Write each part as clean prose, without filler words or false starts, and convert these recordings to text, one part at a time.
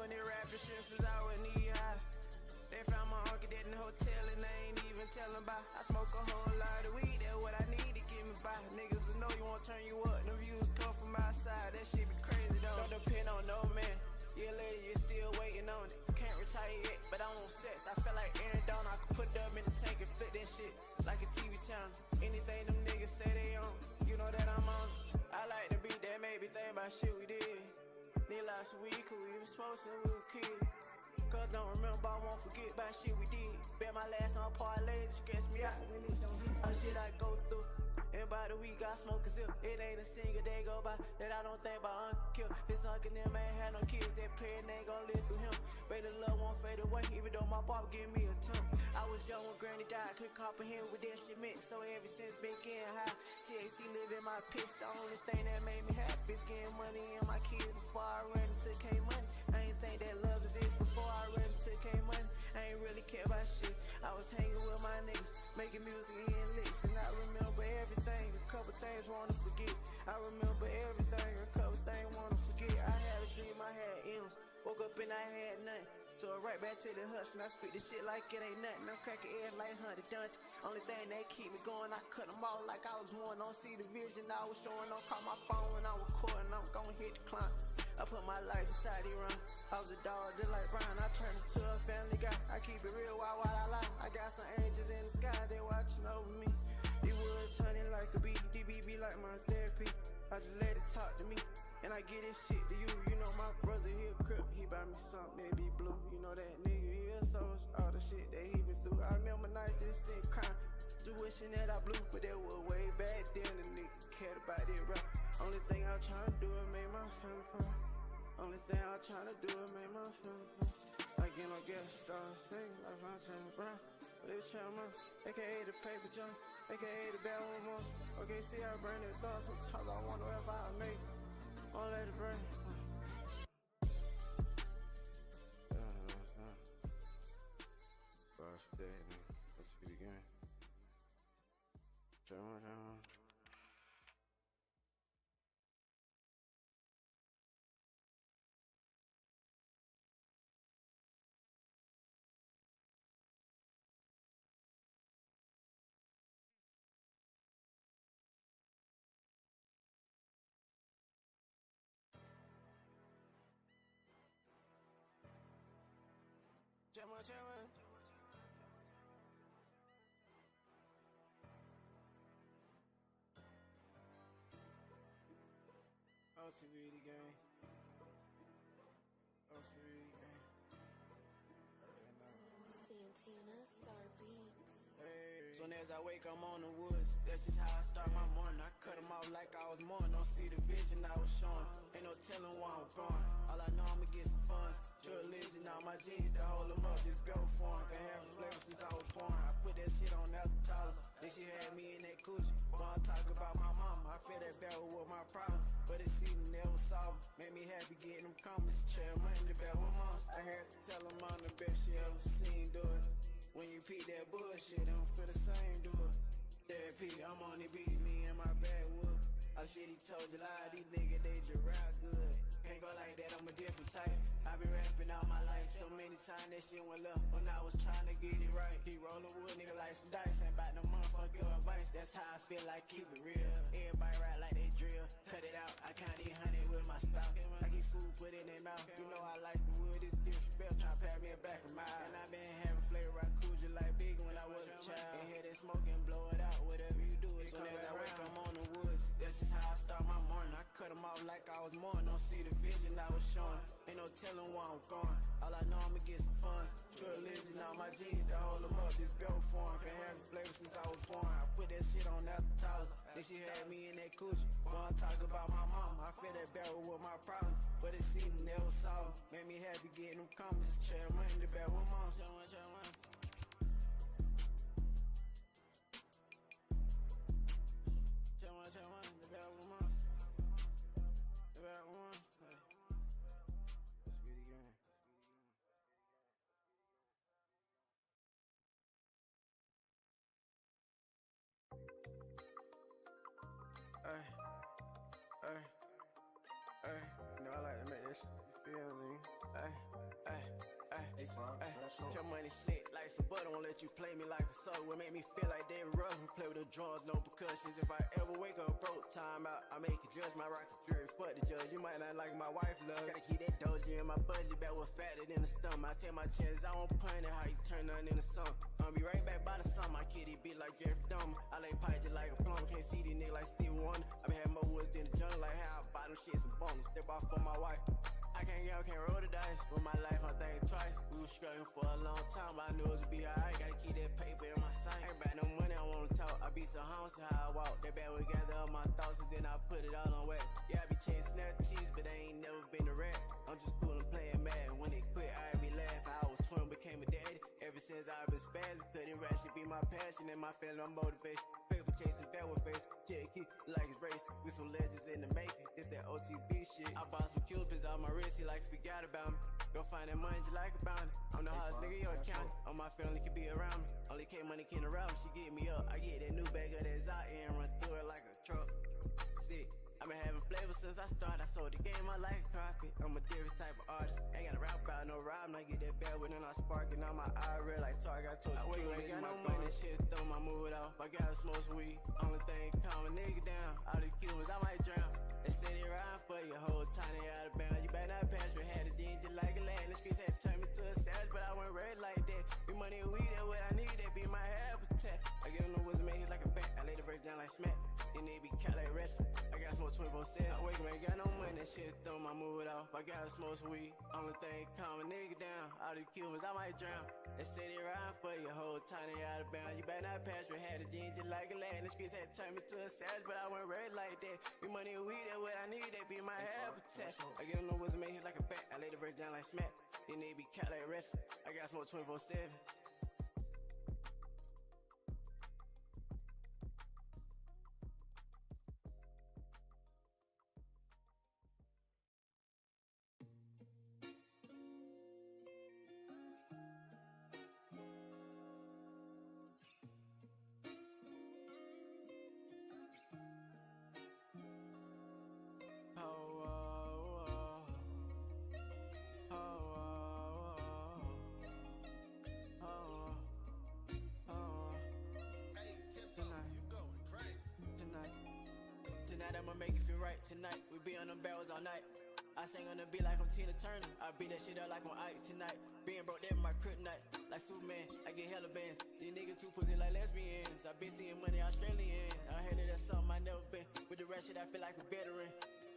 doing it rapping since I was knee high. They found my uncle dead in the hotel and they ain't even tellin' about. I smoke a whole lot of weed, that's what I need to get me by. Niggas will know you won't turn you up, the views come from outside. That shit be crazy though. Don't depend on no man. Yeah, lady, you're still waiting on it. Can't retire yet, but I want sex. I feel like Aaron Donald, I could put them in the tank and flip that shit like a TV channel. Anything them niggas say they on, you know that I'm on. I like the beat that made me think about shit we did. Need lots of weed, cause we was supposed to we were kids. Cause don't remember, I won't forget about shit we did. Bet my last on parlays, stress me out. All the shit I go through. And by the week I smoke a zip. It ain't a single day go by that I don't think about Uncle Kill. His uncle and them ain't had no kids, that parent ain't gon' live through him. But the love won't fade away, even though my papa give me a temp. I was young when granny died, couldn't comprehend what that shit meant. So ever since been getting high, THC live in my piss. The only thing that made me happy is getting money and my kids before I ran into K-Money. I ain't think that love existed before I ran into K-Money. I ain't really care about shit. I was hanging with my niggas, making music and licks. And I remember everything, a couple things wanna forget. I remember everything, a couple things wanna forget. I had a dream, I had M's, woke up and I had nothing. So I right back to the hustle, and I speak this shit like it ain't nothing. I'm cracking eggs like Hunter Dunty. Only thing that keep me going, I cut them off like I was one. Don't see the vision I was showing, don't call my phone when I'm recording. I'm gon' hit the climb. I put my life inside the run. I was a dog just like Brian, I turned into a family guy. I keep it real, why I lie? I got some angels in the sky, they watching over me. The woods hunting like a bee, DBB like my therapy. I just let it talk to me, and I get this shit to you. You know my brother, he a crip, he buy me something that be blue. You know that nigga, he a soldier, all the shit that he been through. I remember nights just sitting crying, just wishing that I blew. But that was way back then, the nigga cared about it rap. Only thing I tryna do is make my family proud. Only thing I tryna do is make my family proud. I get no guest stars, sing like I'm James Brown. But they try my, aka the paper jump, aka the bad one monster. Okay, see I burn this thought, sometimes I wonder if I make it. Won't let it burn. Gosh, dang, man. Let's see it again. John. Chama. OTV the game. OTV the game. Santana Star Beats. Hey. Soon as I wake, I'm on the woods. That's just how I start my morning. I cut them off like I was mourning. Don't see the vision I was showing. Ain't no telling where I'm going. All I know, I'ma get some funds. True religion on my jeans to hold them up. This go for 'em. Been having flavor since I was born. I put that shit on as a toddler. Then she had me in that coochie. When I talk about my mama, I feel that barrel was my problem. But it's even never solved. Made me happy getting them comments. Trail money to bad with moms. I had to tell them I'm the best she ever seen do it. When you peep that bullshit, I don't feel the same, do it. Therapy, I'm on the beat, me and my backwood. Oh shit, he told you lie, these niggas, they just rap good. Can't go like that, I'm a different type. I been rapping all my life, so many times that shit went left when I was trying to get it right. He rollin' wood, nigga, like some dice, ain't bout no motherfucking advice. That's how I feel like keep it real. Everybody rap like they drill, cut it out, I can't eat honey with my style. I get food put in their mouth, you know I like the wood, it's disrespect, try to pat me a back of my eye. And I been having flavor, I cool just like big when I was a child. And hear that smoke and blow it out, whatever you do, it comes as I wake, I'm on the woods. That's just how I start my morning. I cut them off like I was mourning. Don't see the vision I was showing. Ain't no telling where I'm going. All I know, I'ma get some funds. True religion on my jeans to hold them up. This belt form. Been having flavor since I was born. I put that shit on as a toddler. Then she had me in that coochie. When I talk about my mama, I feel that barrel was my problem. But it seemed never solved. Made me happy getting them comments. Trail money to bad with moms. Hey, you know I like to make that pressure. You feel me? Ay. Your money slick like some butter, won't let you play me like a soda. What make me feel like they rough and play with the drums, no percussions. If I ever wake up broke, time out, I make a judge, my rocket jury, fuck the judge. You might not like my wife, love. Gotta keep that doji in my budget, back with fatter than the stomach. I take my chances, I won't pun it, how you turn nothing into something. I'll be right back by the sun, my kitty beat like Jeffrey Dahmer. I lay pipe just like a plumber, can't see these niggas like Stevie Wonder. I been had more woods than the jungle, like how I buy them shits and bones. Step off for my wife. I can't roll the dice. With my life, I'm thinking twice. We was struggling for a long time, but I knew it would be alright. Gotta keep that paper in my sight. Ain't about no money, I wanna talk. I be so honest how I walk. That bad would gather up my thoughts and then I put it all on wax. Yeah, I be chasing that cheese, but I ain't never been a rat. I'm just cool and playing mad. When they quit, I be laughing. I was 20, became a daddy. Ever since I've been spazzing, cutting rap should be my passion and my family, my motivation. Paper chasing backward face, Cherokee like it's racing. We some legends in the making. It's that OTB shit. I bought some Cupins out my wrist, he like forgot about me. Go find that money just like a bounty. I'm the hottest nigga in your county. All my family can be around me. Only K money can around me. She get me up. I get that new bag of that Zai and run through it like a truck. Sick. I've been having flavor since I started. I sold the game, my life carpet. I'm a different type of artist. Ain't gotta rap about no rob. I get that bad with then I sparking on my eye real like Target. I told you, I ain't got no money. Shit, throw my mood off. I gotta smoke some weed. Only thing calm a nigga down. All the Cubans, I might drown. They say they ride for you, whole tiny out of bounds. You better not pass me. Had a danger like a lad. The streets had turned me to a savage, but I went red like that. Me money and weed, that's what I need. That be my habitat. I get no what's made like a bat. I lay the verse down like smack. Then they be cat like wrestling. I got smoke 24/7. I wake up, ain't got no money. That shit throw my mood off. I gotta smoke some weed. Only thing calm a nigga down. All the Cubans, I might drown. They say they ride for you, whole tiny out of bounds. You better not pass me. Had a ginger like a lad. The streets had turned me to a savage, but I went red like that. Me money and weed, that's what I need. That be my habitat. I get no what's made like a bat. I lay the verse down like smack. Then they be cat like wrestling. I got smoke 24/7. Tonight I'ma make it feel right. Tonight we be on them barrels all night. I sing on the beat like I'm Tina Turner. I beat that shit up like I'm Ike tonight. Being broke, that my kryptonite. Like Superman, I get hella bands. These niggas too pussy like lesbians. I been seeing money Australian. I heard that that's something I never been. With the rest shit, I feel like a veteran.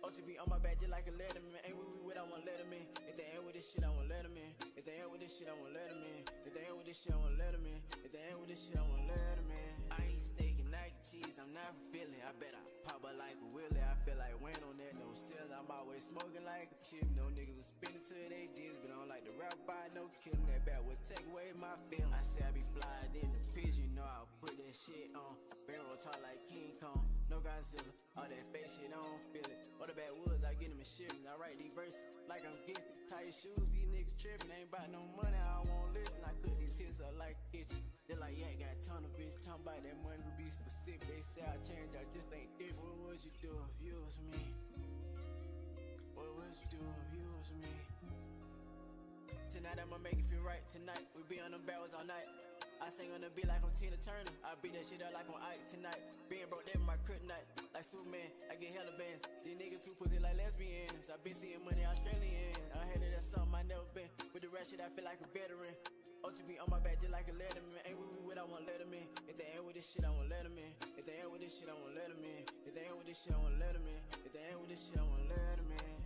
OTB on my back just like a letterman. Ain't with I won't let him in. If they ain't with this shit, I won't let him in. If they ain't with this shit, I won't let him in. If they ain't with this shit, I won't let him in. If they ain't with this shit, I won't let him in. I ain't steak and Nike cheese, I'm not feeling. I bet I pop up like a Willie. I feel like Wayne on that, no sales. I'm always smoking like a chip. No niggas will spin it till they diss, but I don't like to rap by no killing. That bat would take away my feeling. I say I be flying in the pigeon, you know I'll put that shit on. Barrel talk like King Kong, no Godzilla. All that fake shit, I don't feel it. All the backwoods, I get them in shipping. I write these verses like I'm gifted. Tie your shoes, these niggas tripping. Ain't about no money, I won't listen. I cook these hits up like kitchen. They like, yeah, got a ton of bitch. Talking about that money to be specific. They say I change, I just ain't different. What would you do if you was me? What would you do if you was me? Tonight I'ma make it feel right. Tonight we be on them barrels all night. I sing on the beat like I'm Tina Turner. I beat that shit up like I'm Ike tonight. Being broke, that my kryptonite. Like Superman, I get hella bands. These niggas too pussy like lesbians. I been seeing money Australian. I heard that that's something I never been. With the rest shit, I feel like a veteran. OTB on my back just like a letterman. Ain't with I won't let him in. If they ain't with this shit, I won't let him in. If they ain't with this shit, I won't let him in. If they ain't with this shit, I won't let him in. If they ain't with this shit, I won't let him in.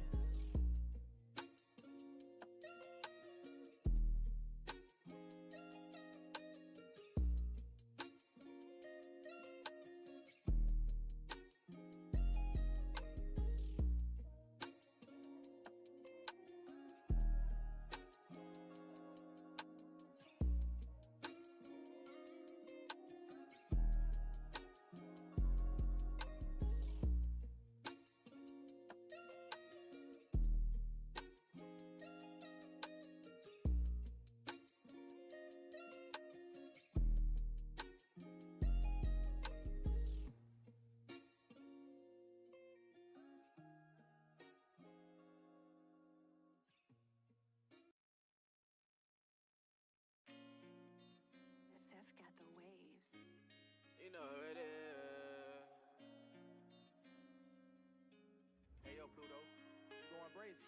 Pluto. You going brazen.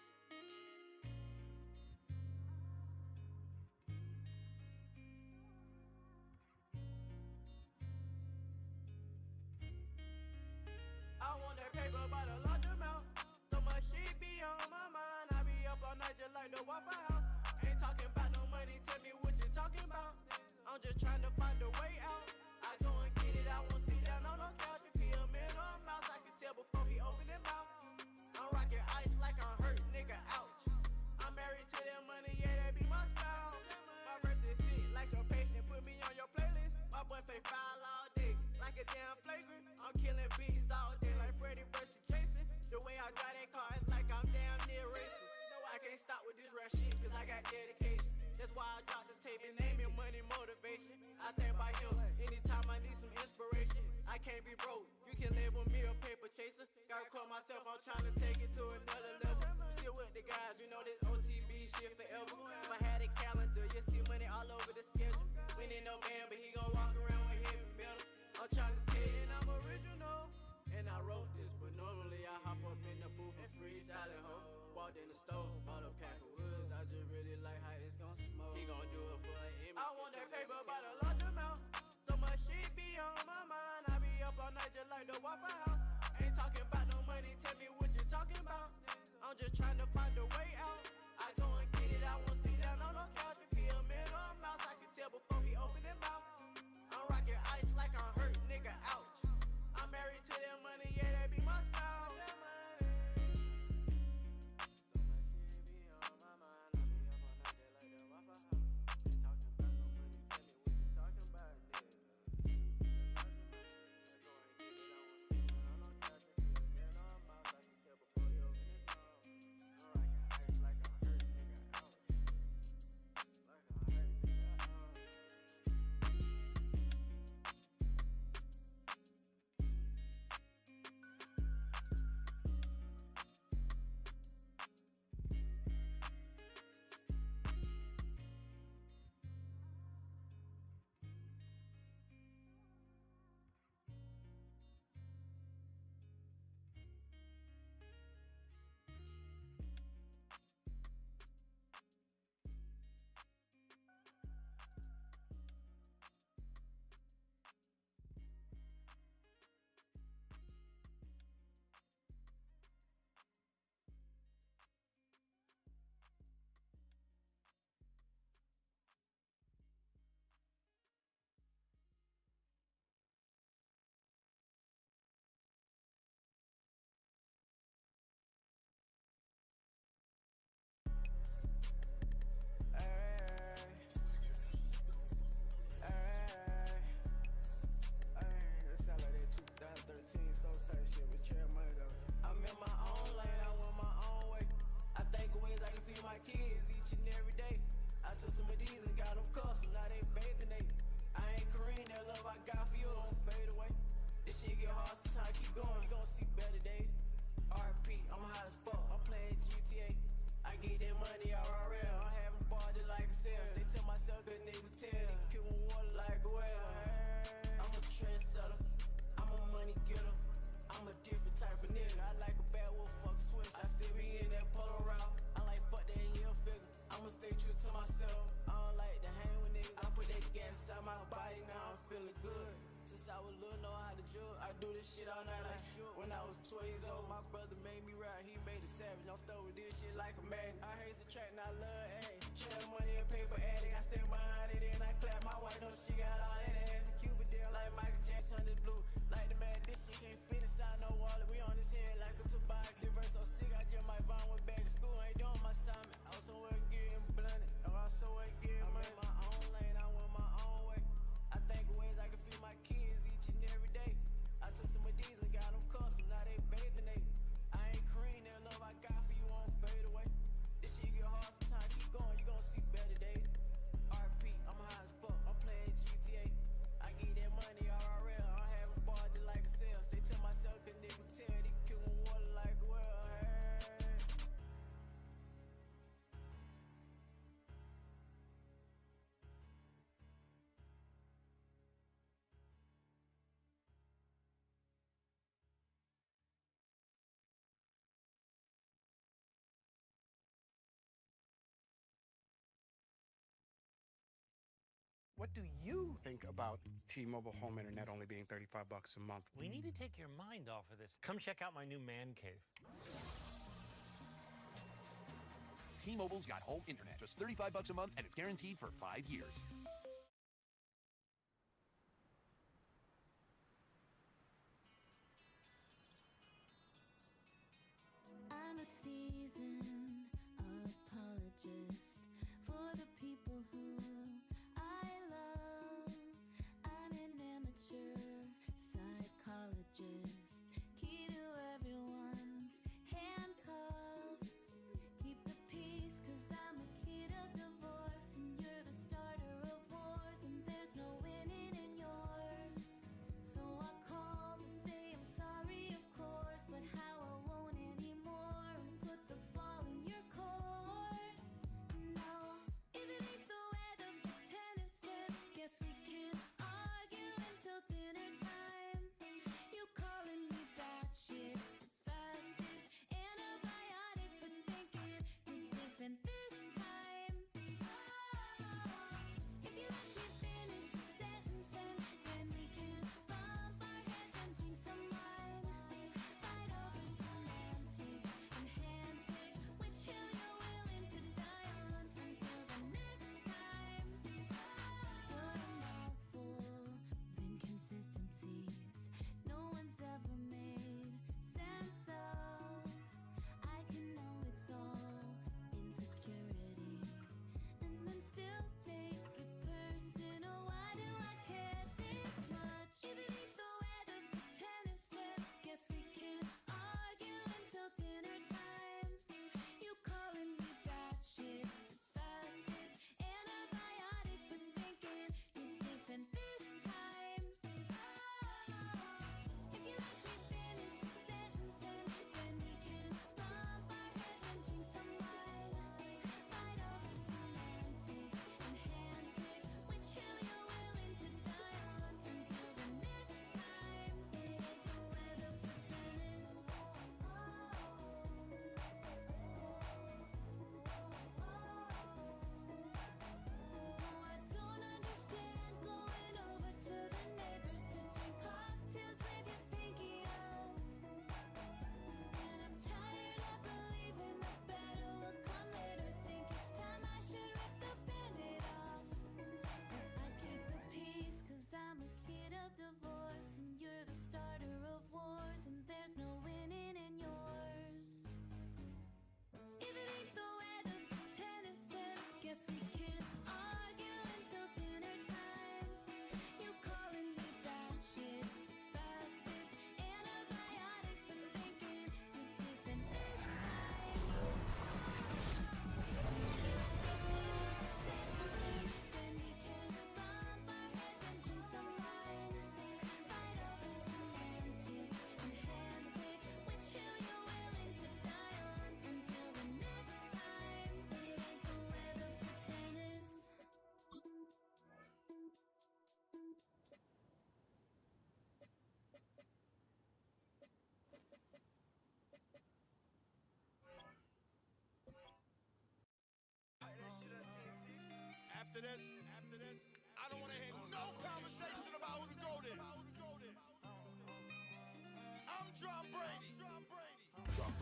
I want that paper by the large amount. So much shit be on my mind. I be up all night just like the Waffle House. Ain't talking about no money, tell me what you talking about. I'm just trying to find a way out. I go and get it, I won't sit down on no couch. If he a man or a mouse, I can tell before he open his mouth. I'm rocking ice like I'm hurt, nigga, ouch. I'm married to that money, yeah, that be my spouse. My verse is sick like a patient, put me on your playlist. My boy play foul all day, like a damn flagrant. I'm killing beats all day like Freddy versus Jason. The way I got that car is like I'm damn near racing. No, I can't stop with this rap shit, cause I got dedication. That's why I dropped the tape and name it Money Motivation. I think about him anytime I need some inspiration. I can't be broke, you can label me a paper chaser. Gotta call myself, I'm trying to take it to another level. Still with the guys, you know this OTB shit forever. If I had a calendar, you see money all over the schedule. We ain't no man, but he gon' walk around with heavy metal. I'm trying to tell you, and I'm original. And I wrote this, but normally I hop up in the booth and freestyling, ho. Walked in the store, bought a pack of woods. I just really like how it's gon' smoke. He gon' do it for an image. I want that paper by the large amount. So much shit be on my mind. I be up all night just like the Waffle House. Ain't talking about no money, tell me what you talking about. I'm just trying to find a way out. I go and get it, I won't sit down on no couch. If he a man or a mouse, I can tell before he open his mouth. I'm rocking ice like I'm hurt, nigga, ouch. I'm married to that money, yeah, that be my spouse. Do this shit all night like shoot. When I was 12 years old, my brother made me rap. He made it savage. I'm stuck with this shit like a man. I hate the track and I love A. Share money and paper addict. I stand behind it and I clap. My wife know she got all that ass. Cupid deal like Michael Jackson, this blue. Like the man, this shit can't fit inside no wallet. We on his head like a tobacco. The verse so sick, I just might buy one back to school. Ain't doing my assignment. I was somewhere getting blunted. Or I somewhere getting money. I'm in my own lane. I went my own way. I think of ways I can feed my kids each and every day. I took some of these and got them custom, now they bathing they. I ain't Kareem, that love I got for you won't fade away. This shit get hard sometimes, keep going, you gon' see better days. what do you think about T-Mobile home internet only being $35 a month? We need to take your mind off of this. Come check out my new man cave. T-Mobile's got home internet, just $35 a month, and it's guaranteed for 5 years. I'm a seasoned apologist for the people who I love. I'm an amateur psychologist, key to everyone's handcuffs. Keep the peace, 'cause I'm a kid of divorce, and you're the starter of wars, and there's no winning in yours. So I call to say I'm sorry, of course, but how I won't anymore, and put the ball in your court. No, if it ain't the weather for tennis, then guess we can argue until dinner time. You calling me batshit, the fastest antibiotic for thinking you're different this time. If you let me finish a sentence, and then we can bump our heads and drink some wine, fight over semantics and handpick which hill you're willing to die on until the next time. You're a mouthful of inconsistencies no one's ever made sense of. I can know it's all insecurity, and then still take it personal. Why do I care this much? If it ain't the weather for tennis, then guess we can argue until dinner time. You calling me batshit, the fastest antibiotic for thinking you're different this time. If you let me finish a sentence, and then we can bump our heads and drink some wine, fight over semantics and handpick which hill you're willing to die on until the next time. It ain't the weather for tennis. I don't understand going over to the neighbors to drink cocktails with your pinky out. And I'm tired of believing that better will come later. Think it's time I should rip the band-aid off. But I keep the peace, 'cause I'm a kid of divorce, and you're the starter of wars, and there's no winning in yours. If it ain't the weather for tennis, then guess we can argue until dinner time. You calling me batshit, the fastest antibiotic for thinking you're different this time. Then we can bump our heads and drink some wine, fight over semantics and handpick which hill you're willing to die on until the next time. It ain't the weather for tennis. After this, I don't want to hear no conversation about who the GOAT is. I'm John Brady.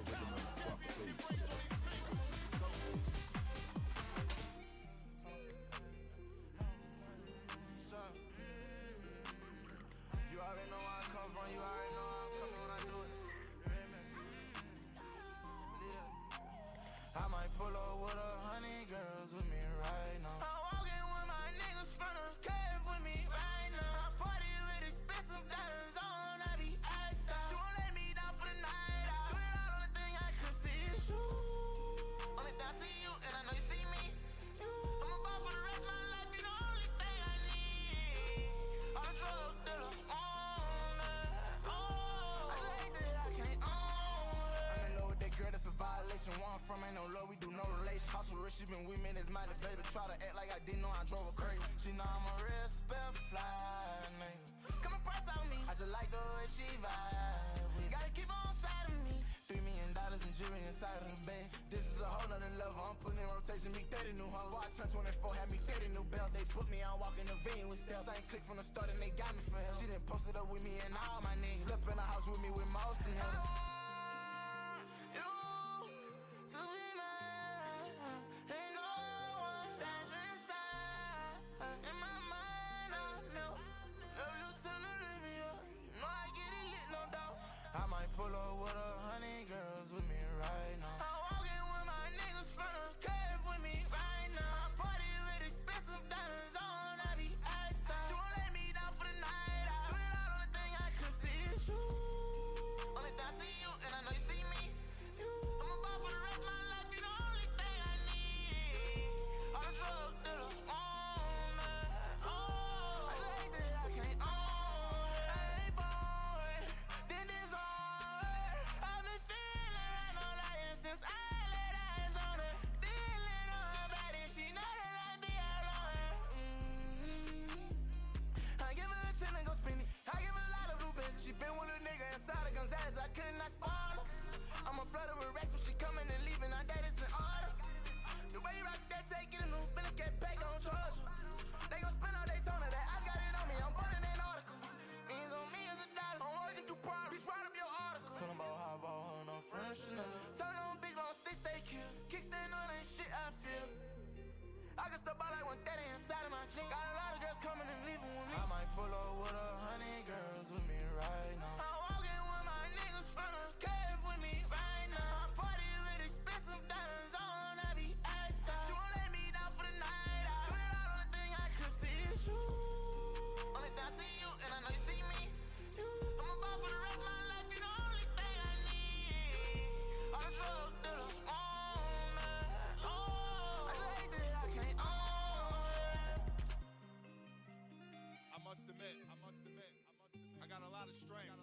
Challenge championship race on these fingers. So, you already know where I come from, you already know how I'm coming when I do it. Yeah. I might pull up with 100 girls with me right now. I'm walking with my niggas from the curve with me right now. I party with expensive diamonds on, I be iced out. She won't let me down for the night out. Do it all on the thing I could still shoot. Only thing I see you, and I know you see me. I'm about for the rest of my life, you the only thing I need. All the drug dealers on it. Oh, I just hate that I can't own it. I'm in love with that girl, that's a violation. Where I'm from ain't no love, we do no relation. House with rich, she been with me, this mighty baby. Try to act like I didn't know I drove her crazy. She know I'm a real spell fly nigga. Come and press on me, I just like the way she vibe. Gotta keep on side of me. $3 million in jewelry inside of the bag. This is a whole nother level. I'm putting in rotation, me 30 new hoes. Before I turn 24, had me 30 new belts. They put me on walking in the venue with steps. I ain't click from the start and they got me for him. She done posted up with me and all my niggas. Slept in the house with me with most of them haters. To be mine, ain't no one that's inside. In my mind, I know. Love you till the leave me up. You know I get it lit, no doubt. I might pull up with 100 girls with me right now. I'm walking with my niggas from the curve with me right now. I party with expensive diamonds on, I be iced out. She won't let me down for the night out. Do it all on the thing I could see is you. Only thing I see you and I know you see me. I'm about for the rest of my life, you the only thing I need. All the drug dealers on that. Oh, I just hate that I can't own it. I ain't born, then it's on. I've been feeling like no lying since I laid eyes on her. Feeling on her body, she know that I be all on her. I give her a 10 and go spend it. I give her a lot of blue bitches. She been with a nigga inside of Gonzalez, I couldn't not spawn her. I'm a flutter with racks when she coming and leaving, I that is in order. The way you rock that, take it in new business, get paid, gon' charge you. They gon' spend all Daytona, that I got it on me, I'm born in Antarctica. Millions on millions of dollars, I'm working through progress, write up your article. Tell them about how about her, no French Chanel. Turn on big long sticks, they kill. Kickstand on that shit, I feel. I can step out like 130 inside of my jeans. Got a lot of girls coming and leaving with me. I might pull up with 100 girls with me right now. I'm walking with my niggas from the curve with me right now. I party with expensive diamonds on, I be iced out. She won't let me down for the night out. Do it all on the thing I could see is you. Only thing I see you and I know you see me. I'm about for the rest of my life, you the only thing I need. All the drug dealers on that. Oh, I just hate that I can't own it. I must admit, I got a lot of strengths,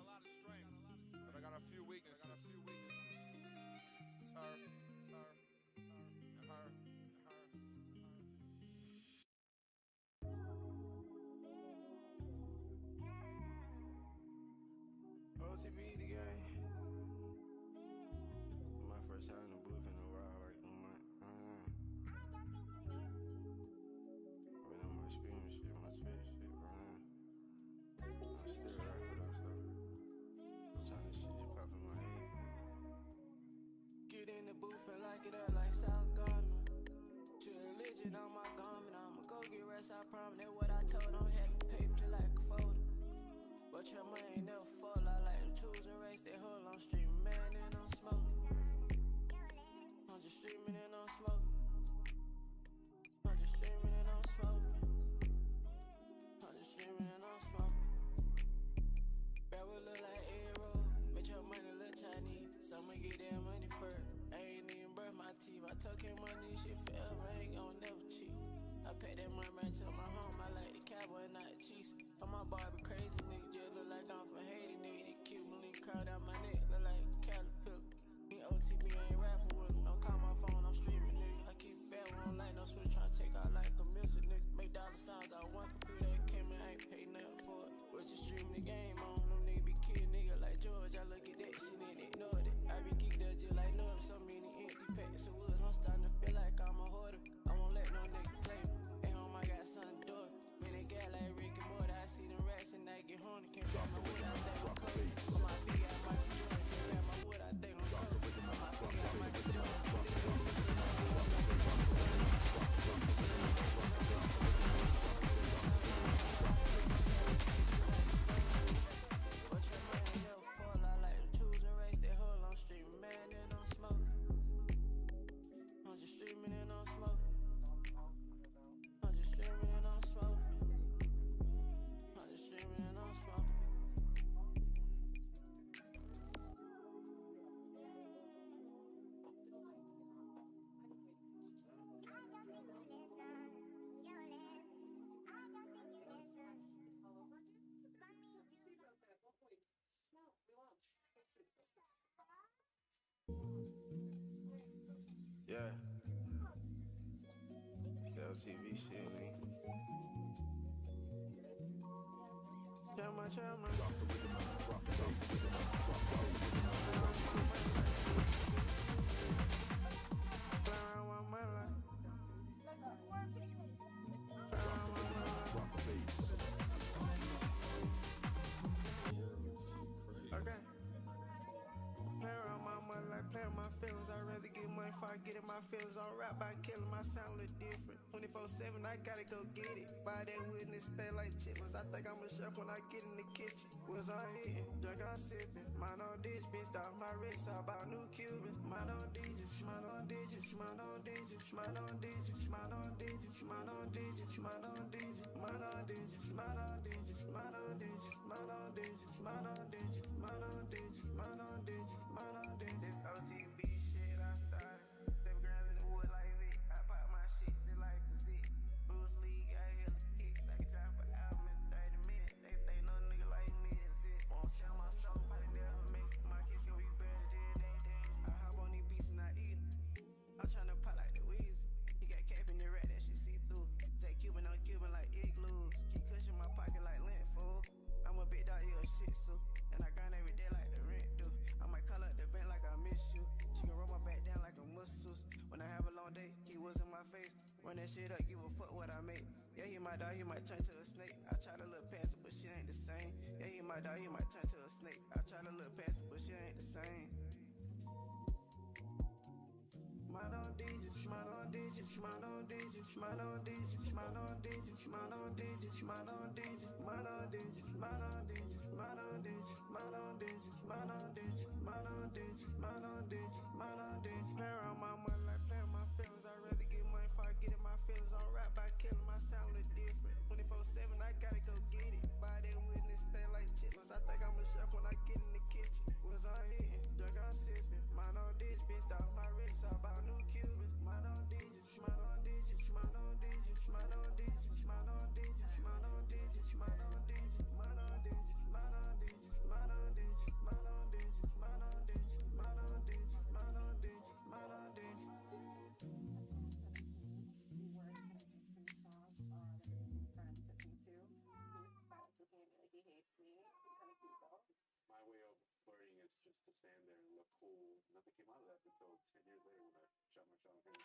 but I got a few weaknesses. It's her, and her. OTB the game. My first time in the booth in a while, like a month. When I'm more screaming shit, my spit shit right now. I'm still rapping though, so I'm trying to shit just pop in my head. Get in the booth and lock it up like South Gardner. Chill religion on my garment, I'ma go get rest, I promise. That's what I told them, had the paper just like a folder. But your money ain't never fall, I like the tools and race, they hold on streaming, man, and I'm smoking. I'm just streaming and I'm smoking. I'm just streaming and I'm smoking. I'm just streaming and I'm smoking. Bad will look like arrow, make your money look Chinese. So I'ma get that money first. I ain't even brush my teeth. I took him money, shit forever, I ain't gon' never cheat. I paid that money right to my home, I like the cowboy, not the cheese. On my Barbie crazy, nigga, just look like I'm from Haiti, nigga. The Cuban crowd out my neck, look like a caterpillar. Me OTB ain't rapping with him, don't call my phone, I'm streaming, nigga. I keep it bad, we don't like no switch, tryna take out like a missile, nigga. Make dollar signs out one computer that came in, I ain't paid nothing for it. But just streaming the game on, them niggas be killing nigga like George. I look at that shit and ignored it. I be geeked up just like Nub, so many empty packs of woods. I'm starting to feel like I'm a hoarder. I won't let no nigga play me. At home I got son door. Man, they got like Rick and Morty. I see them racks and I get horny. Can't grab my wood, I think I'm cold. On my feet I might be joined. Can't grab my wood, I think I'm cold. On my feet I might be joined. But your money never fall, I like the tools and race, they hold on streaming, man, and I'm smoking. I'm just streaming and I'm smoking. I'm just streaming and I'm smoking. I'm just streaming and I'm smoking. Yeah. LTV shit, man. Chama. Play around with my life. before I get in my feelings on rap by killing my sound look different. 24/7, I gotta go get it. Buy that wood and it stay like chitlins. I think I'm a chef when I get in the kitchen. Was I hitting? Drink on sipping. Mine on ditch, bitch, off my wrist. I bought new Cubans. Mine on digits, mine on digits, mine on digits, mine on digits, mine on digits, mine on digits, mine on digits, mine on digits, mine on digits, mine on digits, mine on digits, mine on digits, mine on digits, mine on digits, mine on digits. This OTB shit I started. 7 grams in the wood like Vic. I pop my shit just like a zit. Bruce Lee got hella kicks. I can try for album in 30 minutes. They think no nigga like me exist. Won't share my soul, but they never make it. My kids can be better than they did. I hop on these beats and I eat 'em. I'm tryna pop like the Weezy. He got cap in the rat, that shit see through. Take Cuban on Cuban like igloos. Keep cushion my pocket like lint fool. I'm a big dog, you a shih tzu. And I grind every day like the rent do. I might call up the bank like I miss you. She can roll my back down like a masseuse. When I have a long day, he was in my face. Run that shit up, give a fuck what I make. Yeah, he my dog, he might turn to a snake. I try to look past it, but shit ain't the same. Yeah, he my dog, he might turn to a snake. I try to look past it, but shit ain't the same. Mine on digits, mine on digits, mine on digits, mine on digits, mine on digits, mine on digits, mine on digits, mine on digits, mine on digits, mine on digits, mine on digits, mine on digits, mine on digits, mine on digits, mine on digits. Play around my money like play with my feelings. I'd rather get money before I get in my feelings. On rap by killing my sound look different. 24/7, I gotta go get it. Buy that wood and it stay like chitlins. I think I'm a chef when I get in the kitchen. Was I hitting? Drink on sipping. Mine on ditch, bitch, off my wrist. I bought new Cubans. Mine on digits, mine on digits, mine on digits, mine on digits, mine on digits, mine on digits, mine on digits, mine on digits, mine on digits, mine on digits, mine on digits, mine on digits, mine on digits, mine on digits, mine on digits. My way of flirting is just to stand there and look cool. Nothing came out of that until 10 years later when I shot my shot on him.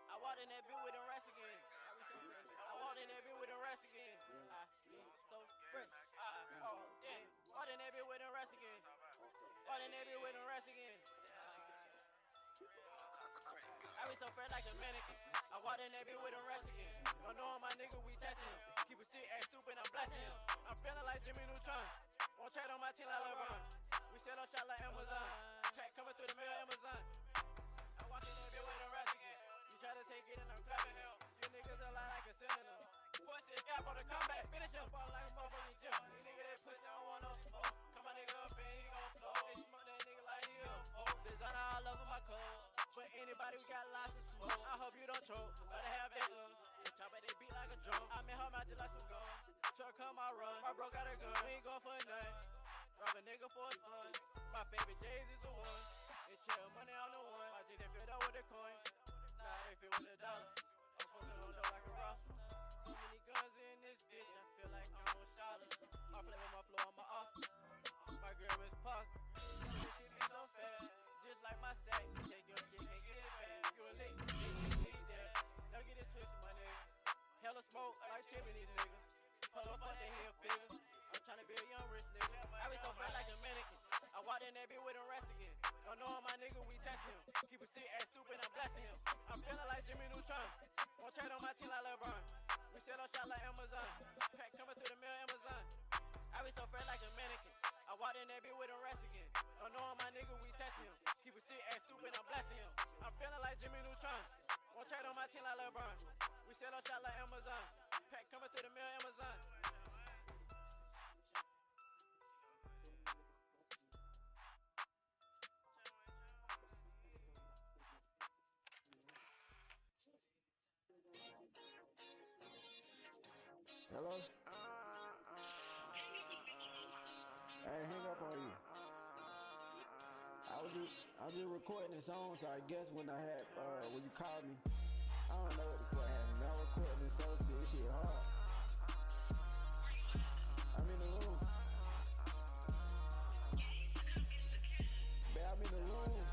I walked in that bitch with them rats again. I walked in that bitch with them rats again. So fresh. Walked in that bitch with them rats again. Walked in that bitch with them rats again. I be so fresh like a mannequin. I walked in that bitch with them rats again. Don't know my nigga, we testing him. Keep a stick, act stupid, I'm blasting him. I'm feeling like Jimmy Neutron. Won't trade on my team like LeBron. We sell our shot like Amazon. Pack coming through the mail, Amazon. I walk in that bitch with them rats again. You try to take it and I'm clapping him. You niggas a lie like a synonym. Push this gap on the comeback, finish him. Ball like a motherfucking gym. These niggas that pussy, I don't want no smoke. Come my nigga up and he gon' flow. They smoke that nigga like he a hoe. Designer all over my clothes. But anybody who got lots of smoke, I hope you don't choke. Better have that lungs. They chop at they beat like a drum. I made her mouth just like some gum. Truck come, I run. My bro got a gun. We ain't going for nothing. Rob a nigga for a stun. My favorite J's is the one. They chill money on the one. My G they filled up with the coins. Nah, they fill with the dollars. I'm fucking on dough like a roster. So many guns in this bitch, I feel like I'm on shotters. I play with my flow on my off. My girl is Parker. This shit be so fast. Just like my sack. Take your shit, can't get it back. You a lick, need that. Don't get it twisted, my nigga. Hella smoke like Tiffany, nigga. Pull up on the hill figures. I'm tryna be a young rich nigga. I be so fresh like a mannequin. I walked in that bitch with them rats again. Don't know my nigga, we testing him. Keep a stick, act stupid, I'm blasting him. I'm feeling like Jimmy Neutron. Won't trade on my team like LeBron. We sell our shot like Amazon. Pack coming through the mail, Amazon. I be so fresh like a mannequin. I walked in that bitch with them rats again. Don't know my nigga, we testing him. Keep a stick, act stupid, I'm blasting him. I'm feeling like Jimmy Neutron. Won't trade on my team like LeBron. We sell our shot like Amazon. Pack coming through the mail, Amazon. Hello? Hey, hang up on you. I was just recording the song, so I guess when you called me, I don't know what the fuck happened. I recording this song, this shit hard. I'm in the room. Babe, I'm in the room.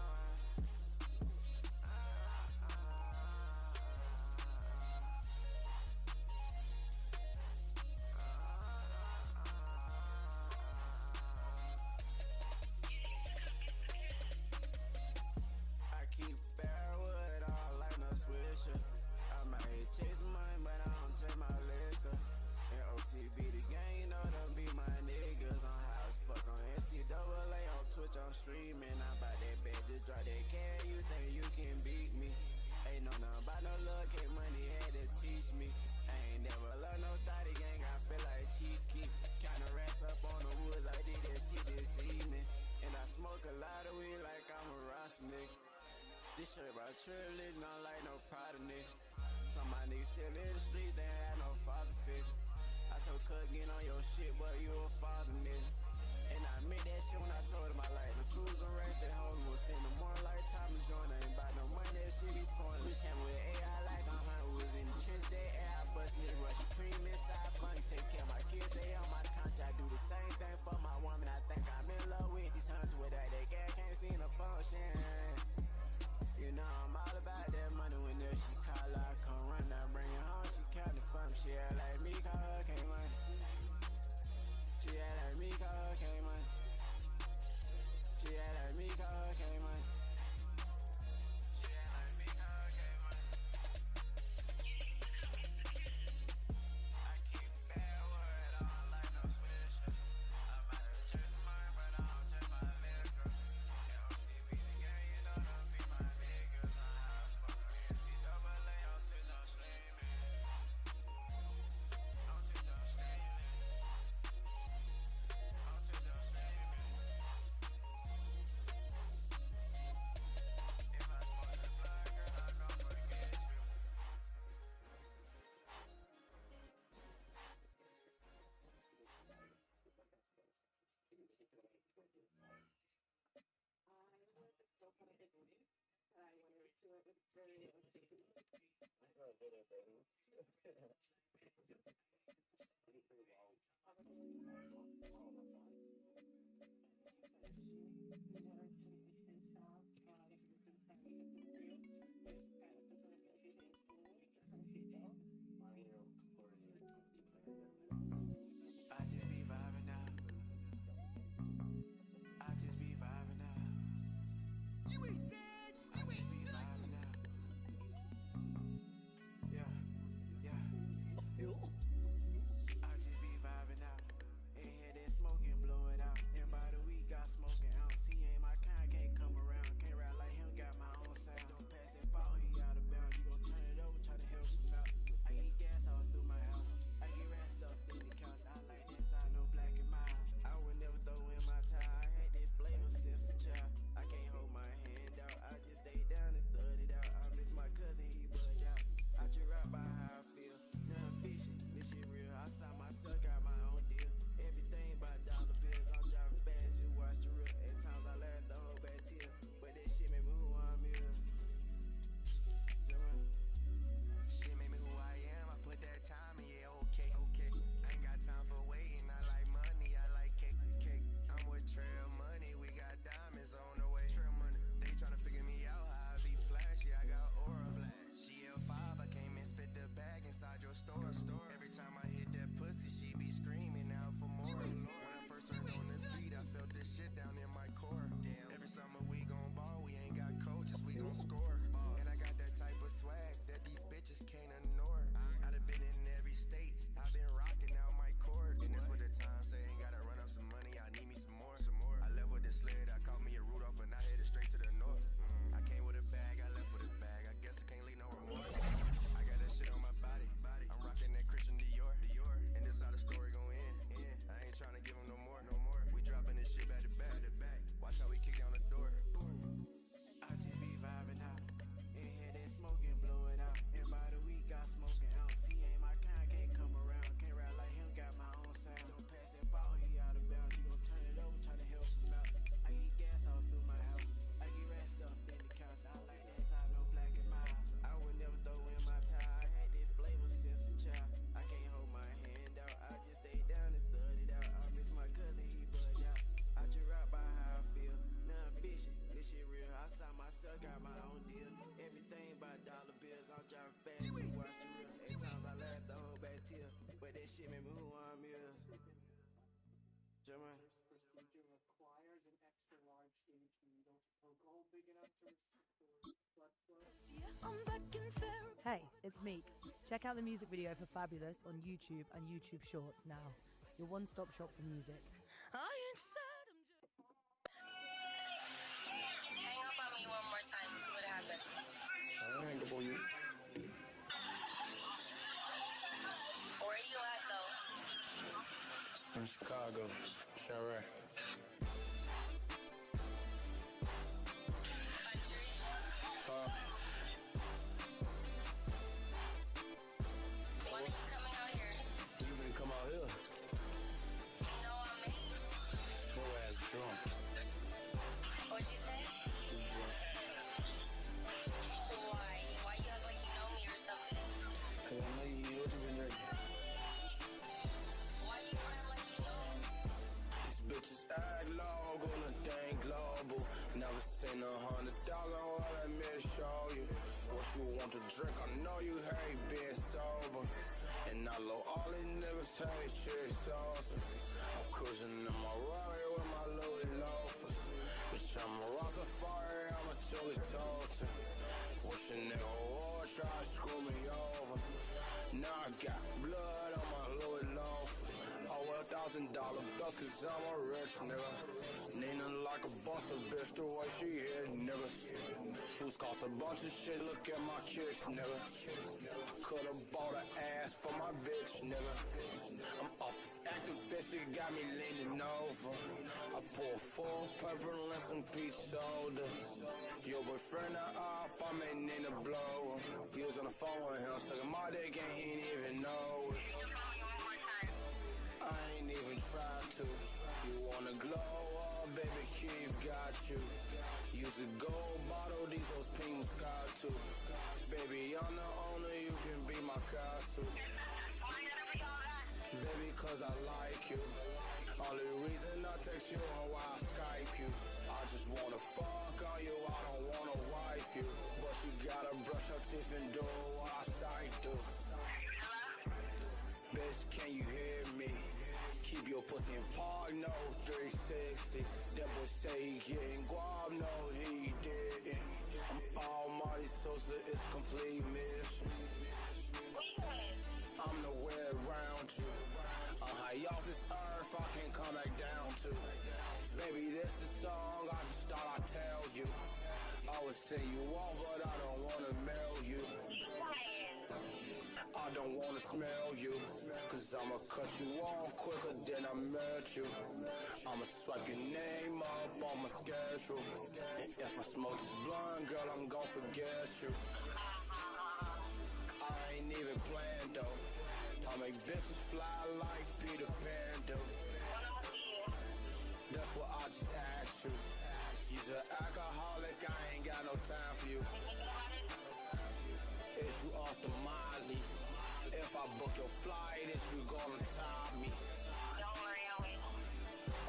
still in the streets, they had no father figure. I told Cuz, get on your shit, but you a father, nigga. And I meant that shit when I told him I like the cruise and race. That homie was in the morning like Thomas Joyner. Ain't about no money, that shit be pouring. Bitch came with AI like I'm hunting. Was in the trench, that air, I bust me rush cream inside funnies. Take care of my kids, they on my couch. I do the same thing for my woman. I think I'm in love with these hunters with that. They can't see the function. You know I'm all about that money. When there she call, I come run. I bring it home, she count it from. She act like me, call her, can't money. She act like me, call her, can't money. She act like me, call her, can't money. She act like me, call her, can't money. I keep bad word on like no swisher. I'm about to chase mine, but I don't chase my liquor. They don't see me the gang, you know them be my niggas. I'm high fuck NCAA, don't touch no streaming. Don't touch no streaming. Don't touch no streaming. If I smoke the blood, girl, I gon' forget you. I just be vibing out. I just be vibing out. You ain't dead. I just be vibing out. Yeah, yeah. I just be vibing out. In here then smoking, blow it out. And by the week got smoking ounce. He ain't my kind, can't come around. Can't rap like him, got my own sound. Don't pass that ball, he out of bounds. You gon' turn it over, try to help him out. I get gas all through my house. I get rat stuff in the couch. I like that side, no black in my house. I would never throw in my tie. I had this flavor since a child. I can't hold my hand out. I just stay down and thud it out. I miss my cousin, he bugged out. I just rap by how I feel. Nothing fishing, this shit real. I saw myself, got my own deal. Everything by dollar bills. I'm driving fast, you watch the real. At times I laugh the whole back tear. But that shit made me who I'm here. Shit made me who I am. I put that time in, yeah, okay. I ain't got time for waiting. I like money, I like cake. I'm with Trail Money, we got diamonds on the way. Trail Money, they tryna figure me out how I be flashy. I got aura flash. GL5, I came and spit the bag inside your store. Every time I hit that pussy, she be screaming out for more. When I first turned on this beat, I felt this shit down in my core. Every summer we gon' ball, we ain't got coaches, we gon' score. And I got that type of swag that these bitches can't ignore. I done been in every state, I been rocking out my cord. And that's what the time say, ain't gotta run up some money, I need me some more. I left with the sled, I caught me a Rudolph and I headed straight to the north. I came with a bag, I left with a bag, I guess I can't leave no remorse. I got that shit on my body, I'm rocking that Christian Dior. And this how the story gon' end. I ain't tryna give them no more. We dropping this shit back to back. Watch how we kick down the door. I just be vibing out. In here then smoking, blow it out. And by the week got smoking ounce. He ain't my kind, can't come around. Can't rap like him, got my own sound. Don't pass that ball, he out of bounds. You gon' turn it over, try to help him out. I get gas all through my house. I get rat stuff in the couch. I like that side, no black in my house. I would never throw in my tie. I had this flavor since a child. I can't hold my hand out. I just stay down and thud it out. I miss my cousin, he bugged out. I just rap by how I feel. Nothing fishing, this shit real. I saw myself, got my own deal. Everything by dollar bills. I'm driving fast, you watch the real. At times I laugh the whole back tear. But that shit made me who I'm here. Jermaine. Procedure requires an extra large gauge needle to poke a hole big enough to restore blood flow. Hey, it's Meek. Check out the music video for Fabulous on YouTube and YouTube Shorts now. Your one-stop shop for music. Hang up on me one more time, see what happens. I hang up on you. Where you at though? In Chicago, Chirac. Country? you want to drink, I know you hate being sober. And I know all these niggas hate shit saucer. I'm cruising in my Rari with my Louis loafers. Bitch, I'm a Rastafari, I'm a chili toaster. Wish a nigga would try to screw me over. Now I got blood on my Louis loafers. I wear $1,000 bills cause I'm a rich nigga. Nina like a boss, a bitch the way she hit niggas. Shoes cost a bunch of shit, look at my kicks, nigga. I could've bought an ass for my bitch, nigga. I'm off this activist, it got me leaning over. I pour full purple and some peach soda. Your boyfriend off, I may need a blow. He was on the phone with him, sucking my dick and he ain't even know it. I ain't even tried to. You wanna glow up, baby, Keith got you. Use a gold bottle, these hoes pink Moscato too. Baby, I'm the owner, you can be my castle. Baby, cause I like you. Only reason I text you or why I Skype you. I just wanna fuck on you, I don't wanna wife you. But you gotta brush your teeth and do what I sight do. Bitch, can you hear me? Keep your pussy in park, no 360. That boy say he getting guap, no he didn't. I'm Almighty Sosa, it's complete mission. I'm nowhere around you. I'm high off this earth, I can't come back down to. Baby, this the song, I just thought I'd tell you. I would say you want, but I don't wanna mail you. I don't wanna smell you, cause I'ma cut you off quicker than I met you. I'ma swipe your name up on my schedule. And if I smoke this blunt, girl, I'm gon' forget you. I ain't even planned though. I make bitches fly like Peter Pan do. That's what I just asked you. You's an alcoholic, I ain't got no time for you. Is you off the Molly? If I book your flight, is you gonna top me? Don't worry, I'll wait.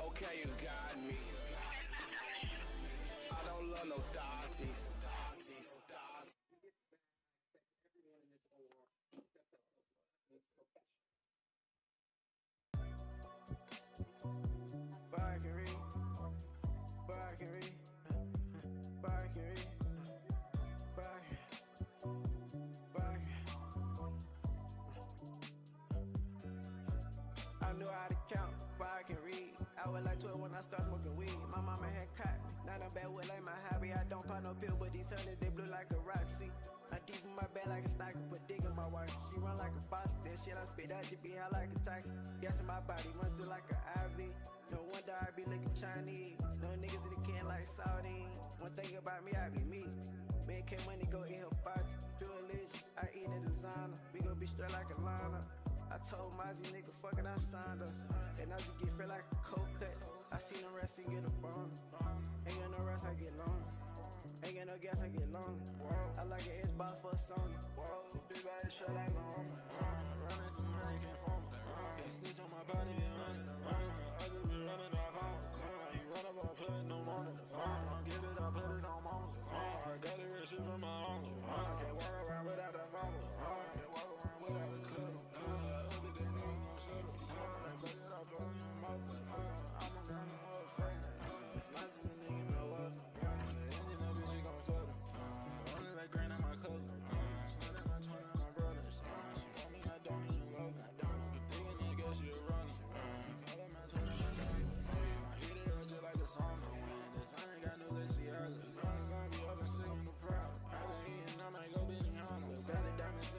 Okay, you got me. I don't love no thotties. I knew how to count, but I can read. I was like 12 when I started smoking weed. My mama had caught me. Now I'm bad with like my hobby. I don't pop no pill, but these hundreds, they blue like a Roxy. I deep in my bed like a stalker, put dick in my wife. She run like a faucet, that shit I spit out, just be high like a tacky. Gas in my body, run through like an IV. No wonder I be looking Chinese. No niggas in the can like Saudi. One thing about me, I be me. Man, can money go eat her body. Jewelry, I eat a designer. We gon' be straight like a liner. I told Mozzie, nigga, fucking I signed us. And I just get feel like a cold cut. I seen them rest and get a bone. Ain't got no rest, I get long. Ain't got no gas, I get long. I like an Xbox for a Sony. Big body shut like long. Running some money, can't form it. Can't snitch on my body, I just be running off on. You run up, I put it no more than the phone. Get it, I put it on mama. I got it rich shit from my uncle. Can't walk around without that phone. Can't walk around without a clip. Diamonds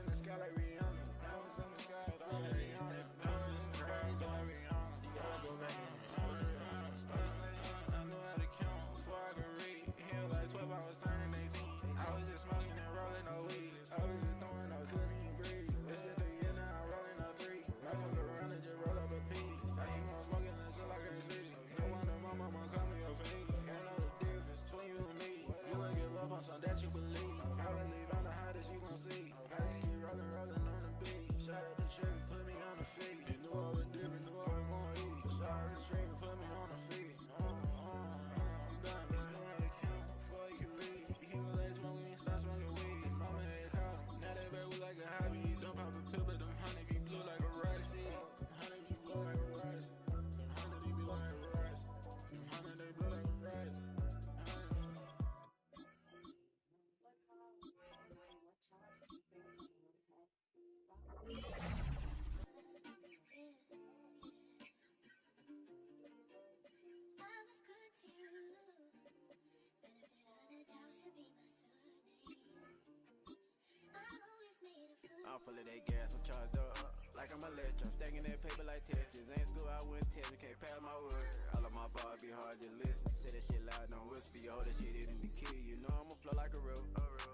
full of that gas, I'm charged up like I'm electro, stacking that paper like Tetris. Ain't school, I wouldn't tell me, can't pass my word. All of my bars be hard to listen. Say that shit loud, don't whisper. You hold that shit in the key. You know I'ma flow like a rope.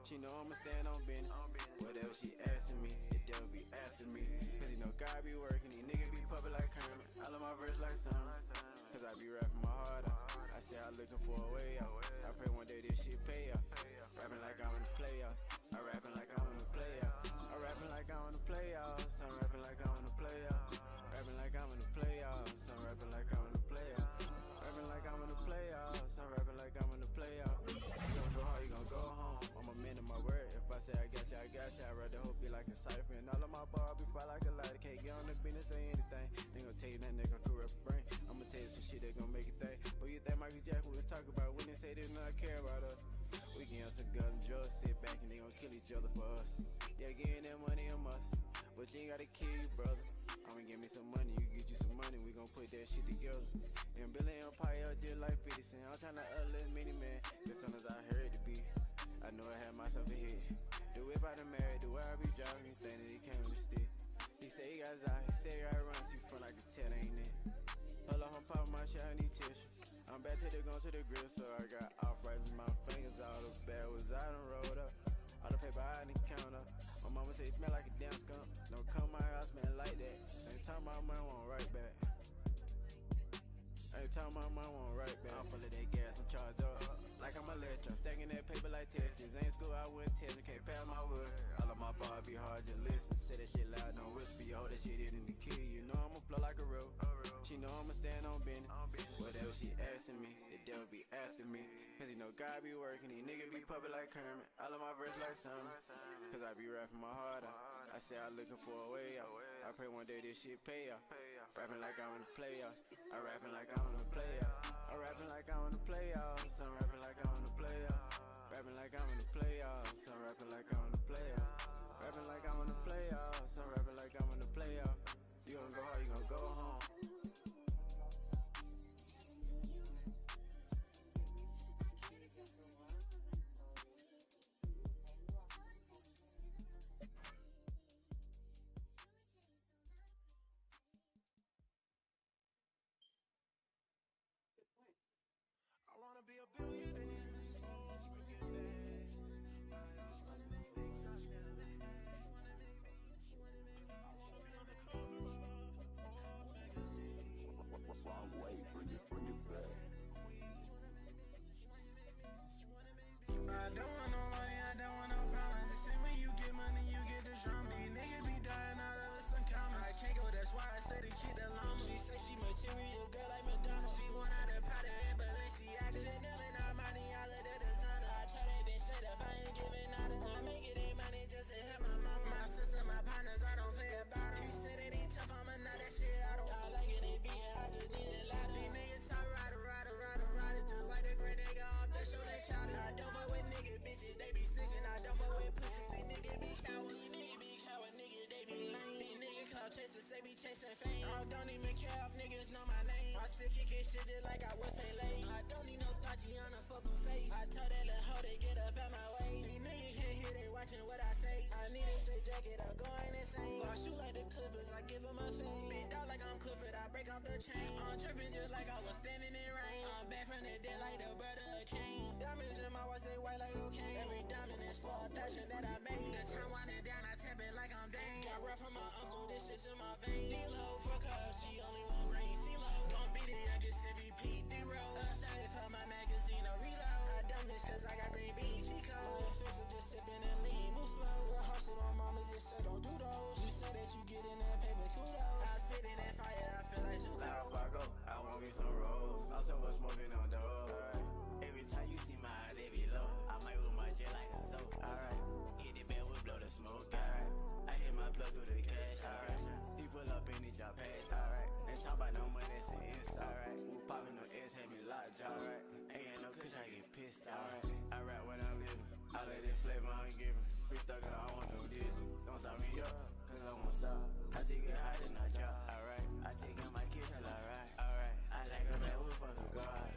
She know I'ma stand on Benny. Whatever she asking me, the devil be after me. Cause you know God be working, these niggas be puppet like Kermit. All of my verse like summer, cause I be rapping my heart out. I say I'm looking for a way out. I pray one day this shit pay out. Rapping like I'm in the playoffs. I'm rapping like I'm in the playoffs. I'm rapping like I'm in the playoffs. I'm rapping like I'm in the playoffs. Rapping like I'm in the playoffs. I'm rapping like I'm in the playoffs. Rapping like I'm in the playoffs. I'm rapping like I'm in the playoffs. You gon' go hard, you gon' go home. I'm a man of my word. If I say I got you, I got you. I'd rather hope you like a cipher. And all of my bars be fly like a lighter. Can't get on the business, say anything. They gon' tell you that nigga corrupt your brain. I'ma tell you some shit that gon' make it think. Who you think Michael Jackson would talk about when they say they do not care about us? We can have some guns and drugs, sit back and they gon' kill each other for us. Yeah, getting that money a must, but you ain't gotta kill you, brother. I'ma give me some money, you get you some money, we gon' put that shit together. And Billy Empire just like 50 Cent. I'm tryna uplift mini man, as soon as I heard the beat, I know I had myself a hit. The whip I done married, the way I be driving, he think that he came with a stick. He say he got his eye, he say he got runs, he front like a tell, ain't it? Hold up, I'm popping my shit, I need tissue. I'm back to the gun to the grill, so I got off right in my fingers. All the bad was I done rolled up. All the paper I done count up. My mama say it smell like a damn skunk. Don't come my house, man, like that. Ain't talking about my want right back. Ain't talking about my want right back. I'm full of that gas, I'm charged up like I'm electro, stacking that paper like Tetris. Ain't school, I wouldn't tell me, can't pass my word. All of my bars be hard to listen. Say that shit loud, don't whisper. You hold that shit in the key. You know I'ma flow like a rope. She know I'ma stand on Benny. Whatever she asking me, the devil be after me. Cause you know God be working, these niggas be puppet like Kermit. All of my verse like summer, cause I be rapping my heart out. I say I'm looking for a way out. I pray one day this shit pay out. Rapping like I'm in the playoffs. I'm rapping like I'm in the playoffs. I'm rapping like I'm in the playoffs. I'm rapping like I'm in the playoffs. Rapping like I'm in the playoffs. I'm rapping like I'm in the playoffs. Rapping like I'm in the playoffs. I'm rapping like I'm in the playoffs. You gon' go hard, you gon' go home. I wanna be a billionaire. I don't want no money, I don't want no problems. The same when you get money, you get the drama. These niggas be dying out of us some comments. I can't go, that's why I stay to keep the llama. She say she material, girl like McDonald's. She want out of powder and Balenciaga. Chanel and Armani, all of the designer. I told that bitch straight up, I ain't giving out of. I make it in money just to help my mama. My sister, my partners, I don't play about them. He said that he tough, I'ma knock that shit out of. I like it, they beatin', I just need a lot of. These niggas talk rider, just like the great nigga off the show, they chowder. I don't fuck with niggas, bitches, they be snitching. I don't fuck with pussies, these niggas be cowards. These niggas be cowards, niggas, they be lame. These niggas clout chasers, they be chasing fame. I don't even care if niggas know my name. I still kickin' shit just like I was Pele. I don't need no Tatiana for blue face. I told that little hoe they get up out my way. These niggas can't hear, they watching what I say. I need a straight jacket, I'm going insane. I shoot like the Clippers, I give them a fade. Big dog like I'm Clifford, I break off the chain. I'm tripping just like I was standing in rain. I'm back from the dead like the brother of Kane. Diamonds in my watch, they white like cocaine. Every diamond is for a passion that I made. The time winding down, I tap it like I'm Dane. Got rap from my uncle, this shit's in my veins. D-Lo for cuz, she only want brain. C-Lo, don't beat it, I get MVP. D-Rose, started for my magazine, a reload. I done this cause I got green bean, Chico. My official just sipping and lean, move slow. Real hustle, my mama just said don't do those. You say that you get in that paper, kudos. I spit in that fire, I feel like Zuko. Loud Fargo, I want me some rolls. Also was smoking on dope. Every time you see my eye, they be low. I might with my jet like a Zoe. Alright, hit the bed with blow the smoke. Alright, I hit my plug through the cash. Alright, he pull up and he drop pass. Alright, ain't talk about no money, that's the inside. Alright, popping no ass, had me locked. Alright, ain't got no cushion, I get pissed. Alright, I rap when I'm living. All of this flavor I'm giving. Bitch thug, I want no this. Don't stop me up, cause I won't stop. I take it high and I drop. Alright, I take in my kids till I ride. Alright, I like a bad wolf, fuck a god.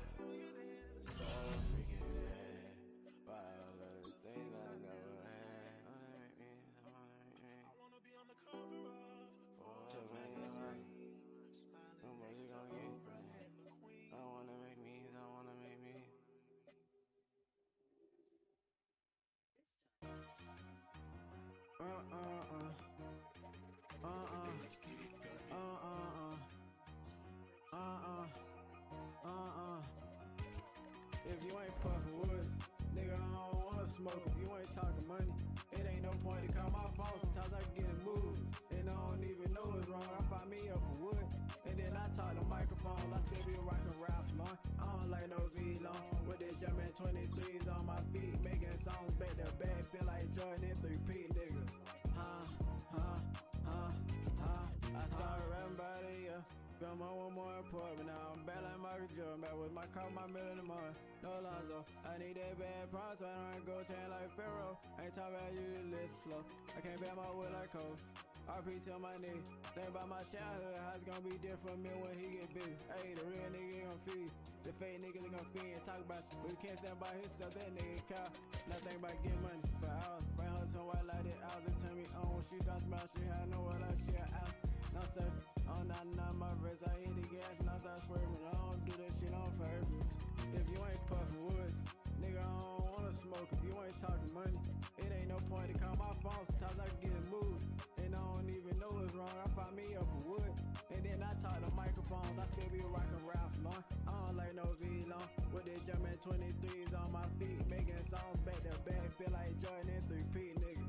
If you ain't puffin' woods, nigga, I don't wanna smoke. If you ain't talking money, it ain't no point to call my phone. Sometimes I get it moved, and I don't even know what's wrong. I find me up a wood, and then I talk to microphones. I still be rockin' Ralph Lauren. I don't like no V-long. With this German 23s on my feet, making songs back to back. Feel like Jordan in 3P, niggas. I started rapping by the year. Film on one more important, but now I'm back like Michael Jordan. Back with my car, my middle in the morning. No Lonzo, I need that bad promise, so I don't go chain like Pharaoh. Ain't talking about you, listen slow. I can't bear my wood like Cole. RP to my nigga. Think about my childhood, how it's gonna be different from me when he get big. Hey, the real nigga gon' feed. The fake niggas gon' feed and talk about you. But he can't stand by himself, that nigga cow. Nothing about getting money for hours. Bring her some white like that hours and turn me on when she talks about shit. I know what I share out. No sir, on my wrist, I hit the gas and I start swerving. I don't do that shit on purpose. If you ain't puffin' woods, nigga, I don't wanna smoke. If you ain't talking money, it ain't no point to call my phone. Sometimes I get it moved, and I don't even know what's wrong. I find me up a wood, and then I talk to microphones. I still be rockin' Ralph Lauren. I don't like no V-long. With this German 23s on my feet, making songs back to back. Feel like Jordan in 3P, nigga.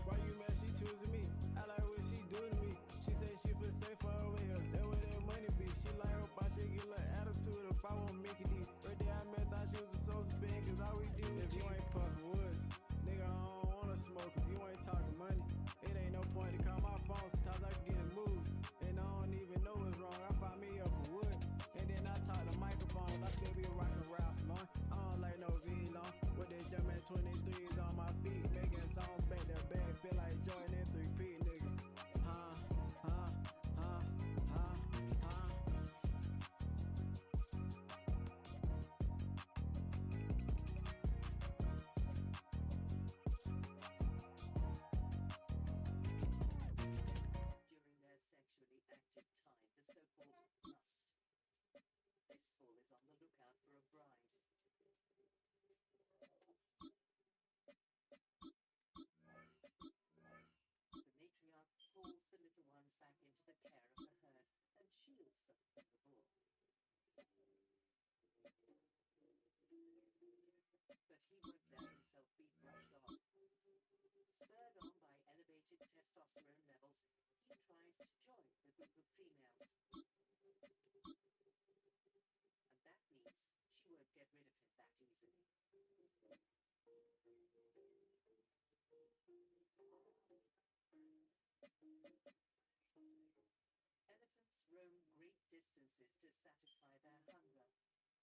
Why you mad? She choosing me. I like what she do to me. She say she feel safer over here. That where that money be. She like hope I should get a little attitude if I won't make it deep. Right there I met, thought she was a soul spin, cause all we do is you ain't puffin' woods. Nigga, I don't wanna smoke. If you ain't talking money, it ain't no point to call my phone. Sometimes I get it moved, and I don't even know what's wrong. I find me up a wood, and then I talk to microphones. I still be rockin' Ralph Lauren. I don't like no V-long. With this German 23s on my feet, making songs back to back. Feel like Jordan in 3P, nigga. During their sexually active time, the so-called lust. This fool is on the lookout for a bride. The matriarch pulls the little ones back into the care of the herd and shields them from the bull. But he won't let himself be brushed off. Spurred on by elevated testosterone levels, he tries to join the group of females. And that means she won't get rid of him that easily. Elephants roam great distances to satisfy their hunger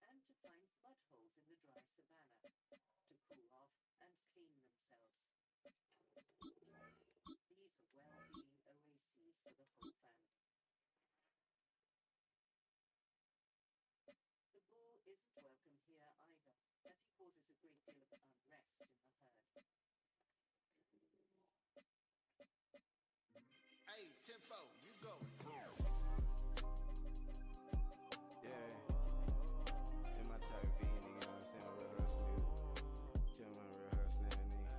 and to find mud holes in the dry savanna, to cool off and clean themselves. These are well-being oases for the whole family. The bull isn't welcome here either, as he causes a great deal of unrest in the herd. Hey, Tempo, you go. Yeah. In my type of beat, nigga, you know what I'm saying? Rehearse music. Chill, man, rehearse that, nigga.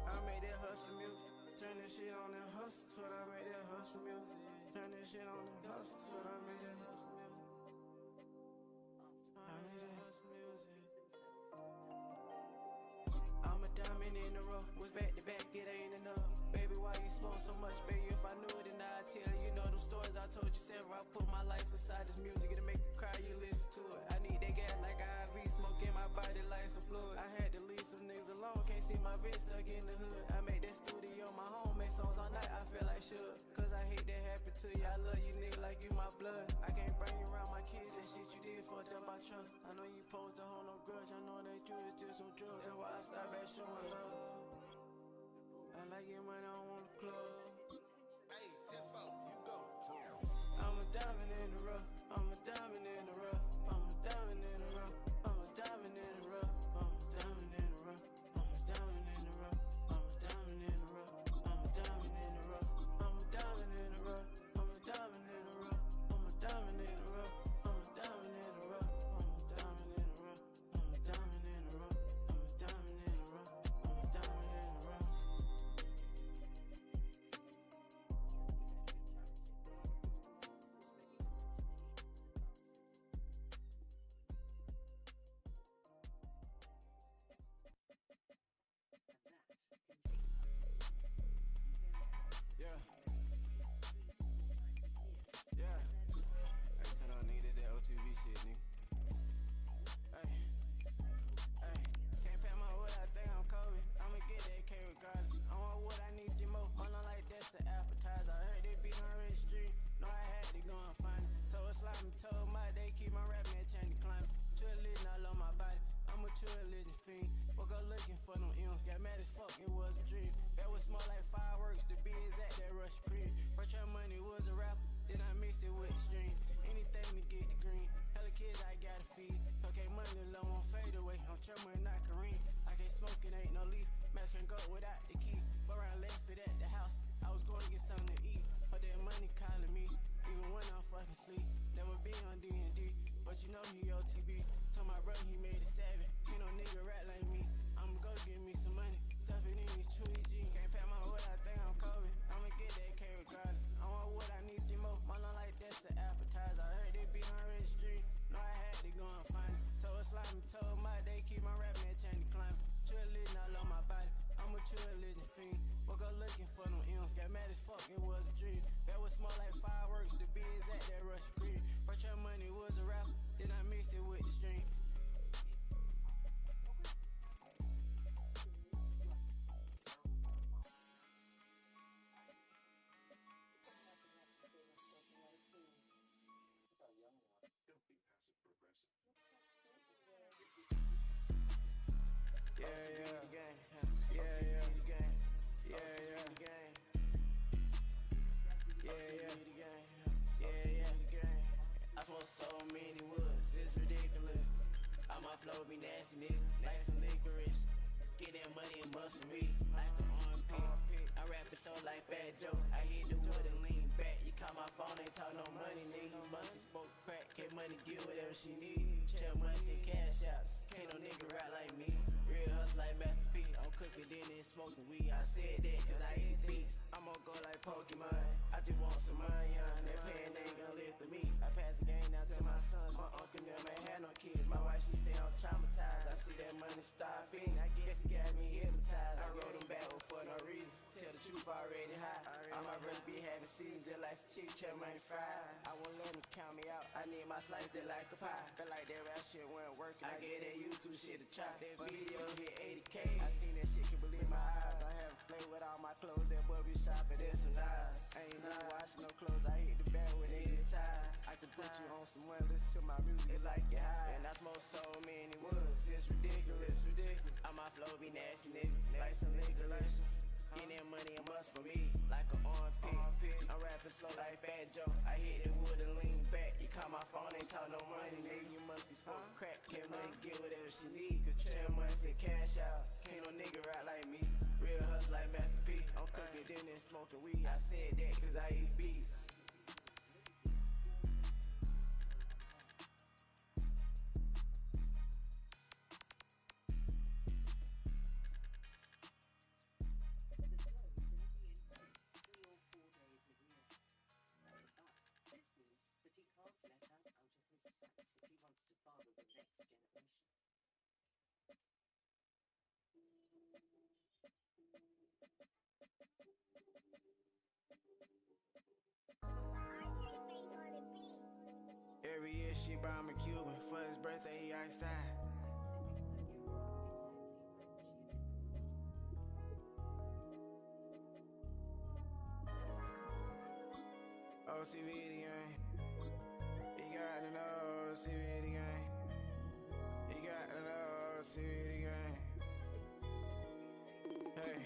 I made that hustle music. Turn this shit on and hustle to it. I made that hustle music. Turn this shit on and hustle to it. I made that hustle music. I made that hustle music. I'm a diamond in the rough. Was back to back, it ain't enough. Baby, why you smoke so much, baby? If I knew it, then I'd tell you. Know them stories I told you several. I put my life inside this music. It'll make you cry, you listen to it. I need that gas like IV, smoking my body like some fluid. I had to leave some niggas alone. Can't see my bitch stuck in the hood. I made that studio my home. Make songs all night, I feel like should. Cause I hate that happen to you. I love you, nigga, like you my blood. I can't bring you around my kids. That shit you did fucked up, I trust. I know you posed to hold no grudge. I know that you was just some drugs. That's why I stopped at showing love. I like it when I want to club. Hey, Tempo, you go. I'm a diamond in the rough. I'm a diamond in the rough. I'm a diamond in the rough. I'm a diamond in the rough. I'm a diamond in the rough. I'm a diamond in the rough. I'm a diamond in the rough. I'm a diamond in the rough. I'm a diamond in the rough. I'm a diamond in the rough. I'm a diamond in the rough. I'm a diamond in the rough. I'm a diamond in the rough. I'm a diamond in the rough. I'm a diamond in the rough. I'm a diamond in the rough. small like fireworks, the biz at that rush green. First your money was a rapper, then I mixed it with the stream. Anything to get the green, hella kids I gotta feed. Okay, money low on fade away, I'm Trevor not Kareem. I can't smoke, it ain't no leaf, match can go without the key. But around left it at the house, I was going to get something to eat. But that money calling me, even when I'm fucking sleep. Never been on D&D, but you know he OTB. Told my brother he made it savage, ain't no nigga rat like me. I'ma go get me some money, stuff it in these Chewy G. Can't pack my wood, I think I'm COVID. I'ma get that K regardless. I want what I need the most, my long like that's the appetizer. I heard they be on registry, know I had to go and find it. Told slime, told my day, keep my rap man chain to climb. True religion all on my body, I'm a true religion fiend. Woke up looking for them M's, got mad as fuck, it was a dream. That was small like fireworks, the biz at that rush green. First your money was a rapper, then I mixed it with the stream. I smoke so many woods, it's ridiculous. All my flow be nasty, nigga, like some licorice. Get that money and bust for me, like an armpit. I rap it so like Fat Joe, I hit the wood and lean back. You call my phone, ain't talk no money, nigga. You must be smoke crack, get money, get whatever she need. Check money, and cash outs, can't no nigga rap like me. Real hustle like Master P, I'm cooking then and smoking weed. I said that cause I eat beats, I'm gon' go like Pokemon. I just want some money, that pan ain't gon' live through me. I pass the game now to my sons, my uncle never ain't had no kids. My wife, she say I'm traumatized, I see that money start feeding. I guess it got me hypnotized, I wrote them back for no reason. Tell the truth already high, all my brothers be having seasons just like some cheap check money fried. I won't let them count me out, I need my slice just like a pie. Feel like that rap shit wasn't working, I gave that YouTube shit a try. That video hit 80K, I seen that shit, can believe my eyes. I have to play with all my clothes, that boy be shopping, there's some lies. I ain't not washing no clothes, I hit the bag with 80 ties. I can put you on some money, listen to my music, it's like you high. And I smoke so many woods, it's ridiculous, ridiculous. All my flow be nasty, nigga, like some nigga. Get that money a must for me, like an armpit. I'm rapping slow like Fat Joe, I hit the wood and lean back. You call my phone, ain't talk no money, nigga. You must be smoking crack, get money, get whatever she need. Cause trail money and cash out, can't no nigga rap like me. Real hustle like Master P, I'm cooking then and smoking weed. I said that cause I eat beats. Every year she buy me Cuban, for his birthday he iced out. OCV the gang, you got to know OCV the gang, you got to know OCV the gang. Hey,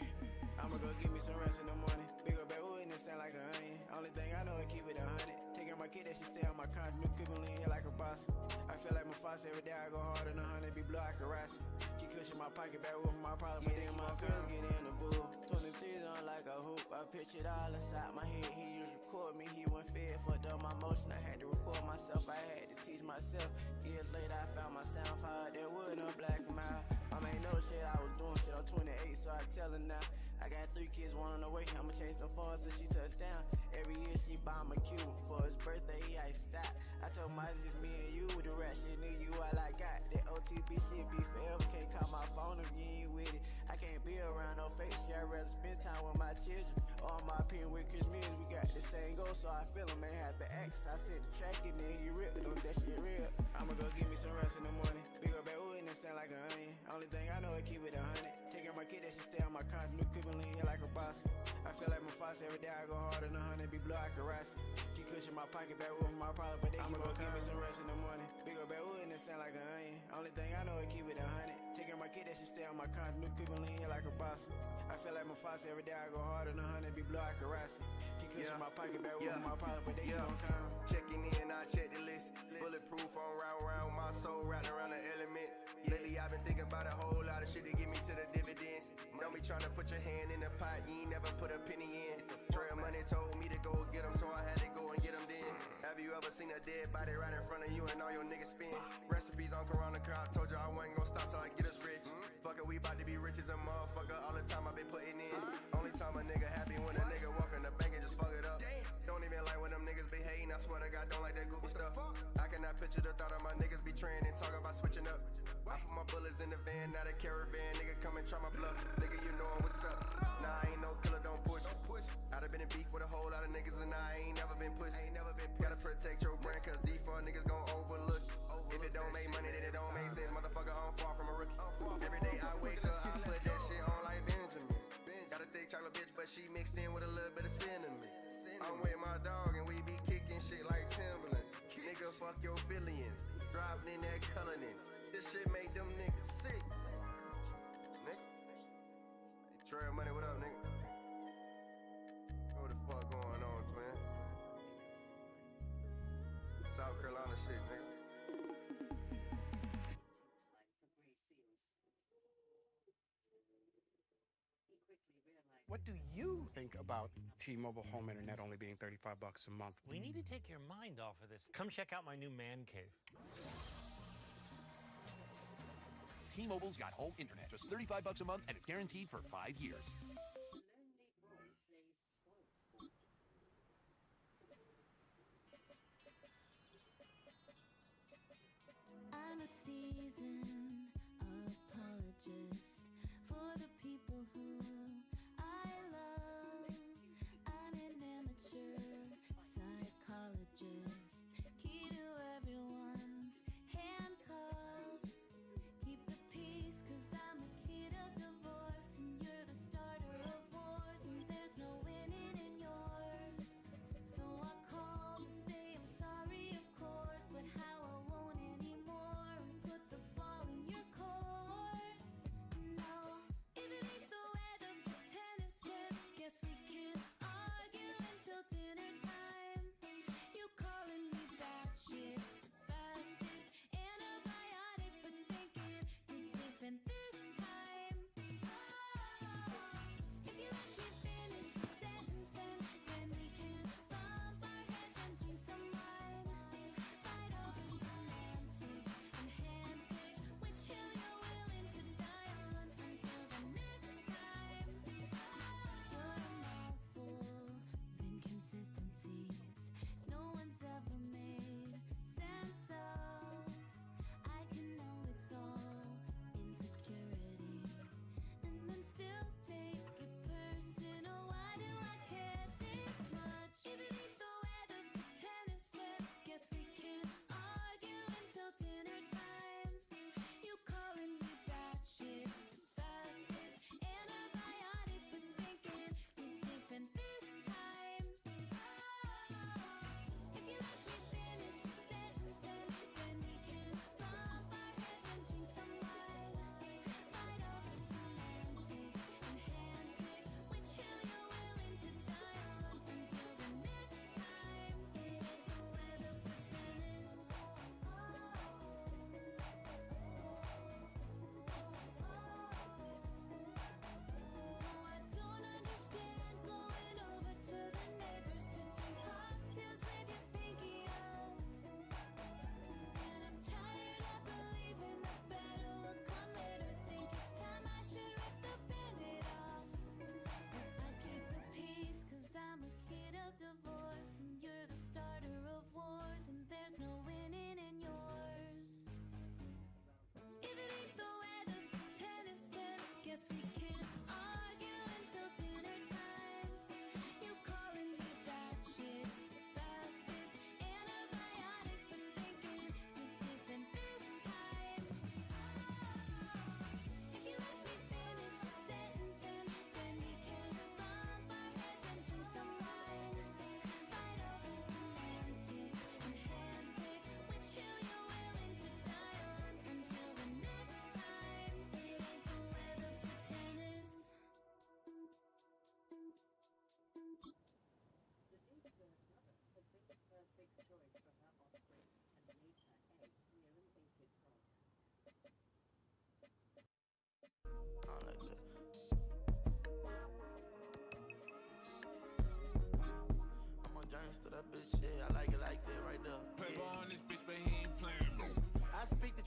I'ma go get me some rest in the morning. Big up bad wood and stand like an onion. Only thing I know is keep it 100. Taking my kid that she stay on my conscience. New Cuban lean here like a boss. I feel like my Mufasa every day I go harder than 100. Be blow like a Rossi. Keep cushion my pocket back with my problem. But then my girls get in the booth. 23s on like a hoop. I pictured all inside my head. He used to record me. He went fed. Fucked up my motion. I had to record myself. I had to teach myself. Years later I found my sound. Fire that wood on black and mild. Mama ain't no shit. I was doing shit. I'm 28 so I tell her now. I got 3 kids, 1 on the way. I'ma change them phones till she touch down. Every year she buy my Cuban for his birthday. He iced out. I told my just me and you with the rap shit, nigga. You all I got. That OTB shit be forever. Can't call my phone if you ain't with it. I can't be around no fake shit. I'd rather spend time with my children. All my pen with Chris Mills. We got the same goal, so I feel him ain't have to ask. I sent the track and then he ripped it on that shit real. I'ma go get me some rest in the morning. Big up bad wood and stand like an onion. Only thing I know is keep it 100. Taking my kid that she stay on my conscience. New Cuban lean here like a boss. I feel like Mufasa every day I go harder than 100. Be blow like a Rossi. Keep cushion my pocket back with my problem, but they I'ma go give me some rest in the morning. Big up bad wood and stand like an onion. Only thing I know is keep it 100. Taking my kid that she stay on my conscience. New Cuban lean here like a boss. Mufasa. I feel like Mufasa every day I go harder than 100, be blue, I can rise it. Keep cushion my pocket, back with my pocket, but they don't come. Checking in, I check the list. Bulletproof on round, my soul riding around the element. Lately I've been thinking about a whole lot of shit to get me to the dividends. Don't be trying to put your hand in the pot, you ain't never put a penny in. Trail money told me to go get them, so I had to go and get them then. Have you ever seen a dead body right in front of you and all your niggas spin? Recipes on Corona Car, I told you I wasn't gonna stop till I get us rich. Fuck it, we bout to be rich as a motherfucker all the time I been putting in. Only time a nigga happy when a nigga walk in the bank and just fuck it up. Don't even like when them niggas be hating, I swear to God, don't like that goofy stuff. I cannot picture the thought of my niggas betraying and talking about switching up. I put my bullets in the van, not a caravan. Nigga come and try my bluff. Nigga, you know what's up. Nah, I ain't no killer, don't push. I done been in beef with a whole lot of niggas and I ain't never been pussy. Gotta protect your brand, cause default niggas gon' overlook. If it don't make money, then it don't make sense. Motherfucker, I'm far from a rookie. Every day I wake up, I put that shit on like Benjamin. Got a thick chocolate bitch, but she mixed in with a little bit of cinnamon. I'm with my dog and we be kicking shit like Timberland. Nigga, fuck your feelings. Driving in that Cullinan. This shit make them niggas sick. Nigga. Hey, Trail Money, what up, nigga? What the fuck going on, twin? South Carolina shit, nigga. What do you think about T-Mobile Home Internet only being $35 a month? We need to take your mind off of this. Come check out my new man cave. T-Mobile's got home internet, just $35 a month, and it's guaranteed for 5 years. I'm a seasoned apologist for the people who I love. I'm an amateur psychologist. Key to everyone's handcuffs. Keep the peace, cause I'm a kid of divorce. And you're the starter of wars. And there's no winning in yours. So I call to say I'm sorry, of course. But how I won't anymore. And put the ball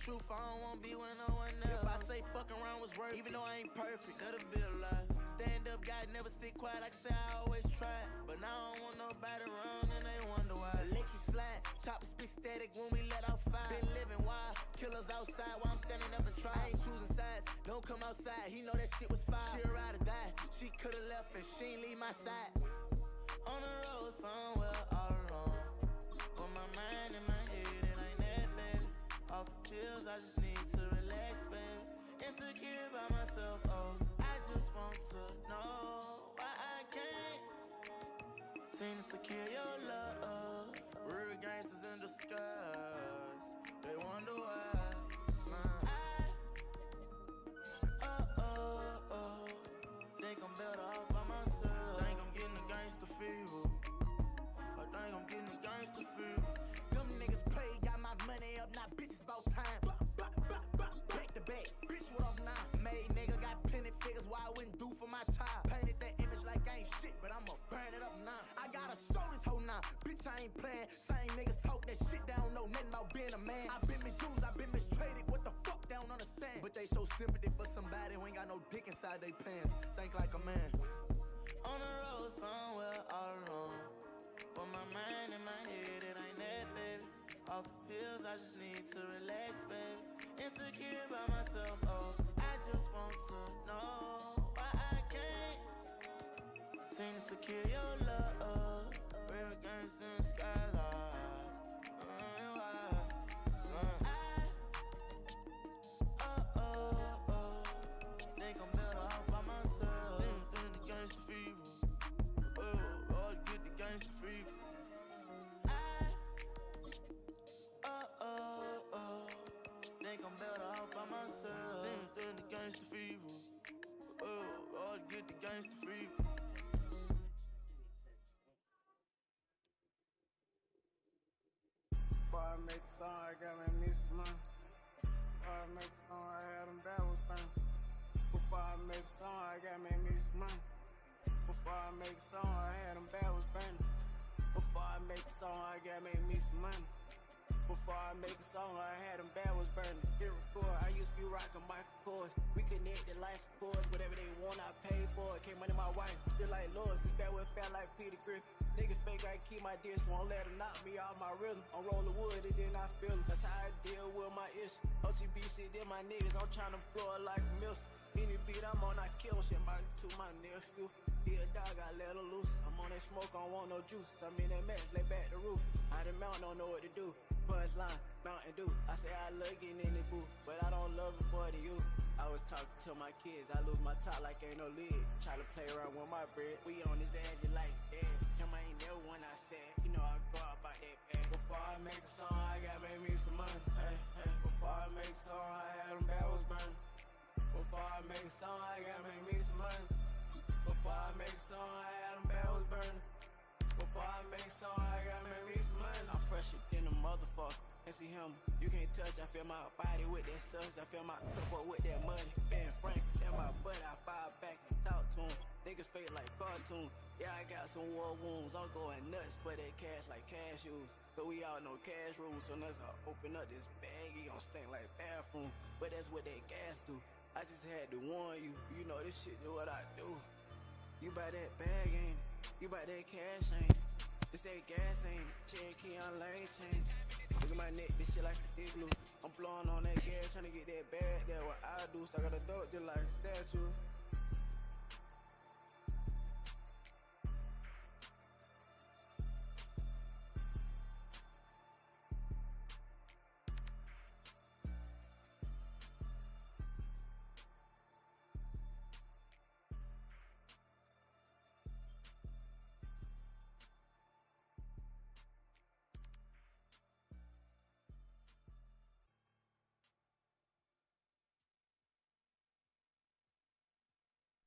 truth, I don't wanna be with no one else. If I say fuck around was worth, even though I ain't perfect, that'll be a lie. Stand up, guy, never sit quiet, like I say I always try. But now I don't want nobody around and they wonder why. Electric slide, choppers be static when we let off fire. Been living wild, killers outside while I'm standing up and try. I ain't choosing sides, don't come outside, he know that shit was fire. She ride or die, she could've left and she ain't leave my side. On the road somewhere all alone, with my mind in my head, it ain't that bad. Off the pills, I just need to relax, baby. Insecure by myself, oh, I just want to know why I can't seem to secure your love. Real gangsters in disguise, they wonder why. Think I'm better off by myself. Think I'm getting the gangster fever. I think I'm getting the gangster fever. Them niggas play, got my money up, now bitches about time. Back to back, bitch, what up now? Made nigga, got plenty figures, why I wouldn't do for my child. Painted that image like I ain't shit, but I'ma burn it up now. I gotta show this hoe now, bitch, I ain't playing. Same niggas talk that shit, they don't know nothing about being a man. I been misused, I been mistreated, what the fuck they don't understand. But they show sympathy for somebody who ain't got no dick inside they pants. Think like a man. On the road somewhere all alone, with my mind in my head, it ain't that, baby. Off the pills, I just need to relax, baby. Insecure by myself, oh, I just want to know why I can't seem to secure your love. Real gangsta in skyline. Think I'm better off by myself. Think the gangsta fever. Oh, Lord, get the gangsta fever. Think I'm better off by myself. Think the gangsta fever. Oh, Lord, get the gangsta fever. Before I make a song, I gotta make some money. Before I make a song, I had them backwards burn. Before I make a song, I gotta make me some money. Before I make a song, I had them backwards burning. Before I make a song, I gotta make me some money. Before I make a song, I had them backwards burning. Hit record, I used to be rocking Michael Kors. We connected life supports, whatever they want, I pay for it. Came money my wife, just like Lord. This bad with fat like Peter Griffin. Niggas fake, I keep my distance, won't let them knock me off my rhythm. I'm rolling wood, and then I feel it. That's how I deal with my issue. OTBC, then my niggas, I'm trying to blow it like a miss. Any beat I'm on, I kill shit to my nephew. He a dog, I let her loose. I'm on that smoke, I don't want no juice. I'm in that mess, lay back the roof. Out the mountain, don't know what to do. Punchline, Mountain Dew. I say I love getting in the booth, but I don't love it more than you. I was talking to my kids, I lose my top like ain't no lid. Try to play around with my bread. We on this edge of like that. Come I ain't never one I said. You know I go out by that bag. Before I make a song, I gotta make me some money. Hey, hey. Before I make a song, I had them backwards burning. Before I make a song, I gotta make me some money. Before I make a song, I had them backwards burning. Before I make a song, I gotta make me some money. I'm fresher than a motherfucker. And see him, you can't touch. I feel my body with that suds. I feel my cup up with that money. Ben Frank in my butt. I fire back and talk to him. Niggas fake like cartoon. Yeah, I got some war wounds. I'm going nuts for that cash like cashews. But we all know cash rules. So once I open up this bag, it gon' stink like bathroom. But that's what that gas do. I just had to warn you. You know this shit do what I do. You buy that bag, ain't it? You buy that cash, ain't it? This that gas, ain't it? Cherokee on lane change. Look at my neck, this shit like a igloo. I'm blowing on that gas, trying to get that bag. That's what I do. Stuck on the dope just like a statue.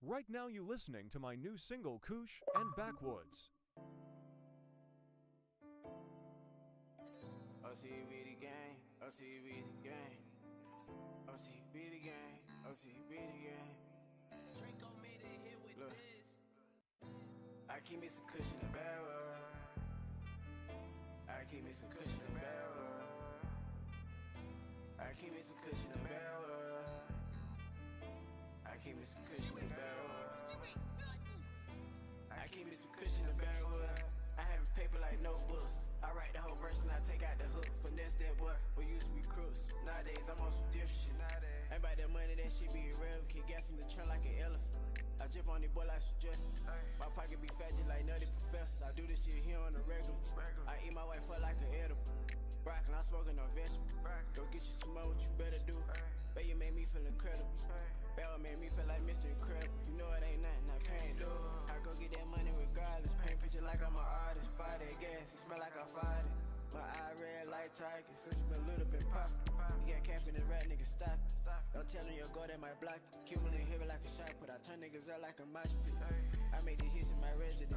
Right now you're listening to my new single, Koosh and Backwoods. OCB the gang, OCB the gang, OCB the gang, OCB the gang. Draco made it here with Look, this. I keep me some cushion in the barrel. I keep me some cushion in the barrel. I I keep me some cushion in the barrel. I keep me some cushion in the barrel. I keep me some cushion in the barrel. I have paper like notebooks. I write the whole verse and I take out the hook. Finesse that boy, we used to be crooks. Nowadays I'm on some different shit. Ain't about that money, that shit be real. Keep gas in the trunk like an elephant. I drip on the boy like some Justin. My pocket be fat just like Nutty Professor. I do this shit here on the regular. I eat my wife up like an edible. Broccoli, I'm smoking on vegetable. Go get you some more, what you better do. Bet you made me feel incredible. Bell made me feel like Mr. Incredible. You know it ain't nothing I can't do. I go get that money regardless. Paint picture like I'm an artist. Fire that gas, it smell like I fired it. My eye red like Tiger, since you been a little bit pop. You got camping the rat, nigga stop it. Don't tell them you'll go, that might block it. Cumulative heavy like a shot put. I turn niggas out like a mosh pit. I make these hits in my residence.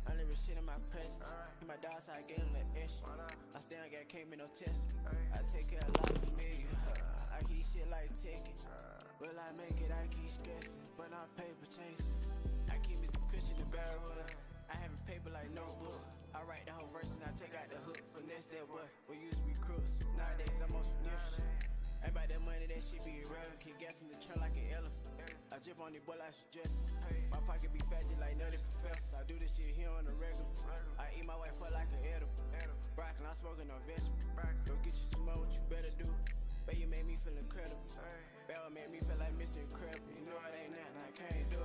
I live shit in my presence. In my dog side, I get him the extra. I stand, I got came in no test. I take care of a lot of familiar. I keep shit like ticket. Will I make it? I keep stressing, but I'm paper chasing. I keep me some cushion in the barrel. I have paper like notebooks. I write the whole verse and I take out the hook. Finesse that boy, we used to be crooks. Nowadays I'm on some different shit. Ain't about that money, that shit be real. Keep gas in the trunk like an elephant. I drip on the boy like some Justin. My pocket be fat just like Nutty Professor. I do this shit here on the regular. I eat my wife up like an edible. Broccoli, I'm smoking on vegetable. Go get you some more, what you better do. Bet you made me feel incredible. Bell made me feel like Mr. Incredible. You know it ain't nothing I can't do.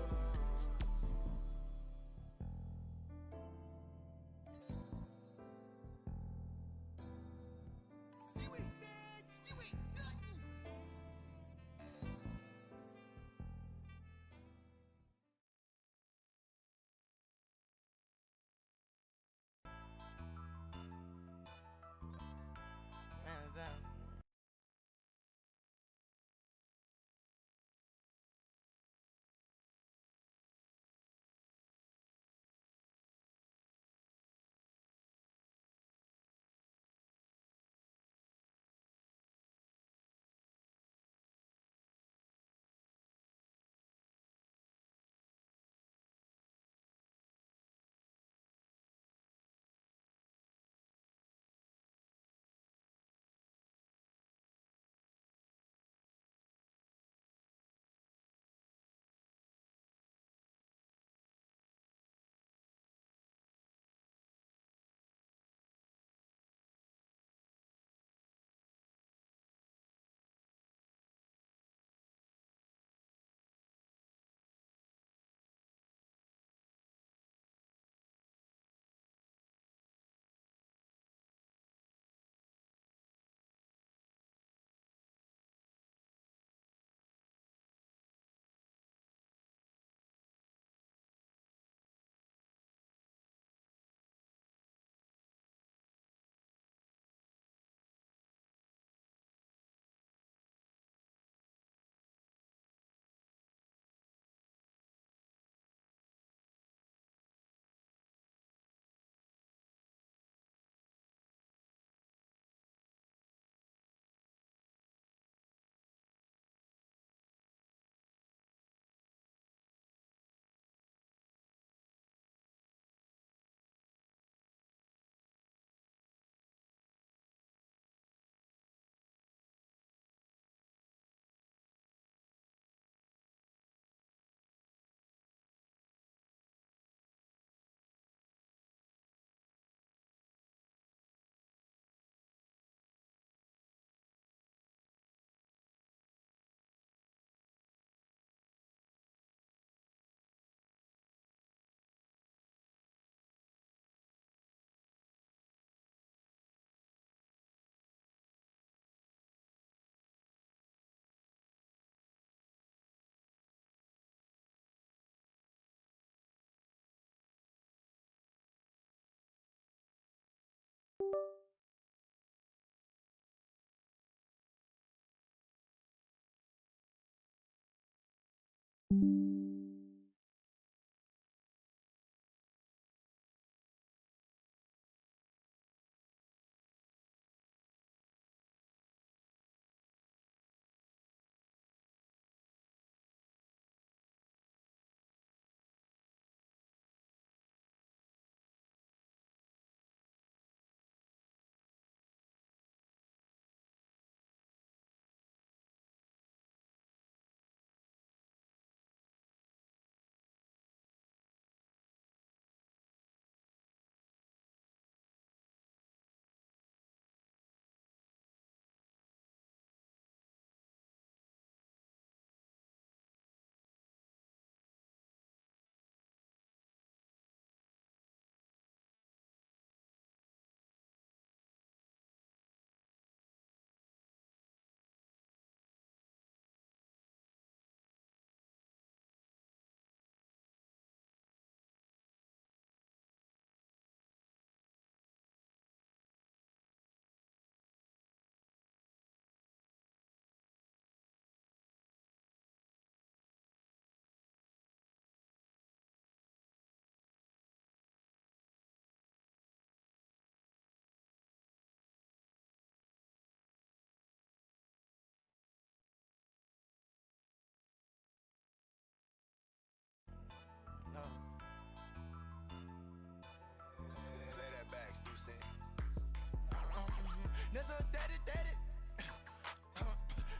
a daddy.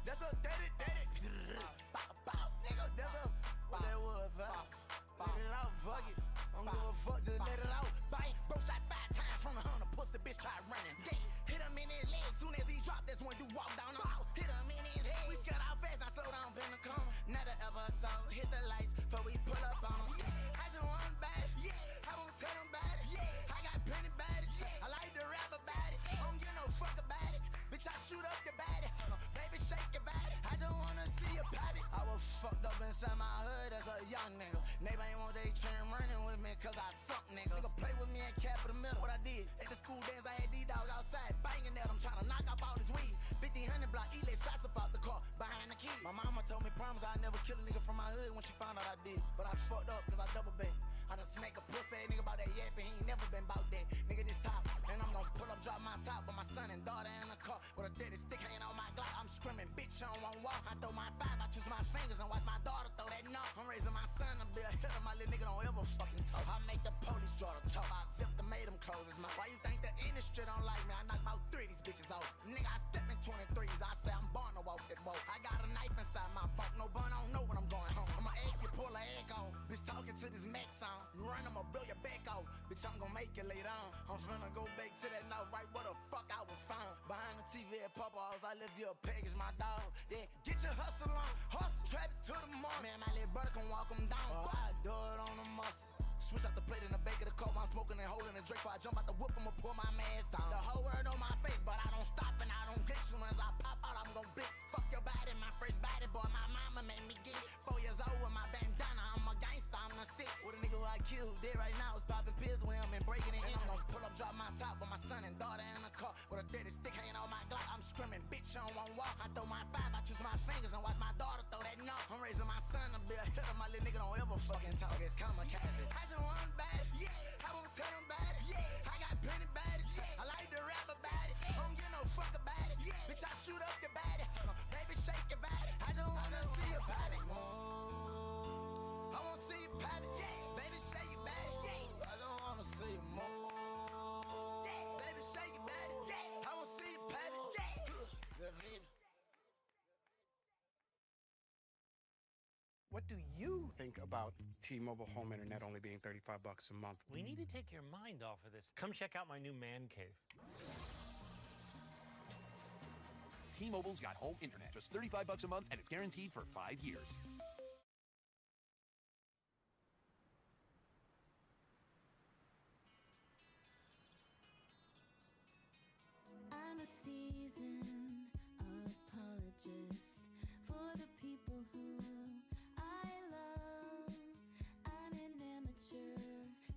That's a daddy. Bow, nigga, that's a what that was, fam. Let it out, fuck it. I'm gonna fuck, just let it out. Bang, bro shot 5 times from the 100, pussy bitch tried running. Yeah, hit him in his leg, soon as he dropped, that's when you walk down the hall. Hit him in his head, we scared out fast, I slow down, bend the cone. Never ever saw, hit the lights, before we pull up on him. Yeah, I just want bad, yeah, I won't tell him about it. Yeah, I got plenty baddies, I like to rap about it. I don't give no fuck about it, bitch, I shoot up your body. Baby, shake your body, I just wanna see you pop it. I was fucked up inside my hood as a young nigga. Neighbor ain't want they train running with me, cause I suck nigga. Nigga play with me in Capital Middle. What I did at the school dance, I had these dogs outside banging at them, trying to knock off all this weed. 1500 block, he let shots about the car behind the key. My mama told me promise I'd never kill a nigga from my hood when she found out I did. But I fucked up cause I double banked. I done smacked a pussy ass nigga about that yap and he ain't never been bout that. Nigga this top, and I'm gonna pull up, drop my top with my son and daughter in the car with a 30 stick hanging on my Glock. I'm screaming, bitch, I don't wanna walk. I throw my 5, I twist my fingers and watch my daughter throw that knock. I'm raising my son to be a hitter, my little nigga don't ever fucking talk. I make the police draw the talk. I zip the made them closes my. Why you think the industry don't like me? I knock about 3 of these bitches off. Nigga, I step in 23s, I say I'm born to walk that boat. I got a knife inside my bunk, no bun, I don't know when I'm going home. I'ma egg you, pull a egg off. Bitch talking to this Mac song. You run, I'ma blow your back off. Bitch, I'm gonna make it later on. I'm finna go back to that night right where the fuck I was found. Behind the TV at Papa's, I live you a package, my dog. Yeah, get your hustle on, hustle, trap it to the mall. Man, my little brother can walk him down. Oh, I do it on the muscle. Switch out the plate in the back of the coat, I'm smoking and holding a drink. Before I jump out the whip, I'ma pull my mask down. The whole world know my face, but I don't stop and I don't glitch. Soon as I pop out, I'm gon' blitz. Fuck your body, my first body, boy, my mama made me get it. 4 years old with my bandana, I'm a gangster, I'm the 6. With a nigga who I killed, dead right now, is popping pills with him and breaking it in. I'm gon' pull up, drop my top with my son and daughter in the car with a 30 stick hanging on my Glock. I'm screaming, bitch, I don't wanna walk. I throw my 5, I twist my fingers and watch my daughter throw that knock. I'm raising my son to be a hitter, my little nigga don't ever fucking talk. It's kamikaze. I just want bad. Yeah, I won't tell them about it. Yeah, I got plenty baddies. I like to rap about it. I don't give no fuck about it. Bitch, I shoot up your body. Baby, shake your body. I just wanna see you pop it. I wanna see you pop it. Yeah, baby, shake your body. Yeah, I don't wanna see you move. Yeah, baby, shake your body. Yeah, I wanna see you pop it. Yeah. What do you think about T-Mobile home internet only being $35 a month? We need to take your mind off of this. Come check out my new man cave. T-Mobile's got home internet, just $35 a month, and it's guaranteed for 5 years. I'm a seasoned apologist for the people who I love. I'm an amateur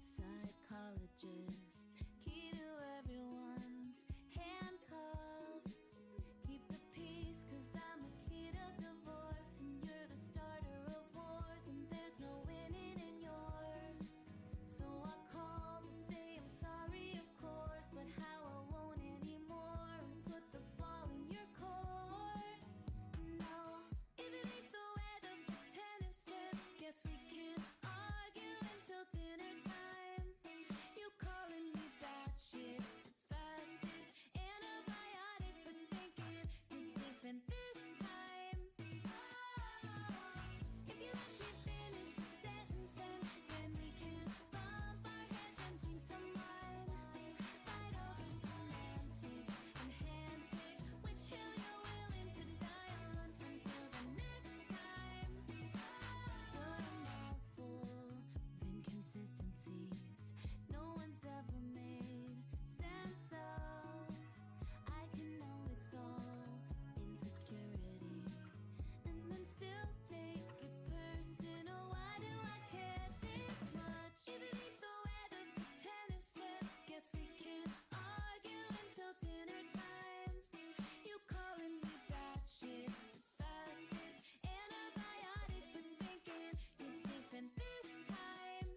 psychologist. Key to everyone's handcuffs. Keep the peace, 'cause I'm a kid of divorce, and you're the starter of wars, and there's no winning in yours. So I call to say I'm sorry, of course, but how I won't anymore, and put the ball in your court. No, if it ain't the weather for tennis, then guess we can argue until dinner time. You calling me batshit, the fastest antibiotic for thinking you're different this time. If you let me finish a sentence, then we can bump our heads and drink some wine. Fight over semantics and handpick which hill you're willing to die on until the next time. You're a mouthful of inconsistencies no one's ever made sense of. I can know it's all insecurity, and then still take it personal. Why do I care this much? If it ain't the weather for tennis, then guess we can argue until dinner time. You calling me batshit, the fastest antibiotic for thinking you're different this time.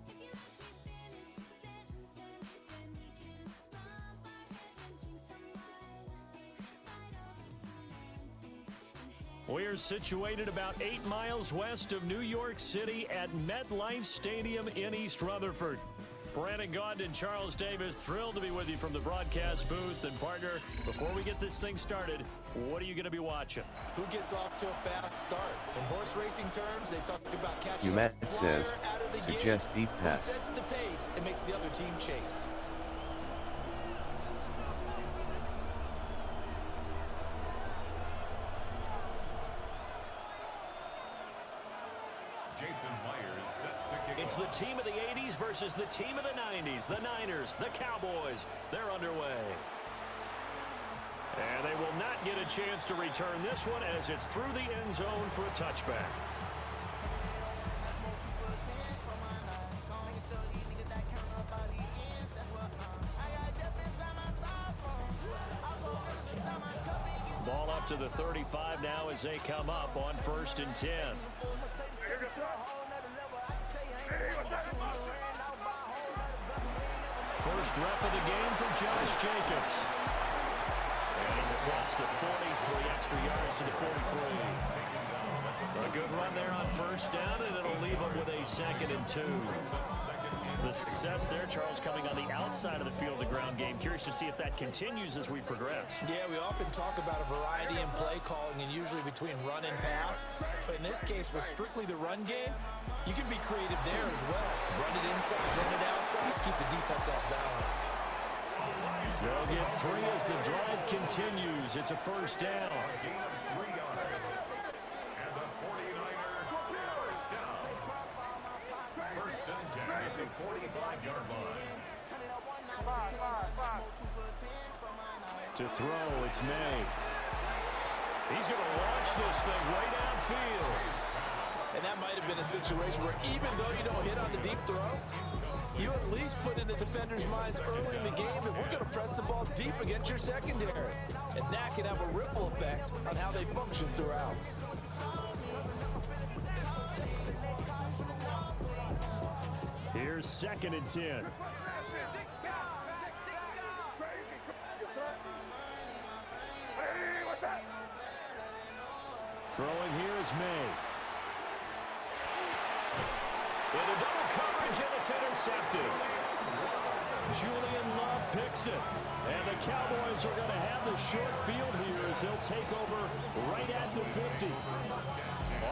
If you let me finish a sentence, then we can bump our heads and drink some wine. Fight over semantics and We're situated about 8 miles west of New York City at MetLife Stadium in East Rutherford. Brandon Gaudin and Charles Davis, thrilled to be with you from the broadcast booth. And partner, before we get this thing started, what are you going to be watching? Who gets off to a fast start? In horse racing terms, they talk about catching Umat a flyer says, out of the suggest gate. deep pass. Who sets the pace and makes the other team chase? Jason Myers set to kick It's the team of the 80s versus the team of the 90s. The Niners, the Cowboys, they're underway. And they will not get a chance to return this one as it's through the end zone for a touchback. Ball up to the 35 now as they come up on 1st and 10. First rep of the game for Josh Jacobs. And he's across the 40, 3 extra yards to the 43. A good run there on 1st down, and it'll leave him with a 2nd and 2. The success there, Charles, coming on the outside of the field of the ground game. Curious to see if that continues as we progress. Yeah, we often talk about a variety in play calling and usually between run and pass. But in this case, with strictly the run game, you can be creative there as well. Run it inside, run it outside, keep the defense off balance. They'll get 3 as the drive continues. It's a 1st down. To throw, it's May. He's going to launch this thing right downfield. And that might have been a situation where even though you don't hit on the deep throw, you at least put in the defender's minds early in the game that we're going to press the ball deep against your secondary. And that can have a ripple effect on how they function throughout. Here's 2nd and 10. Throwing here is May. Into double coverage, and it's intercepted. Julian Love picks it. And the Cowboys are going to have the short field here as they'll take over right at the 50.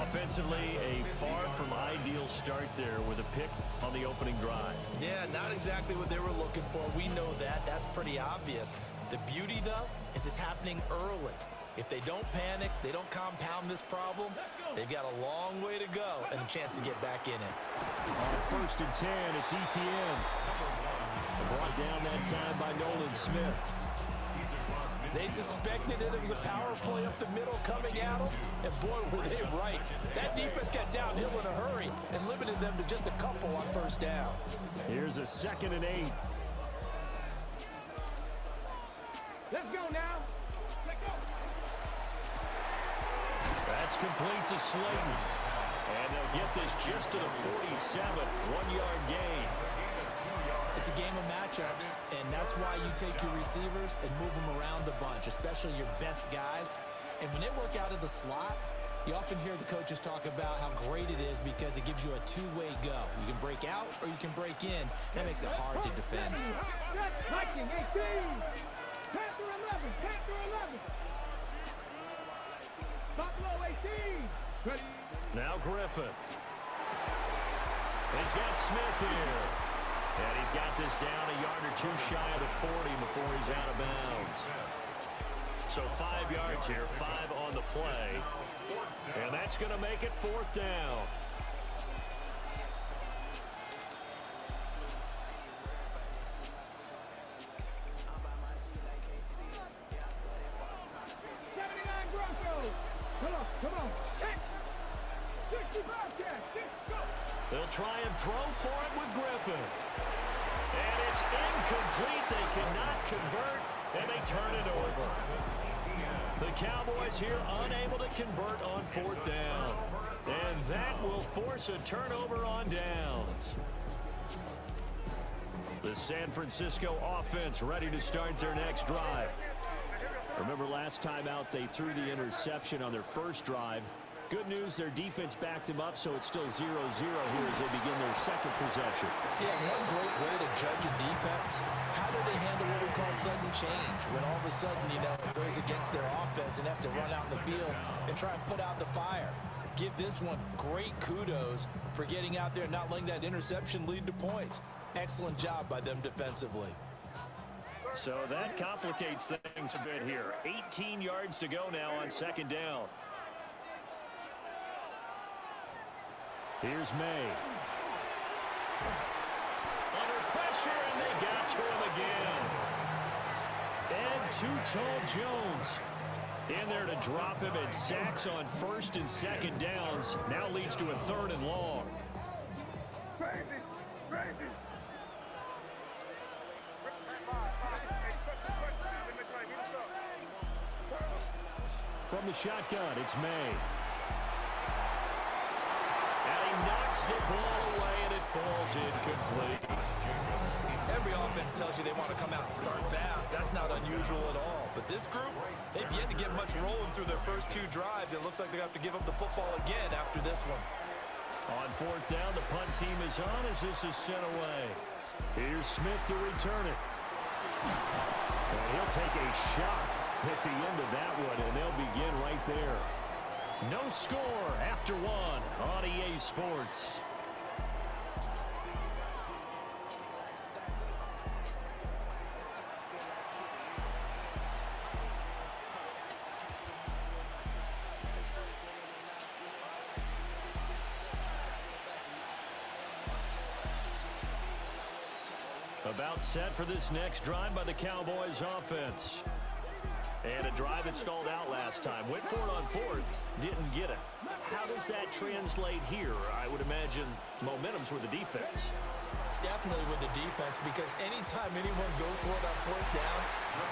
Offensively, a far from ideal start there with a pick on the opening drive. Yeah, not exactly what they were looking for. We know that. That's pretty obvious. The beauty, though, is it's happening early. If they don't panic, they don't compound this problem, they've got a long way to go and a chance to get back in it. On 1st and 10, it's ETN. Brought down that time by Nolan Smith. They suspected that it was a power play up the middle coming at them, and boy, were they right. That defense got downhill in a hurry and limited them to just a couple on 1st down. Here's a 2nd and 8. Let's go now. Let's go. That's complete to Slayton. And they'll get this just to the 47, 1-yard gain. It's a game of matchups, and that's why you take your receivers and move them around a bunch, especially your best guys. And when they work out of the slot, you often hear the coaches talk about how great it is because it gives you a two-way go. You can break out or you can break in. That makes it hard to defend. Viking 18. Panther 11. Panther 11. Buffalo 18. Now Griffin. He's got Smith here. And he's got this down a yard or 2 shy of the 40 before he's out of bounds. So 5 yards here, 5 on the play. And that's going to make it 4th down. Come on. 65 catch. Go. They'll try and throw for it with Griffin. And it's incomplete. They cannot convert, and they turn it over. The Cowboys here unable to convert on 4th down. And that will force a turnover on downs. The San Francisco offense ready to start their next drive. Remember last time out, they threw the interception on their first drive. Good news, their defense backed him up, so it's still 0-0 here as they begin their second possession. Yeah, one great way to judge a defense, how do they handle what we call sudden change? When all of a sudden, it goes against their offense and have to run out in the field and try and put out the fire. Give this one great kudos for getting out there and not letting that interception lead to points. Excellent job by them defensively. So that complicates things a bit here. 18 yards to go now on second down. Here's May. Under pressure, and they got to him again. Ed Too-Tall Jones in there to drop him, and sacks on first and second downs. Now leads to a 3rd and long. Crazy. From the shotgun, it's May. And he knocks the ball away, and it falls incomplete. Every offense tells you they want to come out and start fast. That's not unusual at all. But this group, they've yet to get much rolling through their first 2 drives. It looks like they have to give up the football again after this one. On 4th down, the punt team is on as this is sent away. Here's Smith to return it. And he'll take a shot at the end of that one, and they'll begin right there. No score after 1 on EA Sports. About set for this next drive by the Cowboys offense. And a drive that stalled out last time. Went for it on 4th, didn't get it. How does that translate here? I would imagine momentum's with the defense. Definitely with the defense, because anytime anyone goes for it on 4th down,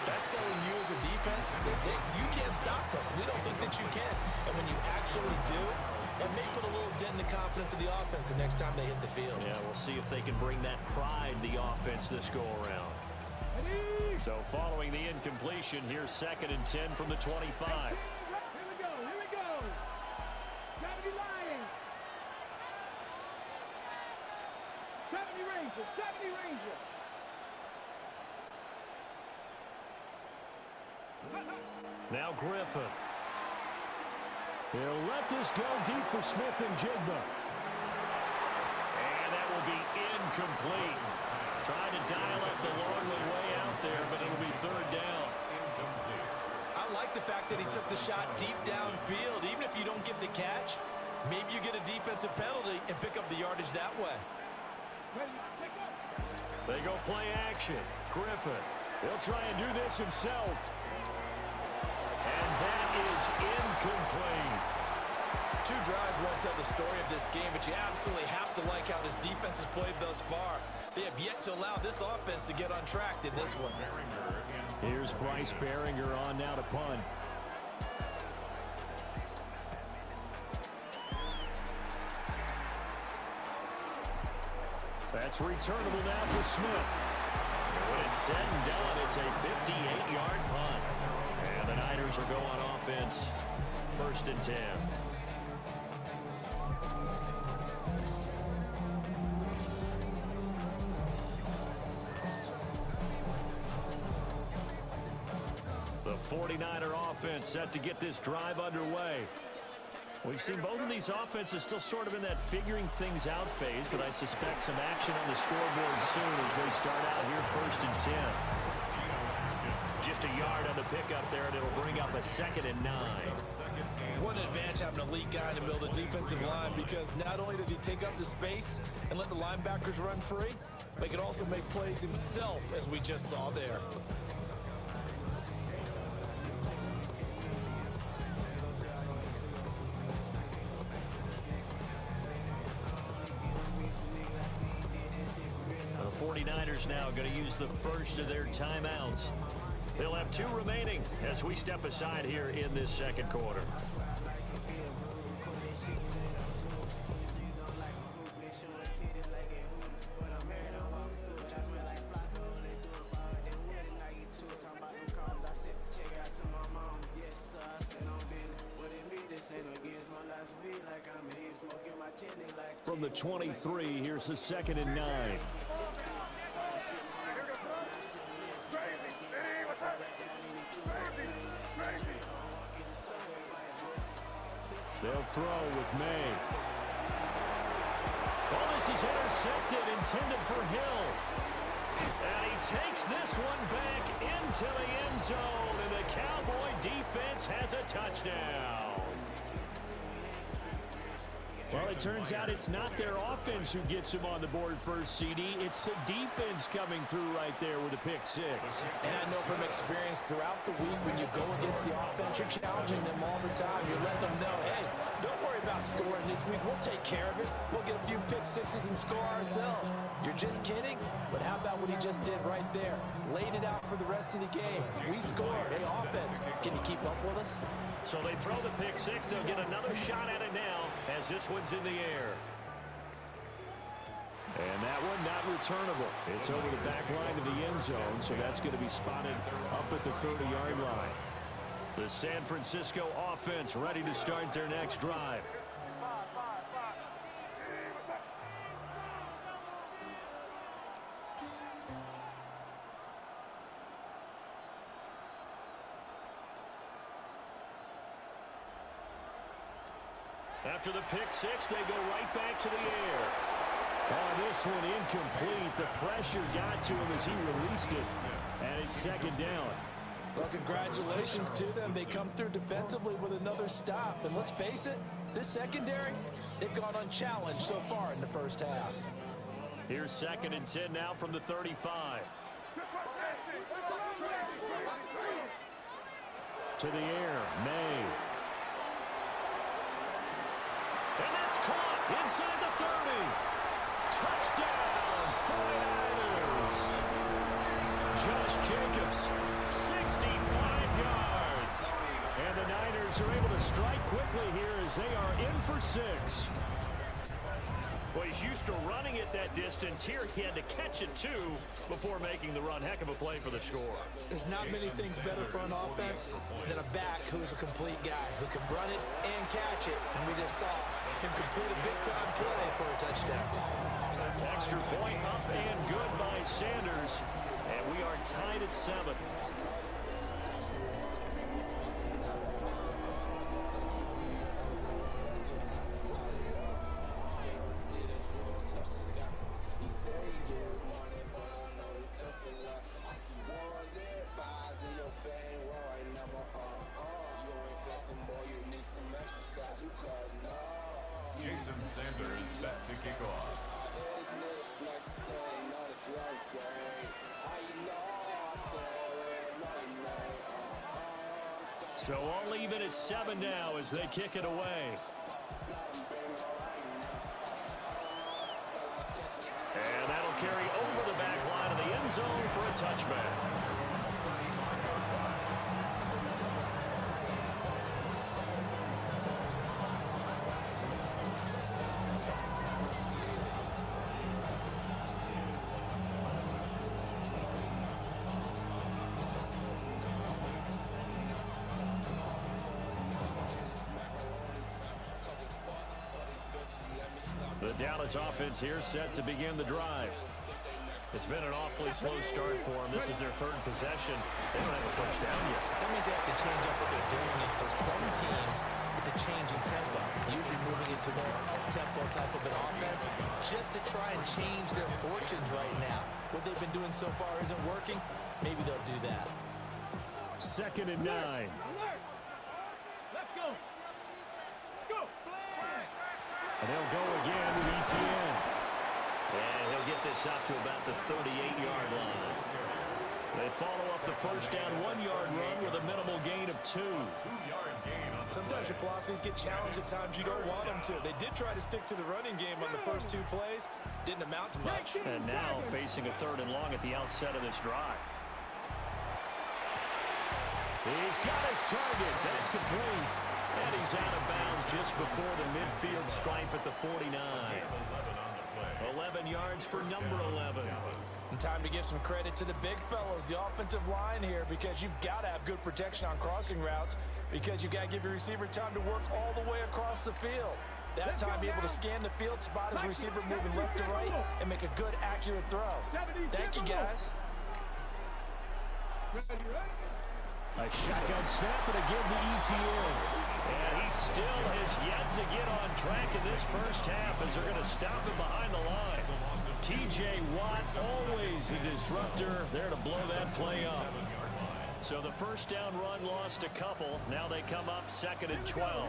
that's telling you as a defense that you can't stop us. We don't think that you can. And when you actually do, it may put a little dent in the confidence of the offense the next time they hit the field. Yeah, we'll see if they can bring that pride to the offense this go-around. So following the incompletion, here's 2nd and 10 from the 25. Here we go. Gravity Lions. 70 Rangers. Now Griffin. He'll let this go deep for Smith and Jigba. And that will be incomplete. Trying to dial up the long way out there, but it'll be 3rd down. I like the fact that he took the shot deep downfield. Even if you don't get the catch, maybe you get a defensive penalty and pick up the yardage that way. They go play action. Griffin. He'll try and do this himself. And that is incomplete. 2 drives won't tell the story of this game, but you absolutely have to like how this defense has played thus far. They have yet to allow this offense to get on track in this one. Here's Bryce Baringer on now to punt. That's returnable now for Smith. When it's said and done, it's a 58-yard punt. And the Niners are going on offense. 1st and 10. The 49er offense set to get this drive underway. We've seen both of these offenses still sort of in that figuring things out phase, but I suspect some action on the scoreboard soon as they start out here 1st and 10. Just a yard on the pickup there, and it'll bring up a 2nd and 9. What an advantage having an elite guy in the middle of the defensive line, because not only does he take up the space and let the linebackers run free, but he can also make plays himself, as we just saw there. The 49ers now going to use the first of their timeouts. They'll have 2 remaining as we step aside here in this second quarter. from the 23. Here's the 2nd and 9. They'll throw with May. Oh, this is intercepted, intended for Hill. And he takes this one back into the end zone, and the Cowboy defense has a touchdown. Well, it turns out it's not their offense who gets them on the board first, CD. It's the defense coming through right there with a pick six. And I know from experience throughout the week when you go against the offense, you're challenging them all the time. You're letting them know, hey, don't worry about scoring this week. We'll take care of it. We'll get a few pick sixes and score ourselves. You're just kidding? But how about what he just did right there? Laid it out for the rest of the game. We scored. Hey, offense, can you keep up with us? So they throw the pick six. They'll get another shot at it now as this one's in the air. And that one not returnable. It's over the back line of the end zone, so that's going to be spotted up at the 30-yard line. The San Francisco offense ready to start their next drive. After the pick six, they go right back to the air. Oh, this one incomplete. The pressure got to him as he released it. And it's 2nd down. Well, congratulations to them. They come through defensively with another stop. And let's face it, this secondary, they've gone unchallenged so far in the first half. Here's 2nd and 10 now from the 35. To the air, May. And that's caught inside the 30. Touchdown, 49ers. Josh Jacobs, 65 yards. And the Niners are able to strike quickly here as they are in for 6. Well, he's used to running it that distance. Here he had to catch it, too, before making the run. Heck of a play for the score. There's not many things better for an offense than a back who is a complete guy, who can run it and catch it. And we just saw him complete a big-time play for a touchdown. Extra point up and good by Sanders. And we are tied at 7. Jason Sanders set to kick off. So all even at 7 now as they kick it away. And that'll carry over the back line of the end zone for a touchback. The Dallas offense here set to begin the drive. It's been an awfully slow start for them. This is their 3rd possession. They don't have a first down yet. That means they have to change up what they're doing, and for some teams, it's a change in tempo, usually moving into more up-tempo type of an offense, just to try and change their fortunes right now. What they've been doing so far isn't working. Maybe they'll do that. 2nd and 9. Let's go. Let's go. And they'll go again with ETN. And he'll get this out to about the 38-yard line. They follow up the first down 1-yard run with a minimal gain of 2. Sometimes your philosophies get challenged at times you don't want them to. They did try to stick to the running game on the first 2 plays. Didn't amount to much. And now facing a 3rd and long at the outset of this drive. He's got his target. That's complete. And he's out of bounds just before the midfield stripe at the 49. 11 yards for number 11. And time to give some credit to the big fellows, the offensive line here, because you've got to have good protection on crossing routes, because you've got to give your receiver time to work all the way across the field. That time, be able to scan the field, spot his receiver moving left to right, and make a good, accurate throw. Thank you, guys. A shotgun snap and again the ETN. And he still has yet to get on track in this first half as they're going to stop him behind the line. T.J. Watt, always a disruptor, there to blow that play up. So the first down run lost a couple. Now they come up 2nd and 12.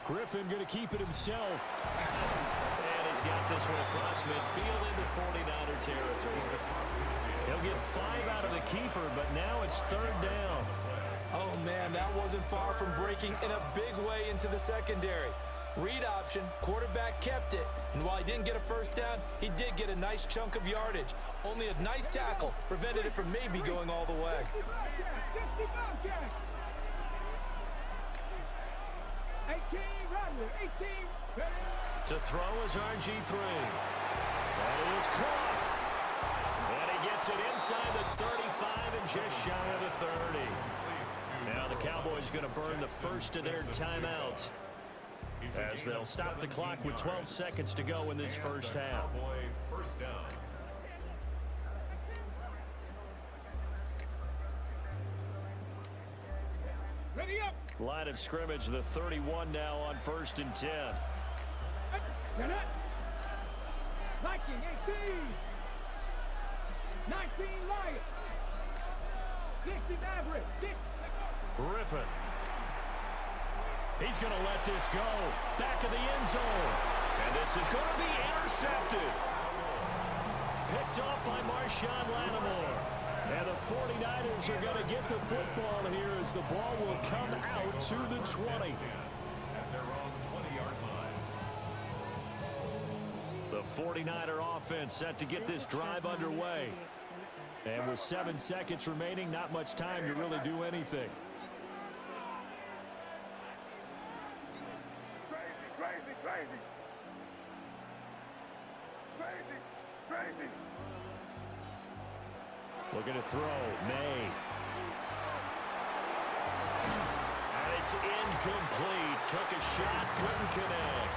Griffin going to keep it himself. And he's got this one across midfield into 49er territory. He'll get 5 out of the keeper, but now it's 3rd down. Oh, man, that wasn't far from breaking in a big way into the secondary. Read option, quarterback kept it, and while he didn't get a first down, he did get a nice chunk of yardage. Only a nice tackle prevented it from maybe going all the way. To throw is RG3. That is caught. And he gets it inside the 35 and just shy of the 30. Now the Cowboys going to burn the first of their timeouts as they'll stop the clock with 12 seconds to go in this first half. First down. Ready up. Line of scrimmage, the 31 now on 1st and 10. Viking 18. 19 Lions. 60 Maverick. Griffin. He's going to let this go. Back of the end zone. And this is going to be intercepted. Picked off by Marshawn Lattimore. And the 49ers are going to get the football here as the ball will come out to the 20. At their own 20-yard line. The 49er offense set to get this drive underway. And with 7 seconds remaining, not much time to really do anything. Crazy. Looking to throw. May. And it's incomplete. Took a shot, couldn't connect.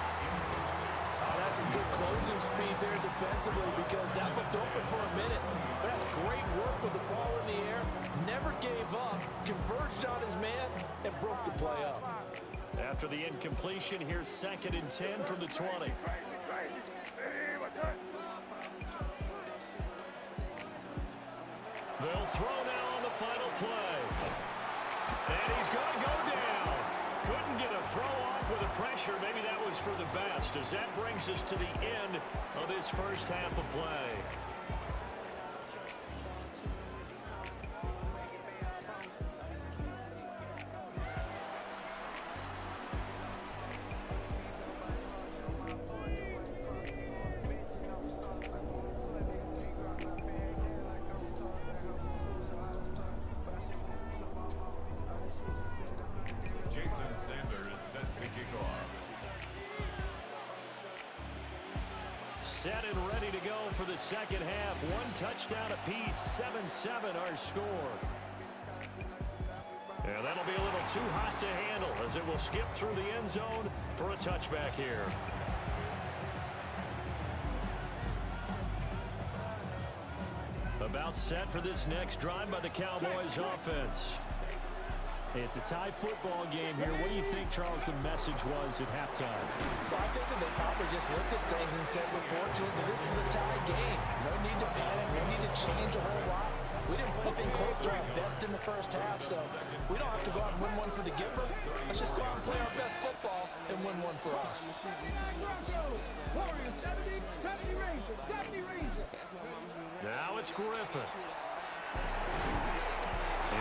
Oh, that's some good closing speed there defensively because that looked open for a minute. But that's great work with the ball in the air. Never gave up. Converged on his man and broke the play up. After the incompletion, here's 2nd and 10 from the 20. They'll throw now on the final play. And he's going to go down. Couldn't get a throw off with the pressure. Maybe that was for the best, as that brings us to the end of this first half of play. Set and ready to go for the second half. 1 touchdown apiece, 7-7 our score. And that'll be a little too hot to handle as it will skip through the end zone for a touchback here. About set for this next drive by the Cowboys offense. It's a tie football game here. What do you think, Charles, the message was at halftime? Well, I think that they probably just looked at things and said, we're fortunate that this is a tie game. No need to panic. No need to change a whole lot. We didn't play anything close to our best in the first half, so we don't have to go out and win one for the giver. Let's just go out and play our best football and win one for us. Now it's Griffin.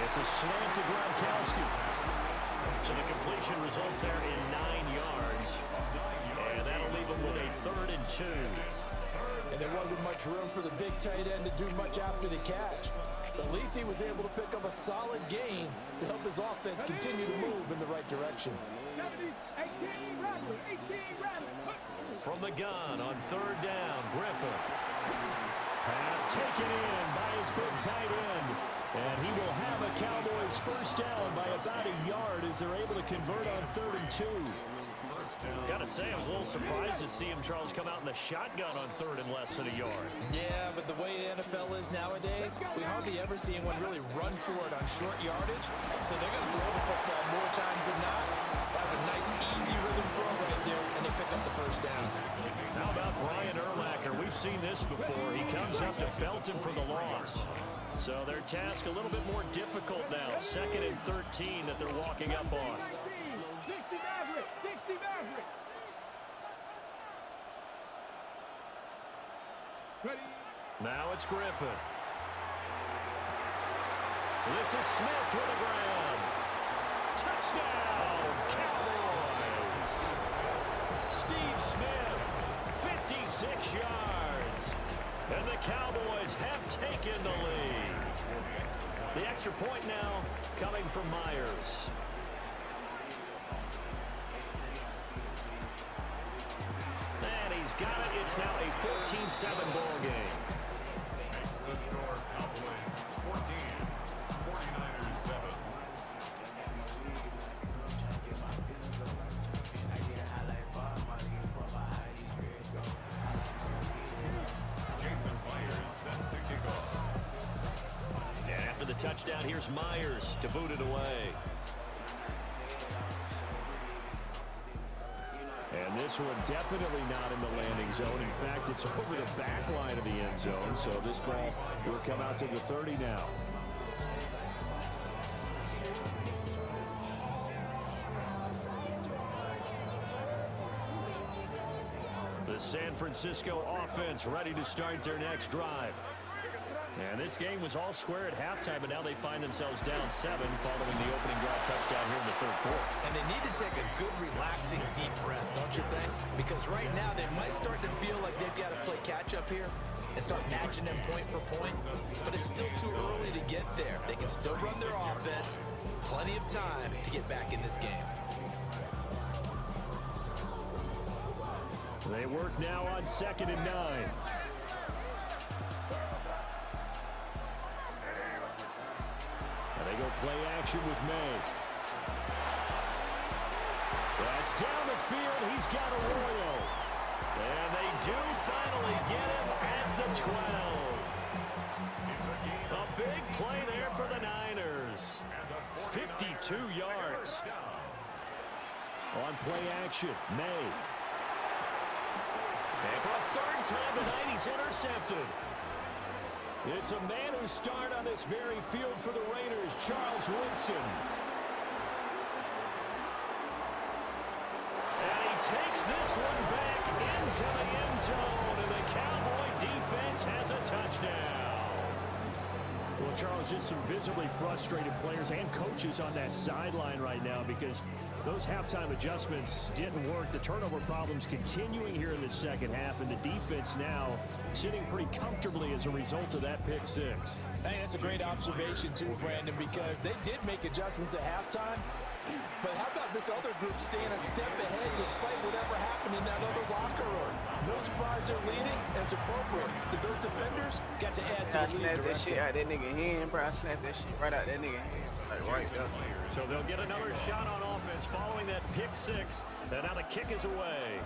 It's a slant to Gronkowski. So the completion results there in 9 yards. And that'll leave him with a 3rd and 2. And there wasn't much room for the big tight end to do much after the catch. But at least he was able to pick up a solid gain to help his offense continue to move in the right direction. From the gun on 3rd down, Griffin. Pass taken in by his big tight end. And he will have a Cowboys first down by about a yard as they're able to convert on 3rd and 2. Gotta say, I was a little surprised to see him, Charles, come out in the shotgun on 3rd and less than a yard. Yeah, but the way the NFL is nowadays, we hardly ever see anyone really run for it on short yardage. So they're going to throw the football more times than not. That was a nice, easy rhythm throw right there, and they pick up the first down. How about Brian Urlacher? We've seen this before. He comes up to Belton for the loss. So their task a little bit more difficult now. 2nd and 13 that they're walking up on. Now it's Griffin. This is Smith with a grab. Touchdown, Cowboys. Steve Smith, 56 yards. And the Cowboys have taken the lead. The extra point now coming from Myers. And he's got it. It's now a 14-7 ball game. Makes the score Cowboys 14, 49ers 7. Jason Myers sends the kickoff. And after the touchdown, here's Myers to boot it away. And this one definitely not in the landing zone. In fact, it's over the back line of the end zone. So this ball will come out to the 30 now. The San Francisco offense ready to start their next drive. And this game was all square at halftime, but now they find themselves down 7 following the opening drive touchdown here in the 3rd quarter. And they need to take a good, relaxing, deep breath, don't you think? Because right now they might start to feel like they've got to play catch-up here and start matching them point for point. But it's still too early to get there. They can still run their offense. Plenty of time to get back in this game. They work now on 2nd and 9. They go play action with May. That's down the field. He's got Arroyo. And they do finally get him at the 12. A big play there for the Niners. 52 yards. On play action, May. And for a 3rd time tonight, he's intercepted. It's a man who starred on this very field for the Raiders, Charles Woodson. And he takes this one back into the end zone, and the Cowboy defense has a touchdown. Well, Charles, just some visibly frustrated players and coaches on that sideline right now because those halftime adjustments didn't work. The turnover problems continuing here in the 2nd half, and the defense now sitting pretty comfortably as a result of that pick 6. Hey, that's a great observation too, Brandon, because they did make adjustments at halftime. But how about this other group staying a step ahead despite whatever happened in that other locker room? No surprise they're leading, and it's appropriate. Those defenders got to add to the lead. I snapped that shit out that nigga hand, bro. I snapped that shit right out that nigga hand. Like right there. So they'll get another shot on offense following that pick 6. And now the kick is away.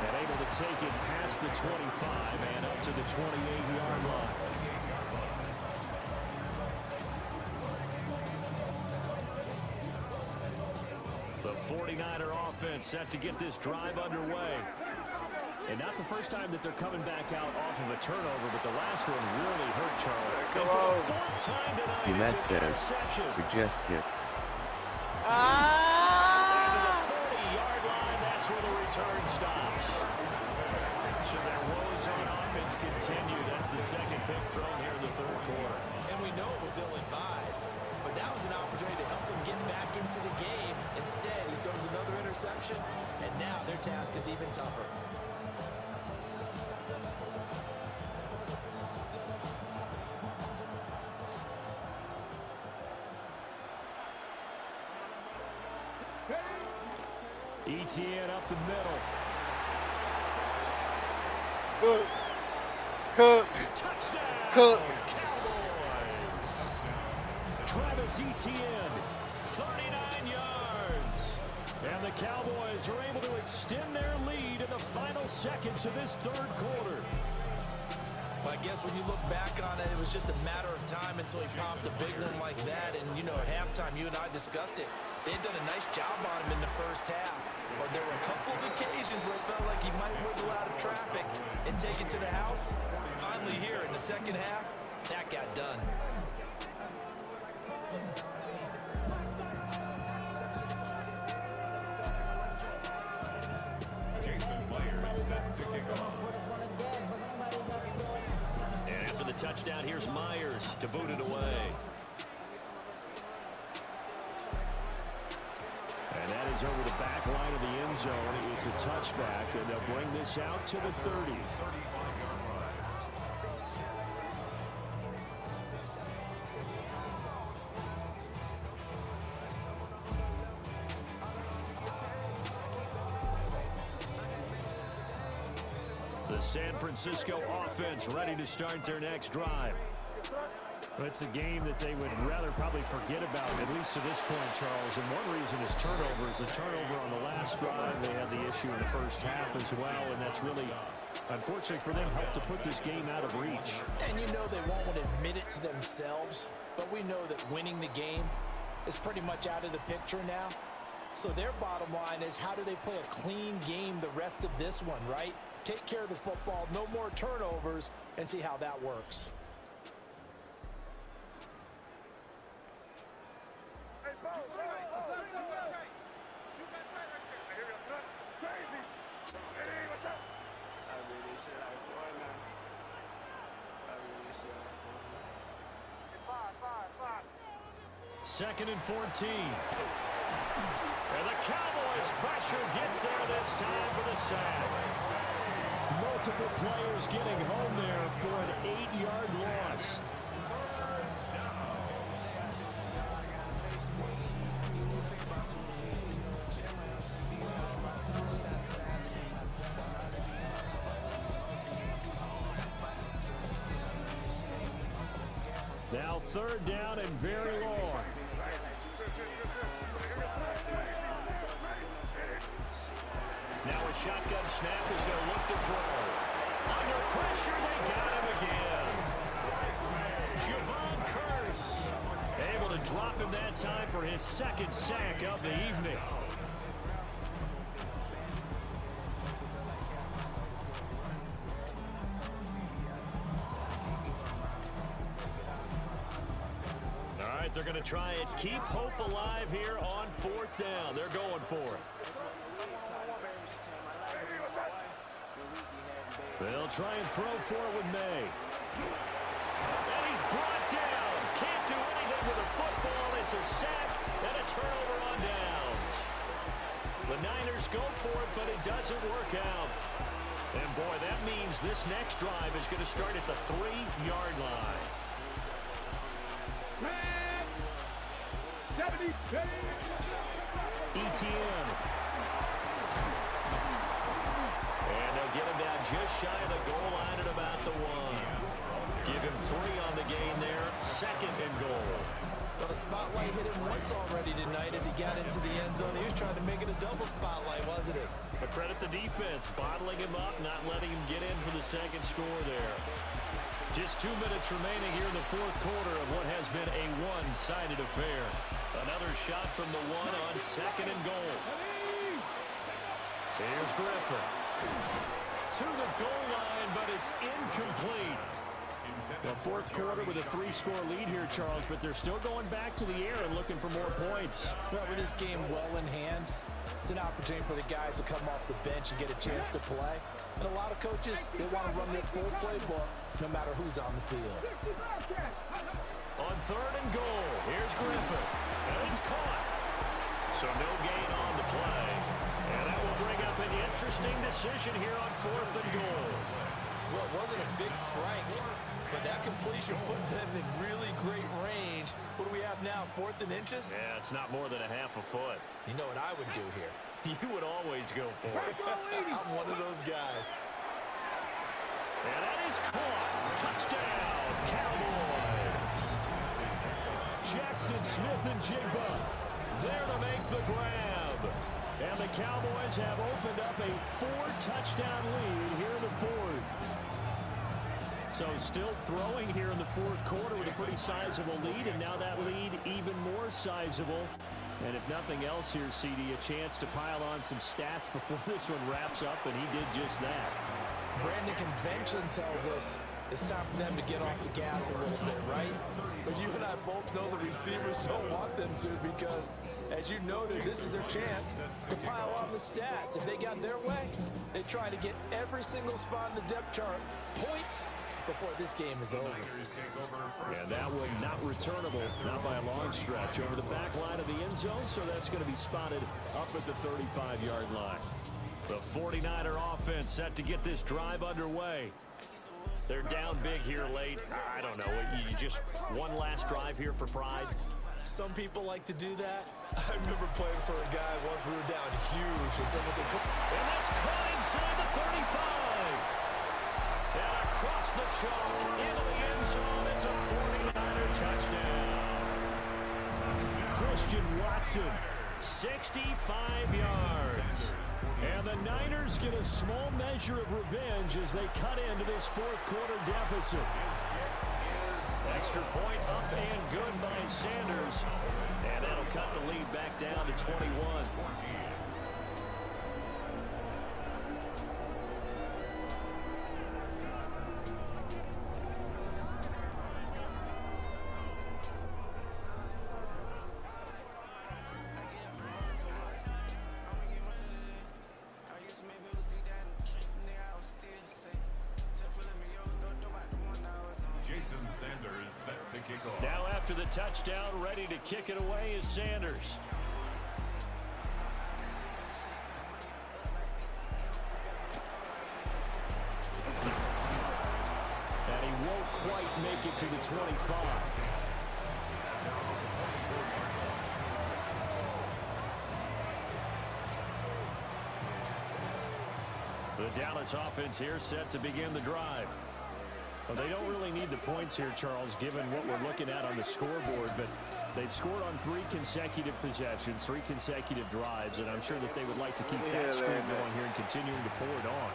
And able to take it past the 25 and up to the 28-yard line. The 49er offense set to get this drive underway. And not the first time that they're coming back out off of a turnover, but the last one really hurt Charlie. And for the 4th time tonight, Matt says, suggest kick. And to the 30-yard line, that's where the return stops. So their woes on offense continue. That's the 2nd pick thrown here in the 3rd quarter. And we know it was ill-advised, but that was an opportunity to help them get back into the game. Instead, he throws another interception, and now their task is even tougher. ETN up the middle. Cook. Touchdown. Cook. Cowboys. Travis Etienne, 39 yards. And the Cowboys are able to extend their lead in the final seconds of this third quarter. But I guess when you look back on it, it was just a matter of time until he popped a big one like that. And, you know, at halftime, you and I discussed it. They had done a nice job on him in the first half. But there were a couple of occasions where it felt like he might wiggle out of traffic and take it to the house. Finally here in the second half, that got done. Jason Myers set to kick off. And after the touchdown, here's Myers to boot it away. And that is over the back line of the end zone. It's a touchback, and they'll bring this out to the 30. The San Francisco offense ready to start their next drive. It's a game that they would rather probably forget about, at least to this point, Charles. And one reason is turnovers. A turnover on the last drive. They had the issue in the first half as well, and that's really, unfortunately for them, helped to put this game out of reach. And you know they won't admit it to themselves, but we know that winning the game is pretty much out of the picture now. So their bottom line is, how do they play a clean game the rest of this one, right? Take care of the football, no more turnovers, and see how that works. Second and 14. And the Cowboys' pressure gets there this time for the sack. Multiple players getting home there for an 8-yard loss. Now third down and very long. Now a shotgun snap as they'll look to throw. Under pressure, they got him again. Javon Curse able to drop him that time for his second sack of the evening. They're going to try and keep hope alive here on fourth down. They're going for it. They'll try and throw for it with May. And he's brought down. Can't do anything with a football. It's a sack and a turnover on downs. The Niners go for it, but it doesn't work out. And boy, that means this next drive is going to start at the 3-yard line. Etienne. And they'll get him down just shy of the goal line at about the 1. Give him 3 on the gain there. Second and goal. Well, the spotlight hit him once already tonight as he got into the end zone. He was trying to make it a double spotlight, wasn't it? But credit the defense, bottling him up, not letting him get in for the second score there. Just 2 minutes remaining here in the fourth quarter of what has been a one-sided affair. Another shot from the 1 on second and goal. Here's Griffin. To the goal line, but it's incomplete. The fourth quarter with a 3-score lead here, Charles, but they're still going back to the air and looking for more points. Well, with this game well in hand, it's an opportunity for the guys to come off the bench and get a chance to play. And a lot of coaches, they want to run their full playbook no matter who's on the field. On third and goal, here's Griffin. And it's caught. So no gain on the play. And that will bring up an interesting decision here on fourth and goal. Well, it wasn't a big strike, but that completion put them in really great range. What do we have now, 4th and inches? Yeah, it's not more than a half a foot. You know what I would do here? You would always go for it. I'm one of those guys. And that is caught. Touchdown, Cowboys. Jackson Smith-Njigba there to make the grab. And the Cowboys have opened up a 4-touchdown lead here in the fourth. So still throwing here in the fourth quarter with a pretty sizable lead, and now that lead even more sizable. And if nothing else here, CD, a chance to pile on some stats before this one wraps up, and he did just that. Brandon, convention tells us it's time for them to get off the gas a little bit, right? But you and I both know the receivers don't want them to, because, as you noted, this is their chance to pile on the stats. If they got their way, they try to get every single spot in the depth chart points before this game is over. And that one not returnable, not by a long stretch, over the back line of the end zone, so that's going to be spotted up at the 35-yard line. The 49er offense set to get this drive underway. They're down big here late. I don't know, you just one last drive here for pride. Some people like to do that. I remember playing for a guy once we were down huge, and someone said, and that's caught inside the 35. And across the chalk into the end zone, it's a 49er touchdown. Christian Watson, 65 yards. And the Niners get a small measure of revenge as they cut into this fourth quarter deficit. Extra point up and good by Sanders. And that'll cut the lead back down to 21. Now after the touchdown, ready to kick it away is Sanders. And he won't quite make it to the 25. The Dallas offense here set to begin the drive. Well, they don't really need the points here, Charles, given what we're looking at on the scoreboard, but they've scored on 3 consecutive possessions, 3 consecutive drives, and I'm sure that they would like to keep that streak going here and continuing to pour it on.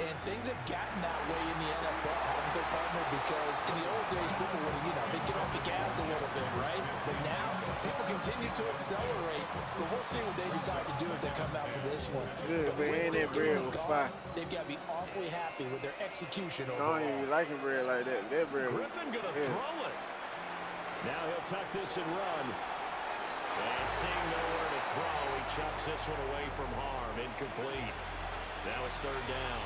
And things have gotten that way in the NFL, haven't they, partner? Because in the old days, people would, they get off the gas a little bit, right? But now, people continue to accelerate. But we'll see what they decide to do as they come out for this one. Good, but ain't that bread was fire. They've got to be awfully happy with their execution I overall. don't even like bread like that. That bread was Griffin gonna throw it. Now he'll tuck this and run. And seeing nowhere to throw, he chucks this one away from harm. Incomplete. Now it's third down.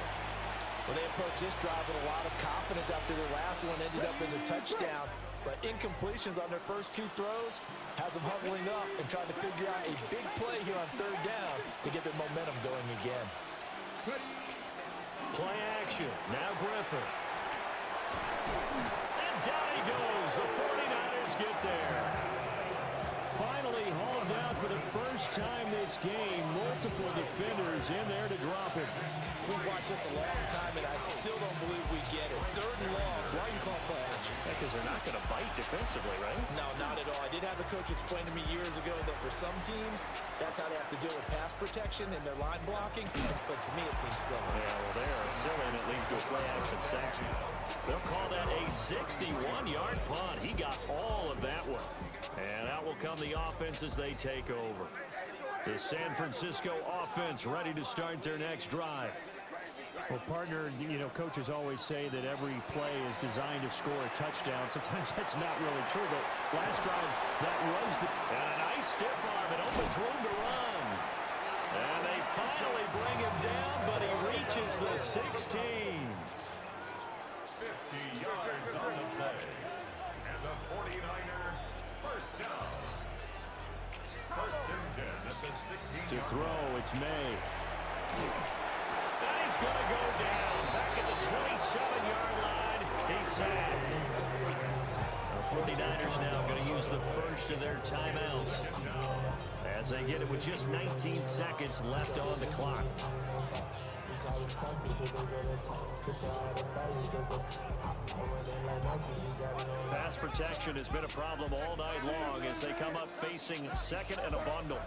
Well, they approached this drive with a lot of confidence after their last one ended up as a touchdown. But incompletions on their first 2 throws has them huddling up and trying to figure out a big play here on third down to get their momentum going again. Play action. Now Griffin. And down he goes. The 49ers get there. Finally hauled down for the first time this game. Multiple defenders in there to drop him. We've watched this a long time, and I still don't believe we get it. Third and long. Why are you calling play action? Because they're not going to bite defensively, right? No, not at all. I did have a coach explain to me years ago that for some teams, that's how they have to deal with pass protection and their line blocking. But to me, it seems silly. Yeah, well, they are silly, and it leads to a play action sack. They'll call that a 61-yard punt. He got all of that one. And out will come the offense as they take over. The San Francisco offense ready to start their next drive. Well, partner, coaches always say that every play is designed to score a touchdown. Sometimes that's not really true, but last drive, that was the... And a nice stiff arm. It opens room to run. And they finally bring him down, but he reaches the 16. 50 yards on the play. And the 49er first down. First and 10 at the 16. To throw, it's May. And he's going to go down. Back at the 27-yard line. He's sacked. The 49ers now going to use the first of their timeouts as they get it with just 19 seconds left on the clock. Pass protection has been a problem all night long as they come up facing second and a bundle.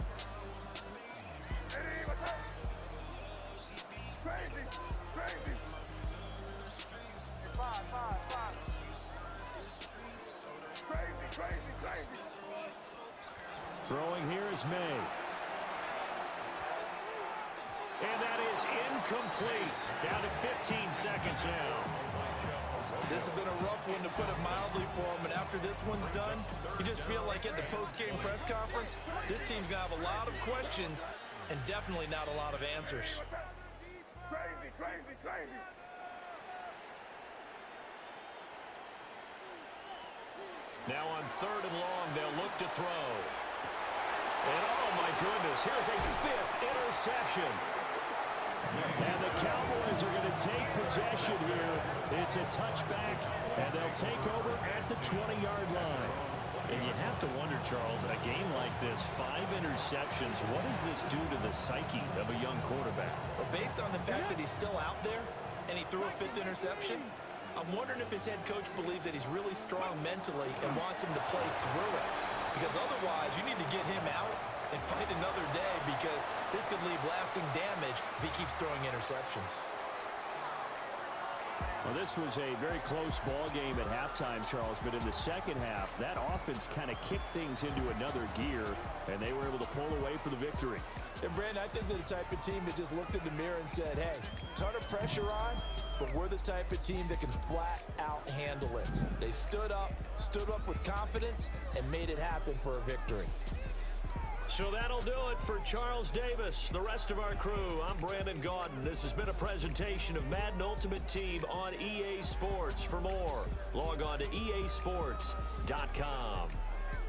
Throwing here is May. And that is incomplete. Down to 15 seconds now. This has been a rough one, to put it mildly, for him. And after this one's done, you just feel like at the post-game press conference, this team's going to have a lot of questions and definitely not a lot of answers. Crazy. Now on third and long, they'll look to throw. And oh my goodness, here's a fifth interception. And the Cowboys are going to take possession here. It's a touchback, and they'll take over at the 20-yard line. And you have to wonder, Charles, a game like this, 5 interceptions, what does this do to the psyche of a young quarterback? Well, based on the fact that he's still out there and he threw a 5th interception, I'm wondering if his head coach believes that he's really strong mentally and wants him to play through it. Because otherwise, you need to get him out and fight another day, because this could leave lasting damage if he keeps throwing interceptions. Well, this was a very close ball game at halftime, Charles, but in the second half, that offense kind of kicked things into another gear, and they were able to pull away for the victory. And Brandon, I think they're the type of team that just looked in the mirror and said, hey, ton of pressure on, but we're the type of team that can flat out handle it. They stood up with confidence, and made it happen for a victory. So that'll do it for Charles Davis, the rest of our crew. I'm Brandon Gaudin. This has been a presentation of Madden Ultimate Team on EA Sports. For more, log on to easports.com.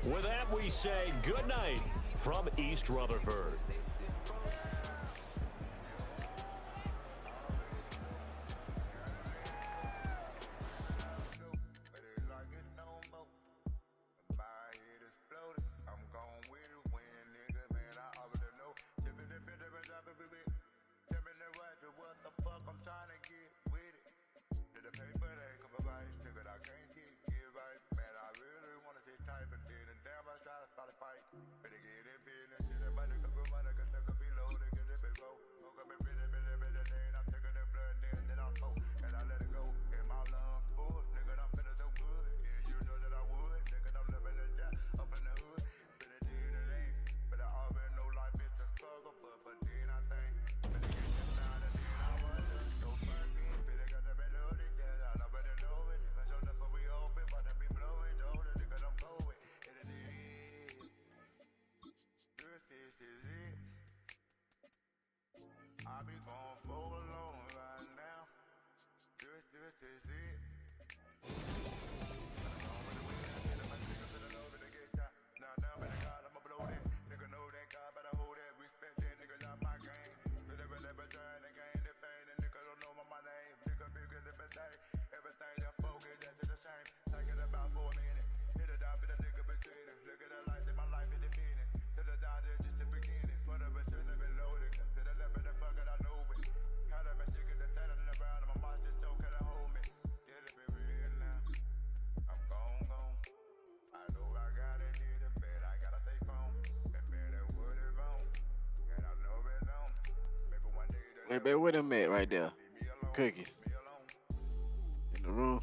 With that, we say good night from East Rutherford. Hey, baby, where them at right there? Cookies. In the room.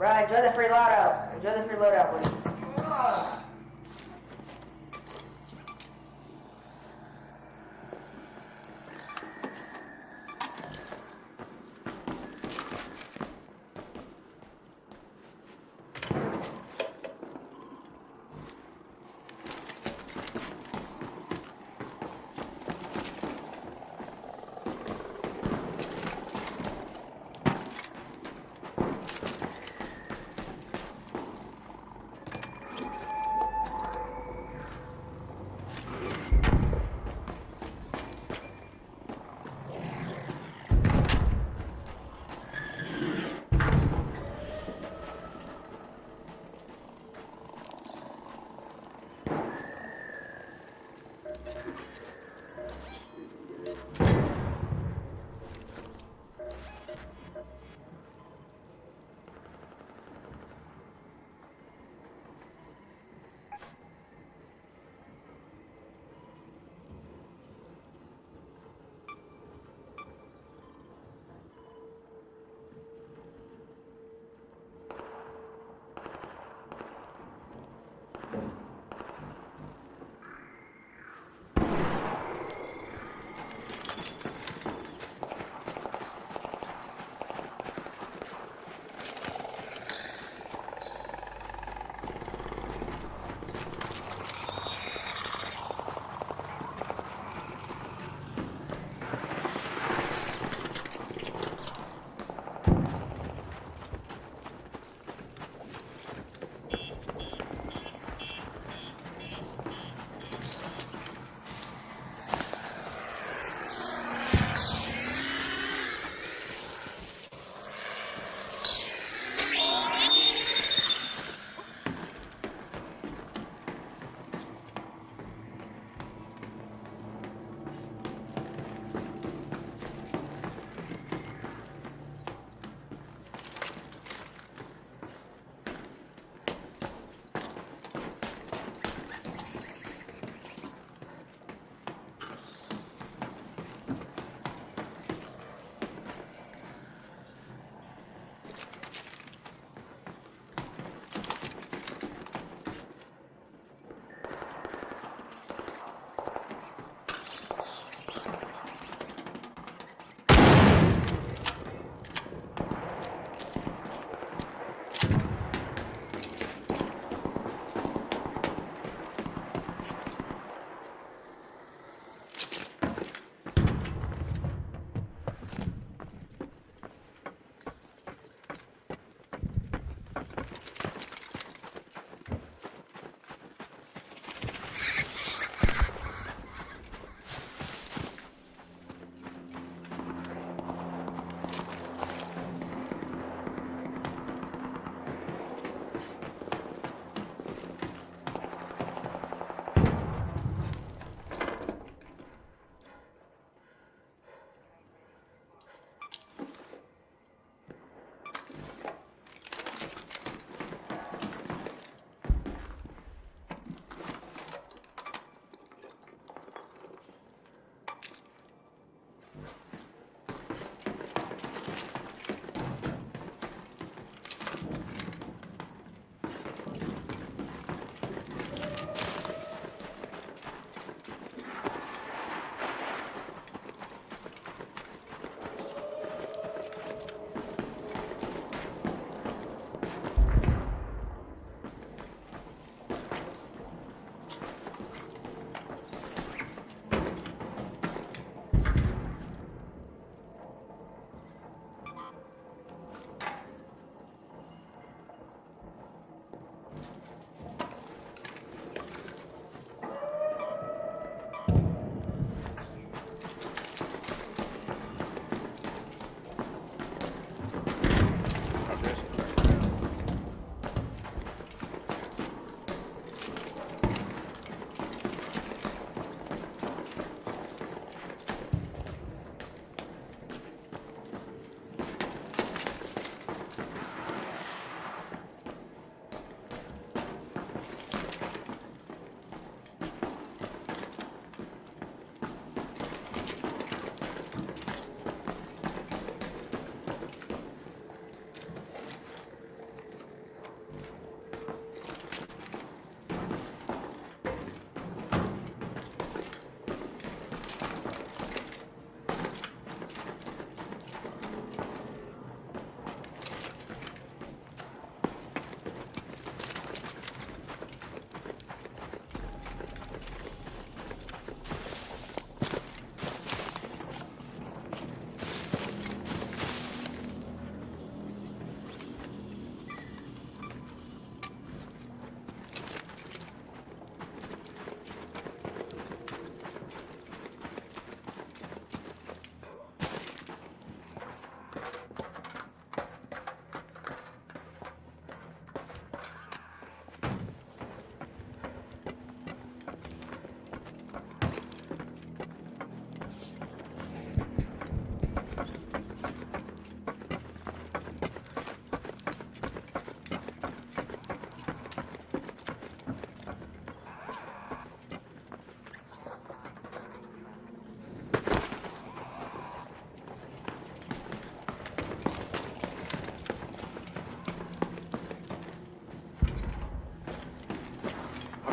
Bro, enjoy the free loadout. Enjoy the free loadout, buddy.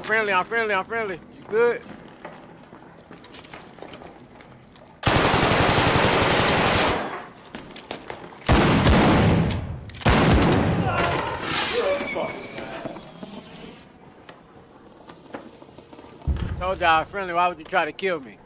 friendly. I'm friendly. You good? Told y'all I'm friendly. Why would you try to kill me?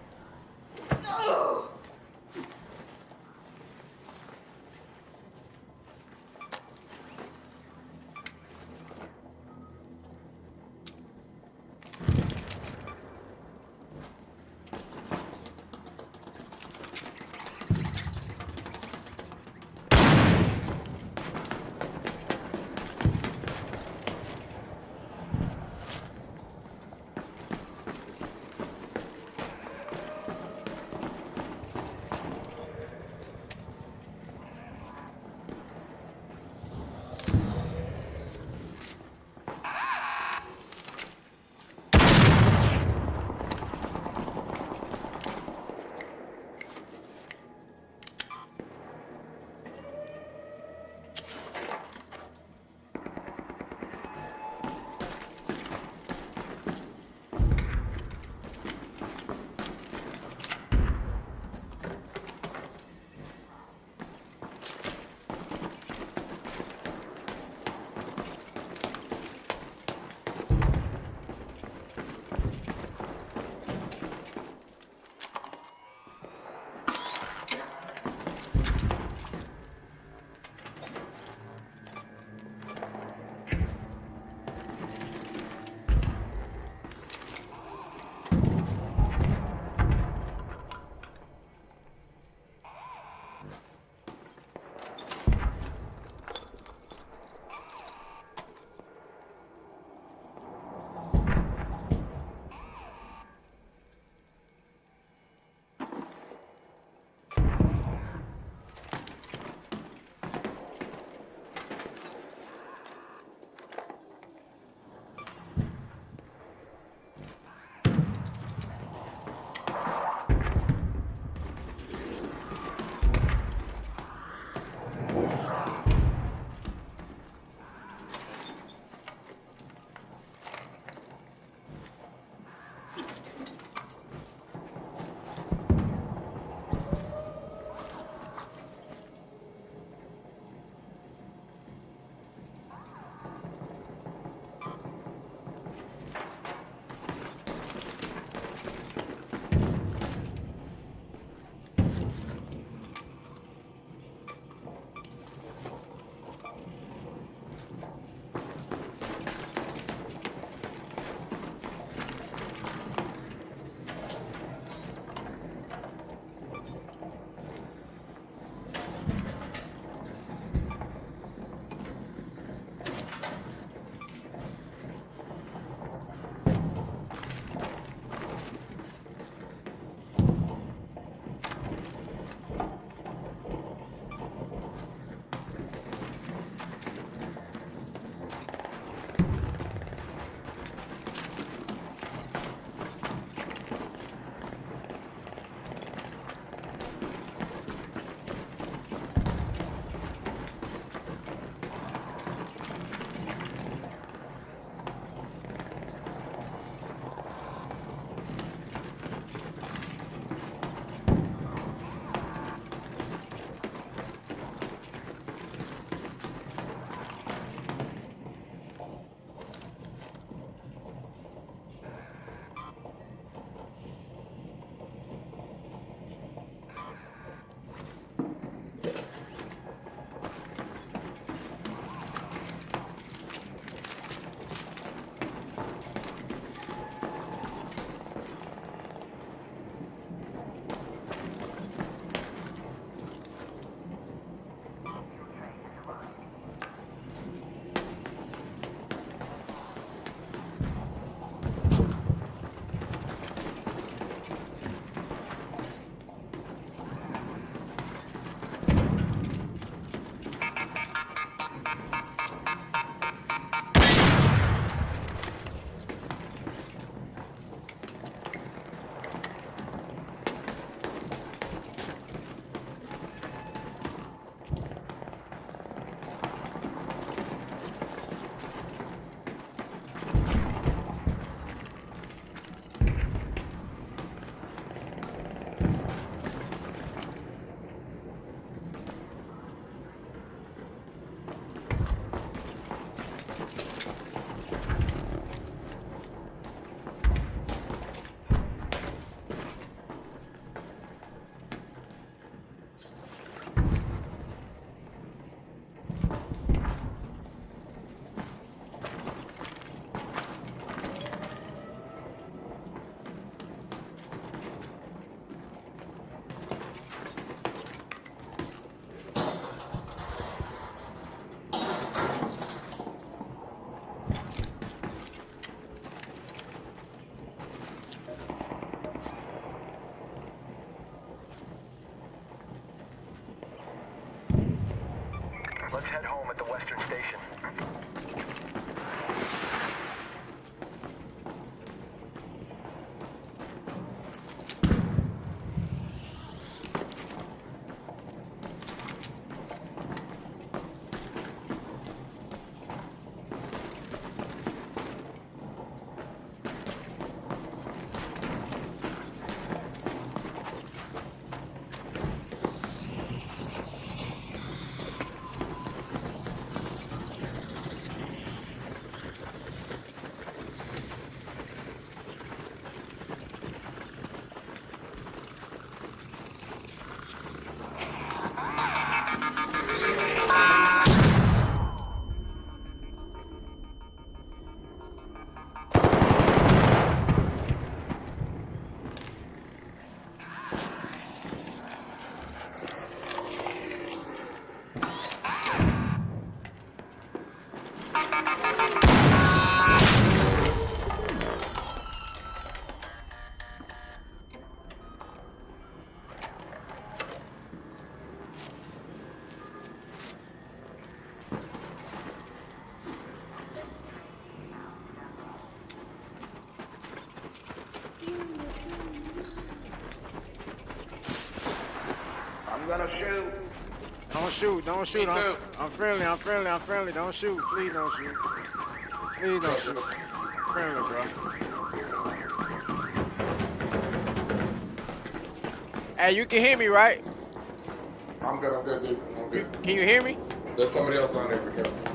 Western Station. I'm gonna shoot. Don't shoot, don't shoot. I'm friendly, I'm friendly, I'm friendly. Don't shoot. Please don't shoot. Please don't shoot. Friendly, bro. Hey, you can hear me, right? I'm good, dude. I'm good. Can you hear me? There's somebody else down there, be careful.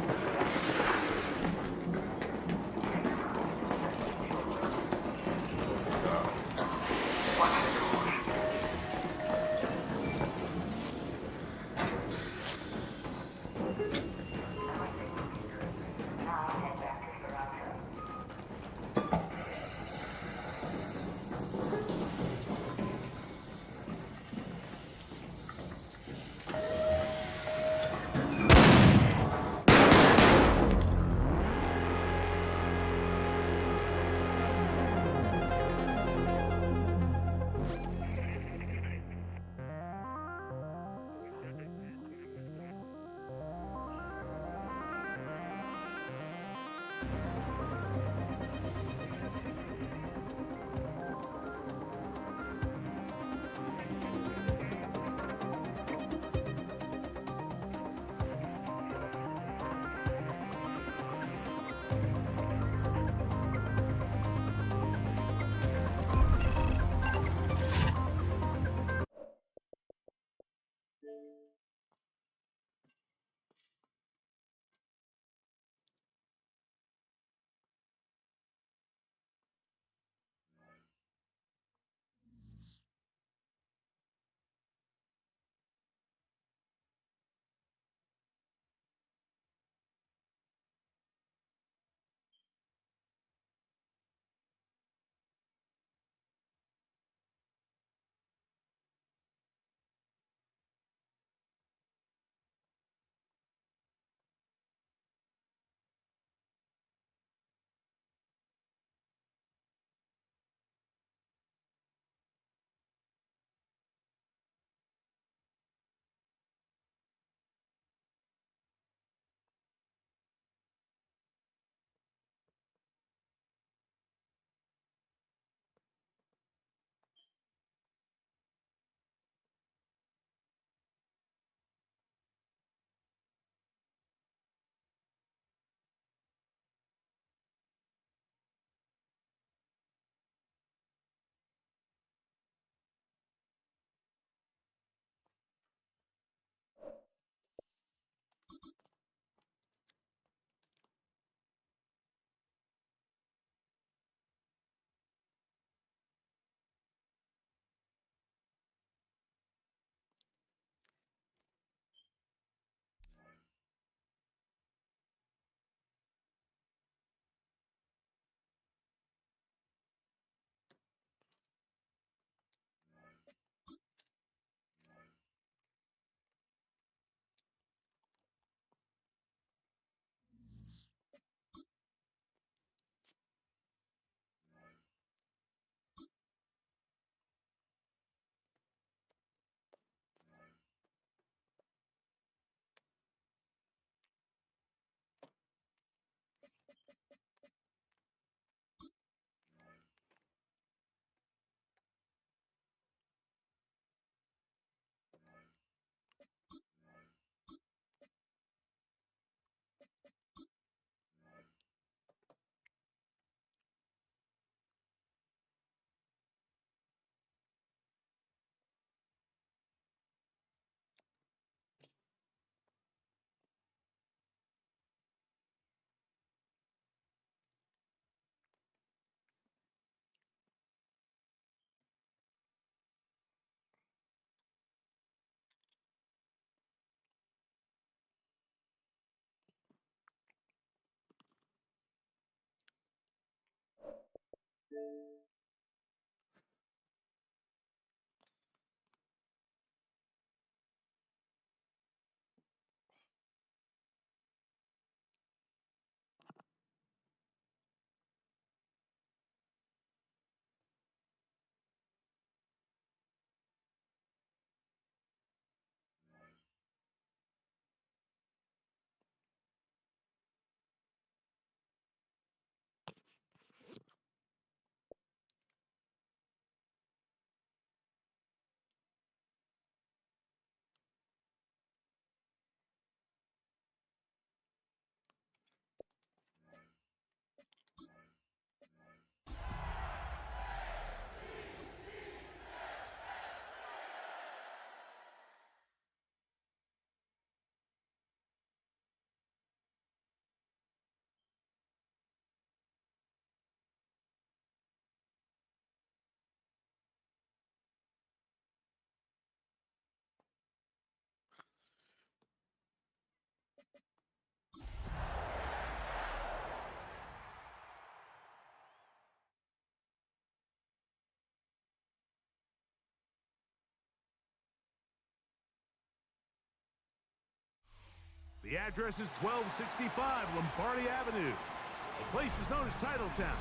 The address is 1265 Lombardi Avenue. The place is known as Titletown.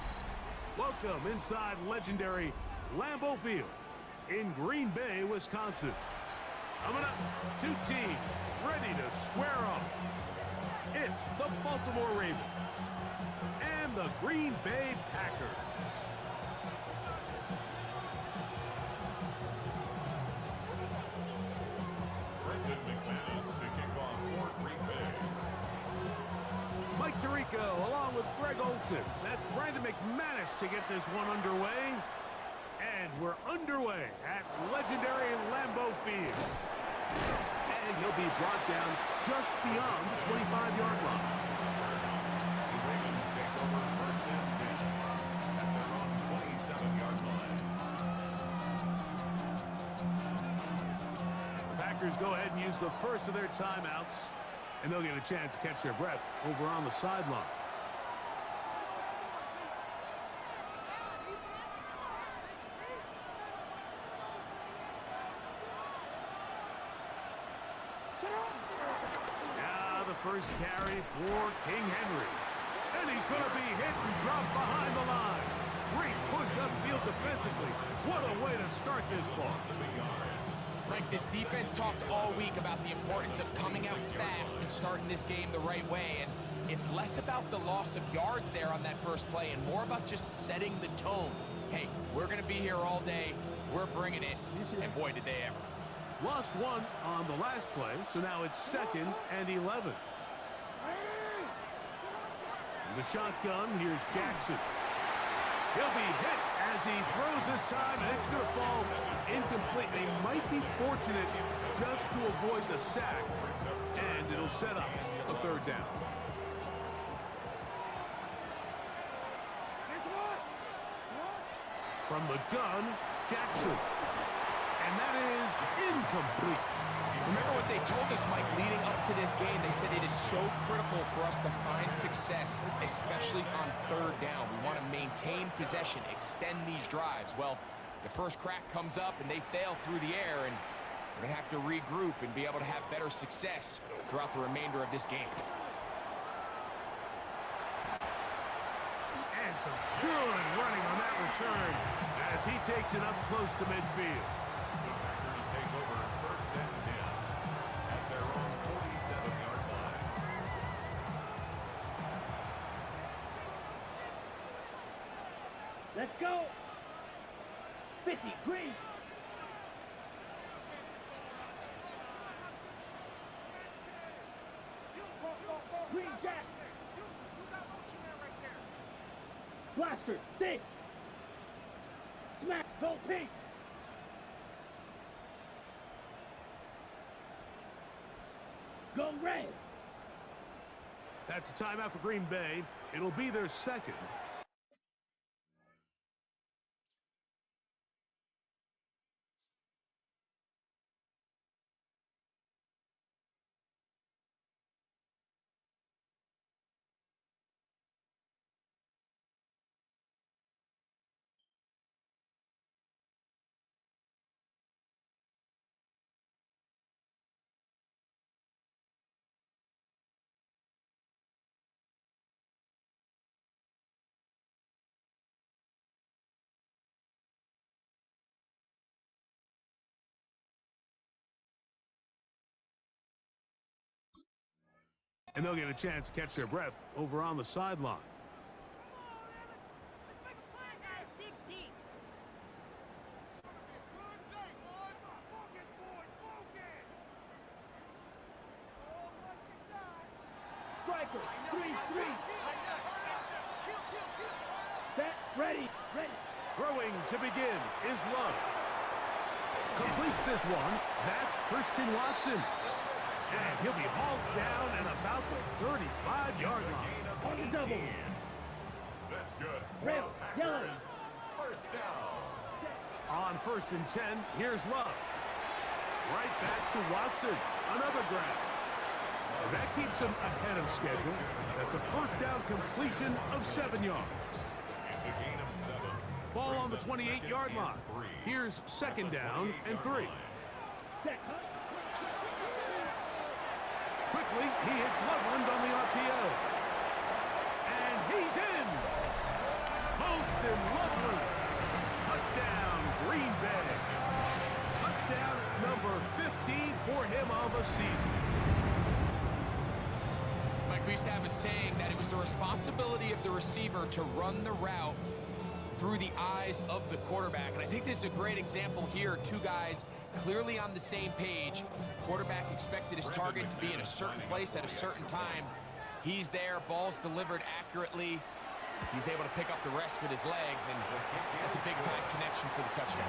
Welcome inside legendary Lambeau Field in Green Bay, Wisconsin. Coming up, two teams ready to square off. It's the Baltimore Ravens and the Green Bay Packers. Brendan McManus to kick off for Green Bay. Mike Tirico along with Greg Olson. That's Brandon McManus to get this one underway. And we're underway at legendary Lambeau Field. And he'll be brought down just beyond the 25-yard line. The Ravens take over first and 10 at their own 27-yard line. The Packers go ahead and use the first of their timeouts, and they'll get a chance to catch their breath over on the sideline. Now the first carry for King Henry. And he's going to be hit and dropped behind the line. Great push upfield defensively. What a way to start this ball. Mike, this defense talked all week about the importance of coming out fast and starting this game the right way. And it's less about the loss of yards there on that first play and more about just setting the tone. Hey, we're going to be here all day. We're bringing it. And boy, did they ever. Lost one on the last play, so now it's 2nd and 11. In the shotgun, here's Jackson. He'll be hit as he throws this time, and it's going to fall incomplete. They might be fortunate just to avoid the sack, and it'll set up a 3rd down. From the gun, Jackson. And that is incomplete. Remember what they told us, Mike, leading up to this game. They said it is so critical for us to find success, especially on 3rd down. We want to maintain possession, extend these drives. Well, the first crack comes up and they fail through the air, and we're going to have to regroup and be able to have better success throughout the remainder of this game. And some good running on that return as he takes it up close to midfield. Take over first and 10 at their own 47-yard line. Let's go. 50, green. Green Jack. Blaster, 6. Smack, go pink. Go red. That's a timeout for Green Bay. It'll be their 2nd. And they'll get a chance to catch their breath over on the sideline. Striker, 3-3. Set, ready. Throwing to begin is Love. Completes this one. That's Christian Watson. And he'll be hauled down at about the 35-yard line. On the double. That's good. Red, yellow. First down. On 1st and 10, here's Love. Right back to Watson. Another grab. And that keeps him ahead of schedule. That's a first down completion of 7 yards. It's a gain of 7. Ball on the 28-yard line. Here's 2nd down and 3. Quickly, he hits Loveland on the RPO. And he's in. Poston Loveland. Touchdown, Green Bay. Touchdown number 15 for him on the season. Mike, we used to have a saying that it was the responsibility of the receiver to run the route through the eyes of the quarterback. And I think this is a great example here. Two guys clearly on the same page. Quarterback expected his target to be in a certain place at a certain time. He's there, ball's delivered accurately. He's able to pick up the rest with his legs, and that's a big-time connection for the touchdown.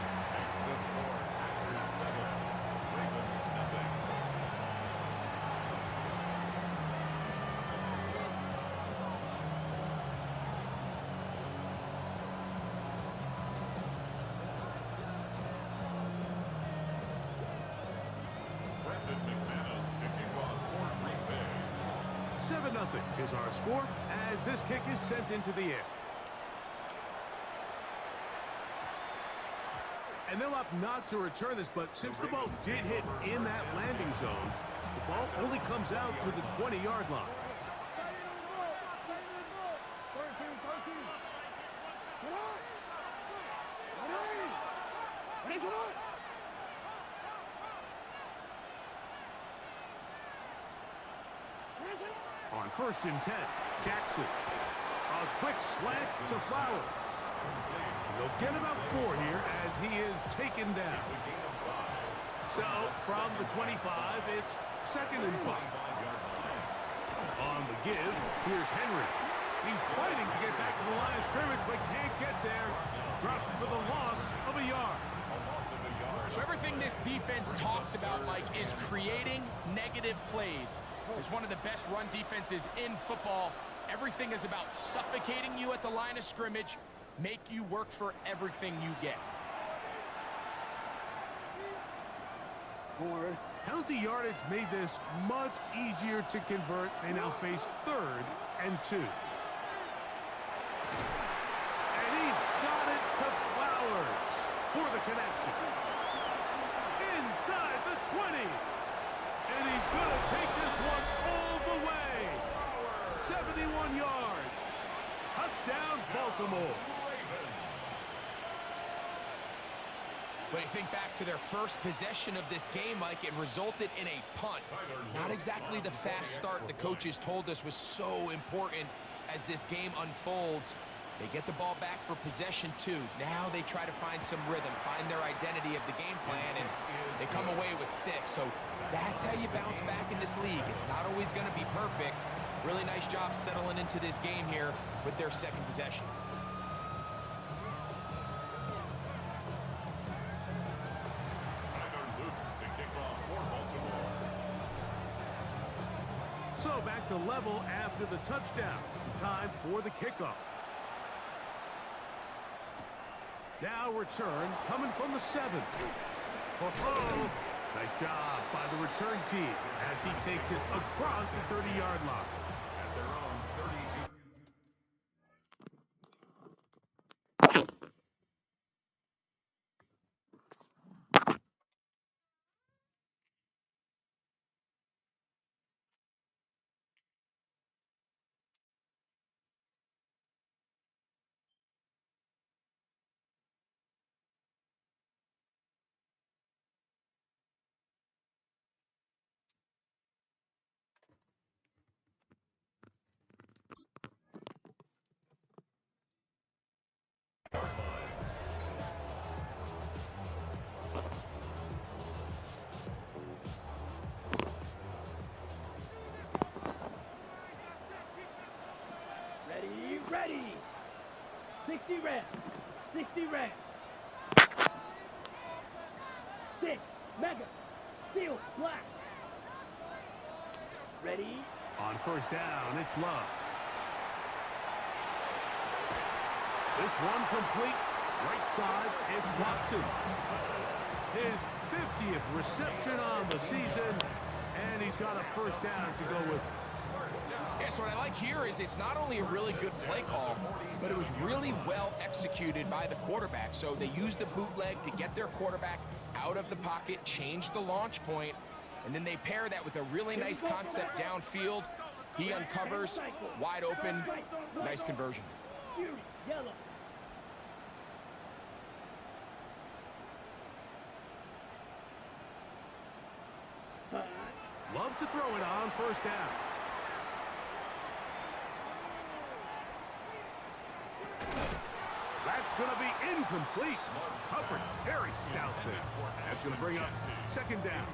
Brandon McManus kicking off for Green Bay. 7-0 is our score as this kick is sent into the air. And they'll opt not to return this, but since the ball did hit in that landing zone, the ball only comes out to the 20-yard line. On 1st and 10, Jackson. A quick slant to Flowers. And they'll get about 4 here as he is taken down. So, from the 25, it's 2nd and 5. On the give, here's Henry. He's fighting to get back to the line of scrimmage, but can't get there. Dropped for the loss of a yard. So everything this defense talks about, Mike, is creating negative plays. It's one of the best run defenses in football. Everything is about suffocating you at the line of scrimmage, make you work for everything you get. Penalty yardage made this much easier to convert. They now face 3rd and 2. And he's got it to Flowers for the connection. Inside the 20. And he's going to take this one all the way. 71 yards. Touchdown, Baltimore. But you think back to their first possession of this game, Mike, it resulted in a punt. Not exactly the fast start the coaches told us was so important as this game unfolds. They get the ball back for possession 2. Now they try to find some rhythm, find their identity of the game plan, and they come away with 6. So that's how you bounce back in this league. It's not always going to be perfect. Really nice job settling into this game here with their 2nd possession. So back to level after the touchdown. Time for the kickoff. Now return coming from the 7. Oh, nice job by the return team as he takes it across the 30-yard line. At their own 32. 60 reps. 60 reps. 6. Mega. Steel. Black. Ready? On first down, it's Love. This one complete. Right side, it's Watson. His 50th reception on the season, and he's got a first down to go with. Yeah, so what I like here is it's not only a really good play call, but it was really well executed by the quarterback. So they used the bootleg to get their quarterback out of the pocket, change the launch point, and then they pair that with a really nice concept downfield. He uncovers, wide open, nice conversion. Yellow. Love to throw it on first down. That's going to be incomplete. Coverage very stout there. That's going to bring up second down.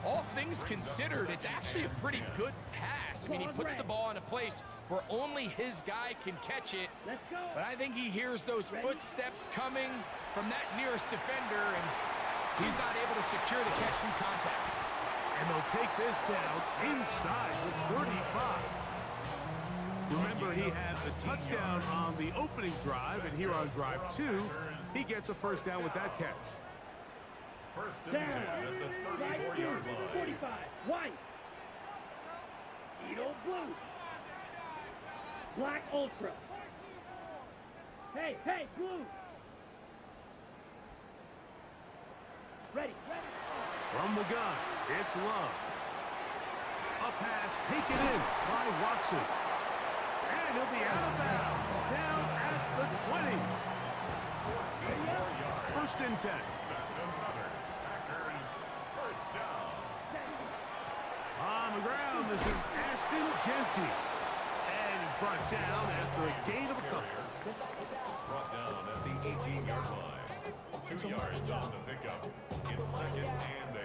All things considered, it's actually a pretty good pass. I mean, he puts the ball in a place where only his guy can catch it. But I think he hears those footsteps coming from that nearest defender, and he's not able to secure the catch through contact. And they'll take this down inside the 35. Remember, he had the touchdown on the opening drive, and here on drive 2, he gets a first down with that catch. First and 10 at the 34-yard line. 45. White. Edo blue. Black ultra. Hey, blue. Ready. From the gun, it's Love. A pass taken in by Watson. And he'll be out of bounds, down at the 20. First and 10. That's another Packers first down. On the ground, this is Ashton Jeanty. And he's brought down after a gain of a couple. Brought down at the 18-yard line. 2 yards on the pickup. It's second and 8.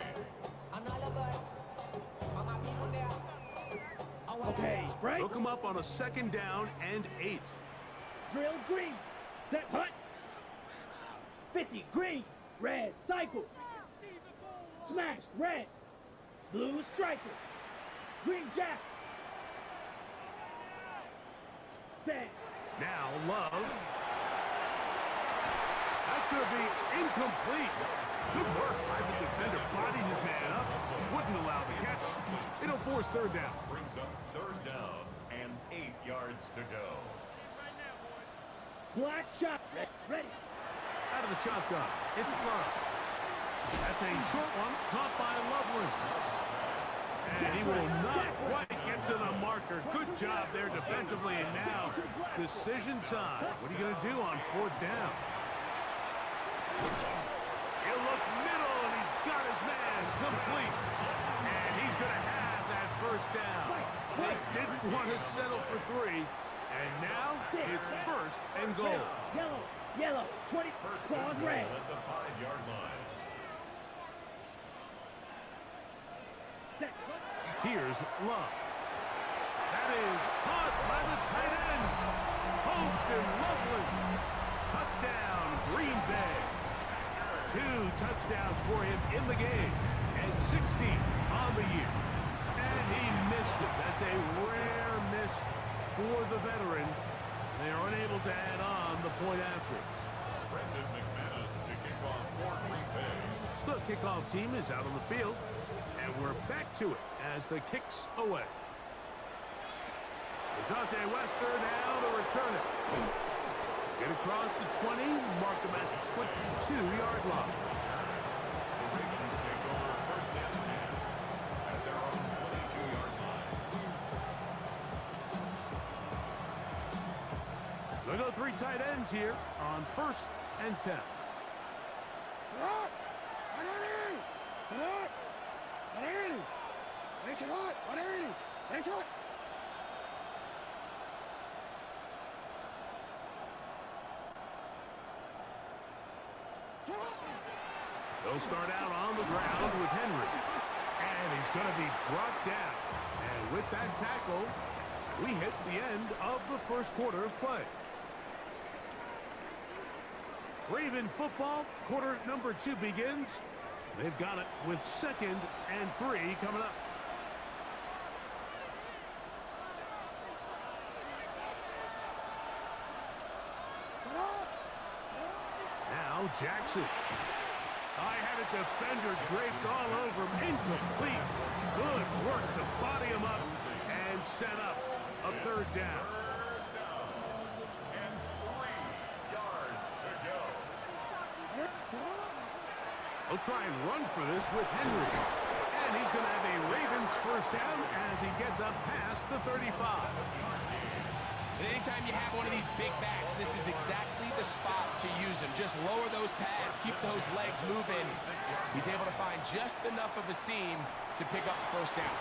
Okay, right. Hook him up on a second down and 8. Drill green. Set hut. 50 green. Red cycle. Smash red. Blue striker. Green jack. Set. Now Love. That's going to be incomplete. Good work by the defender, bodied his man up, wouldn't allow the catch. It'll force third down. Brings up third down and 8 yards to go. Black shot. Ready. Out of the shotgun, it's Love. That's a short one, caught by Loveland. And he will not quite get to the marker. Good job there defensively, and now decision time. What are you going to do on fourth down? He'll look middle, and he's got his man complete. And he's going to have that first down. They didn't want to settle for 3. And now it's first and goal. Yellow. 20. First Claws and goal red. at the 5-yard line. Here's Love. That is caught by the tight end. Holston Loveland. Touchdown, Green Bay. 2 touchdowns for him in the game. And 60 on the year. And he missed it. That's a rare miss for the veteran. They are unable to add on the point after. Brendan McManus to kick off for Green Bay. The kickoff team is out on the field. And we're back to it as the kicks away. DeJounte Wester now to return it. Get across the 20, mark them at the 22-yard line. The Ravens take over first and 10 at their own 22-yard line. They'll go 3 tight ends here on first and 10. They'll start out on the ground with Henry. And he's going to be brought down. And with that tackle, we hit the end of the first quarter of play. Raven football, quarter number 2 begins. They've got it with 2nd and 3 coming up. Now Jackson. I had a defender draped all over him. Incomplete. Good work to body him up and set up a 3rd down. And 3 yards to go. He'll try and run for this with Henry. And he's going to have a Ravens 1st down as he gets up past the 35. And anytime you have one of these big backs, this is exactly the spot to use him. Just lower those pads, keep those legs moving. He's able to find just enough of a seam to pick up the 1st down.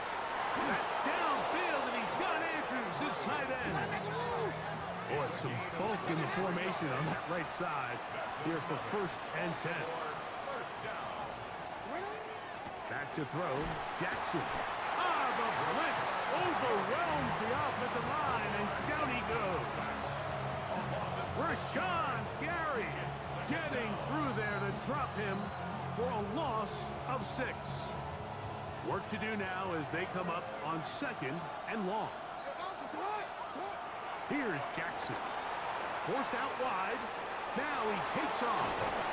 That's downfield, and he's got Andrews, his tight end. Boy, some bulk in the formation on that right side here for 1st and 10. Back to throw, Jackson. The blitz overwhelms the offensive line, and down he goes. Rashawn Gary getting through there to drop him for a loss of 6. Work to do now as they come up on 2nd and long. Here's Jackson. Forced out wide. Now he takes off.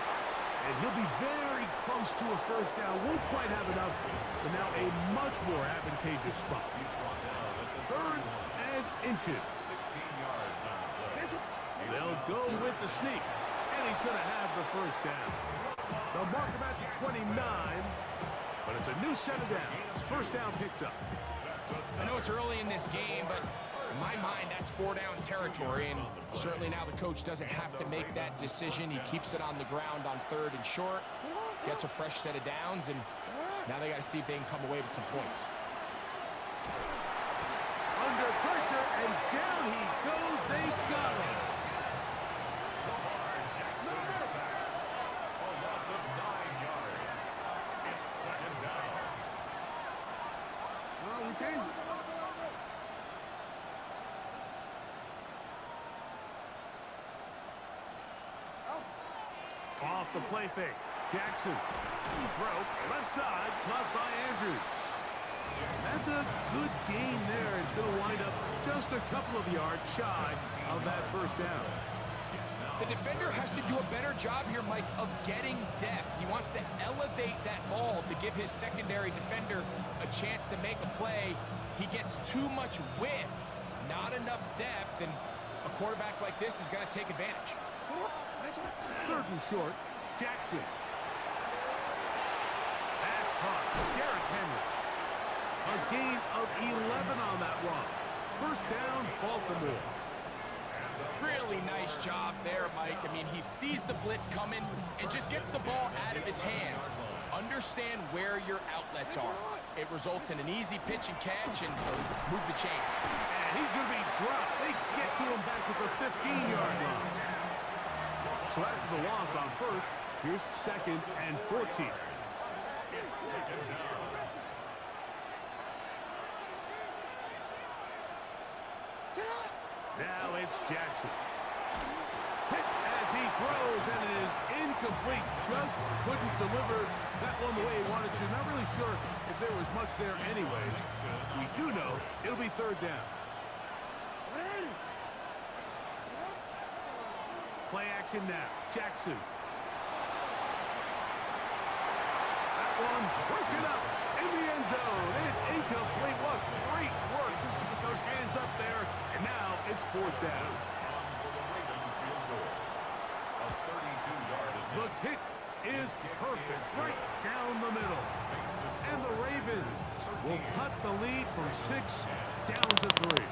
And he'll be very close to a 1st down. Won't quite have enough, but now a much more advantageous spot. 3rd and inches. They'll go with the sneak, and he's going to have the 1st down. They'll mark him at the 29, but it's a new set of downs. 1st down picked up. I know it's early in this game, but in my mind, that's 4-down territory, and certainly now the coach doesn't have to make that decision. He keeps it on the ground on 3rd and short, gets a fresh set of downs, and now they got to see if they can come away with some points. Under pressure, and down he goes. They've got him. Jackson sack. A loss of 9 yards. It's 2nd down. Oh, we changed it. Off the play fake. Jackson. Throw. Left side. Caught by Andrews. That's a good gain there. It's going to wind up just a couple of yards shy of that 1st down. The defender has to do a better job here, Mike, of getting depth. He wants to elevate that ball to give his secondary defender a chance to make a play. He gets too much width, not enough depth, and a quarterback like this is going to take advantage. 3rd and short, Jackson. That's caught. Derrick Henry. A gain of 11 on that run. 1st down, Baltimore. Really nice job there, Mike. I mean, he sees the blitz coming and just gets the ball out of his hands. Understand where your outlets are. It results in an easy pitch and catch and move the chains. And he's going to be dropped. They get to him back at the 15-yard line. So after the loss on 1st, here's 2nd and 14. It's 2nd down. Now it's Jackson. Hit as he throws, and it is incomplete. Just couldn't deliver that one the way he wanted to. Not really sure if there was much there anyways. We do know it'll be 3rd down. Play action now. Jackson. That one broken up in the end zone. It's incomplete. What great work just to get those hands up there. And now it's 4th down. The kick is perfect. Right down the middle. And the Ravens will cut the lead from 6 down to 3.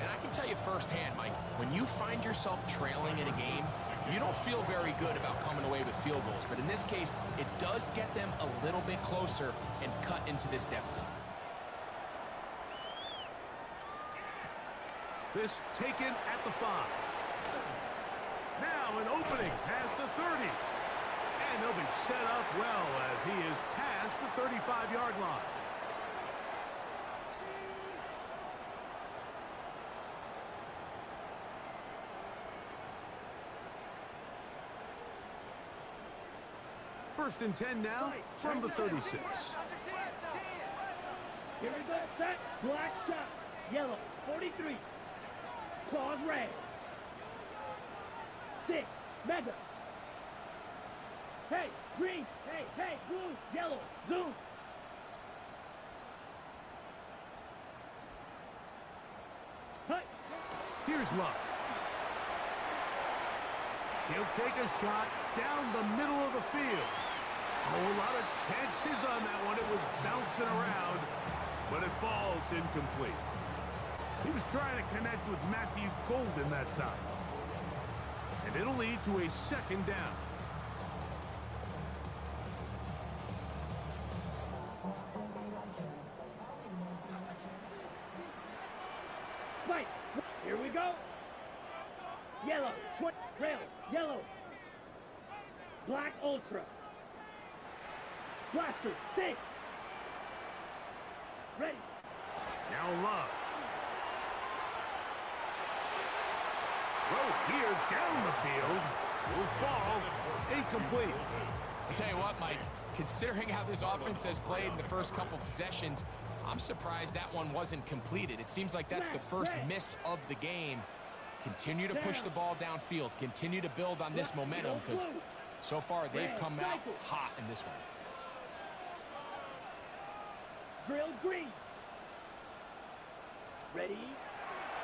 And I can tell you firsthand, Mike, when you find yourself trailing in a game, you don't feel very good about coming away with field goals. But in this case, it does get them a little bit closer and cut into this deficit. This taken at the 5. Now an opening past the 30. And they'll be set up well as he is past the 35-yard line. First and 10 now from the 36. Here we go, set, black shot, yellow, 43. Claws red. 6, mega. Hey, green, hey, blue, yellow, zoom. Hey. Here's Luck. He'll take a shot down the middle of the field. Oh, a lot of chances on that one. It was bouncing around, but it falls incomplete. He was trying to connect with Matthew Golden that time. And it'll lead to a second down. Fight. Here we go. Yellow, rail, yellow. Black ultra. Blaster, 6. Ready. Now Love. Throw here down the field. Will fall incomplete. I'll tell you what, Mike, considering how this offense has played in the first couple possessions, I'm surprised that one wasn't completed. It seems like that's the first miss of the game. Continue to push the ball downfield. Continue to build on this momentum because so far they've come out hot in this one. Drill green. Ready.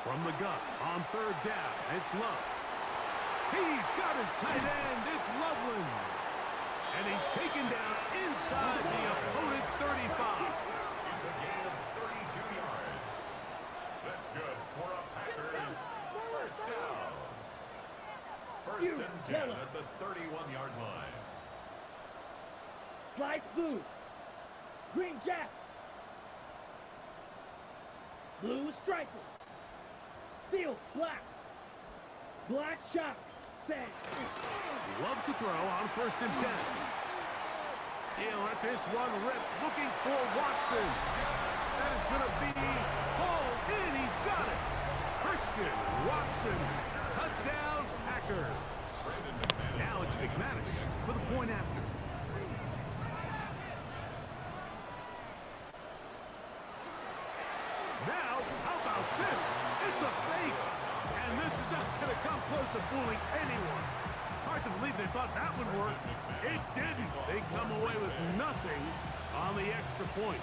From the gun on third down, it's Love. He's got his tight end. It's Loveland. And he's taken down inside the opponent's 35. It's a gain of 32 yards. That's good for a Packers first down. First and 10 at the 31-yard line. Slice blue. Green jack. Blue striker. Steel black. Black shot. Set. Love to throw on first and 10. He'll let this one rip, looking for Watson. That is going to be hauled in. He's got it. Christian Watson. Touchdown, Packers. Now it's McManus for the point after. Now, how about this? It's a fake. And this is not going to come close to fooling anyone. Hard to believe they thought that would work. It didn't. They come away with nothing on the extra point.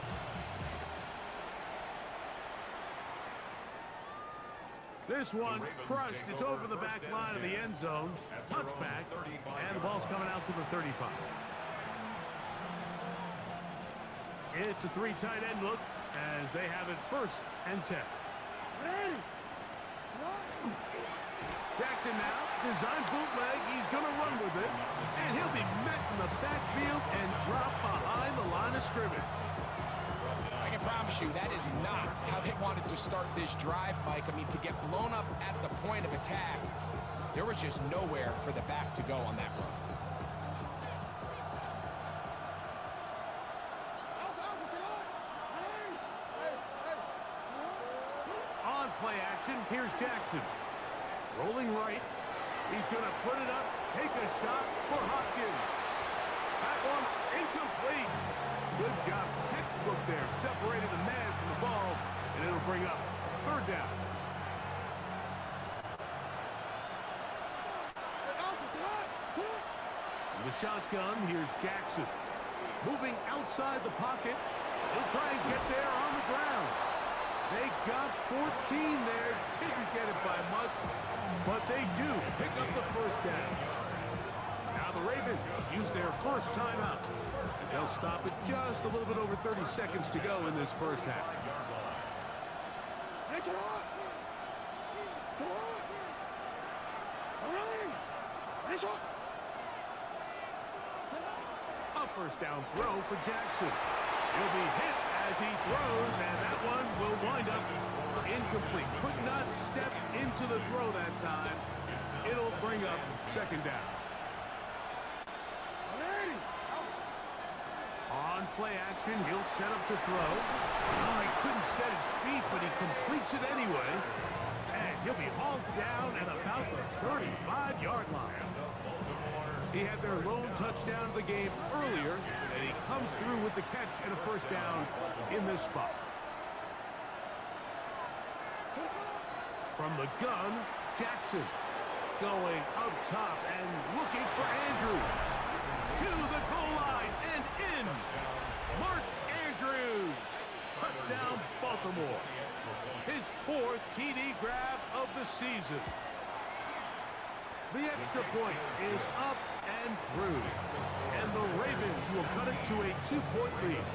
This one crushed. It's over the back line of the end zone. Touchback. And the ball's coming out to the 35. It's a 3 tight end look as they have it first and 10. Ready. Jackson now, design bootleg, he's going to run with it, and he'll be met in the backfield and drop behind the line of scrimmage. I can promise you that is not how they wanted to start this drive, Mike. I mean, to get blown up at the point of attack, there was just nowhere for the back to go on that run. On play action, here's Jackson. Rolling right. He's going to put it up, take a shot for Hopkins. That one incomplete. Good job, textbook there, separating the man from the ball, and it'll bring up third down. In the shotgun, here's Jackson. Moving outside the pocket. He'll try and get there on the ground. They got 14 there, didn't get it by much, but they do pick up the first down. Now the Ravens use their first timeout. They'll stop it just a little bit over 30 seconds to go in this first half. A first down throw for Jackson. He'll be hit as he throws, and that one will wind up incomplete. Could not step into the throw that time. It'll bring up second down. On play action, he'll set up to throw. Oh, he couldn't set his feet, but he completes it anyway. And he'll be hauled down at about the 35-yard line. He had their lone touchdown of the game earlier, and he comes through with the catch and a first down in this spot. From the gun, Jackson going up top and looking for Andrews. To the goal line and in. Mark Andrews. Touchdown, Baltimore. His 4th TD grab of the season. The extra point is up and through. And the Ravens will cut it to a 2-point lead.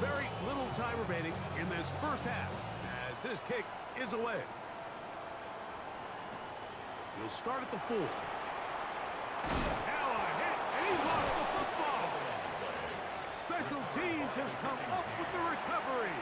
Very little time remaining in this first half as this kick is away. He'll start at the 4. Now a hit, and he lost the football. Special teams has come up with the recovery.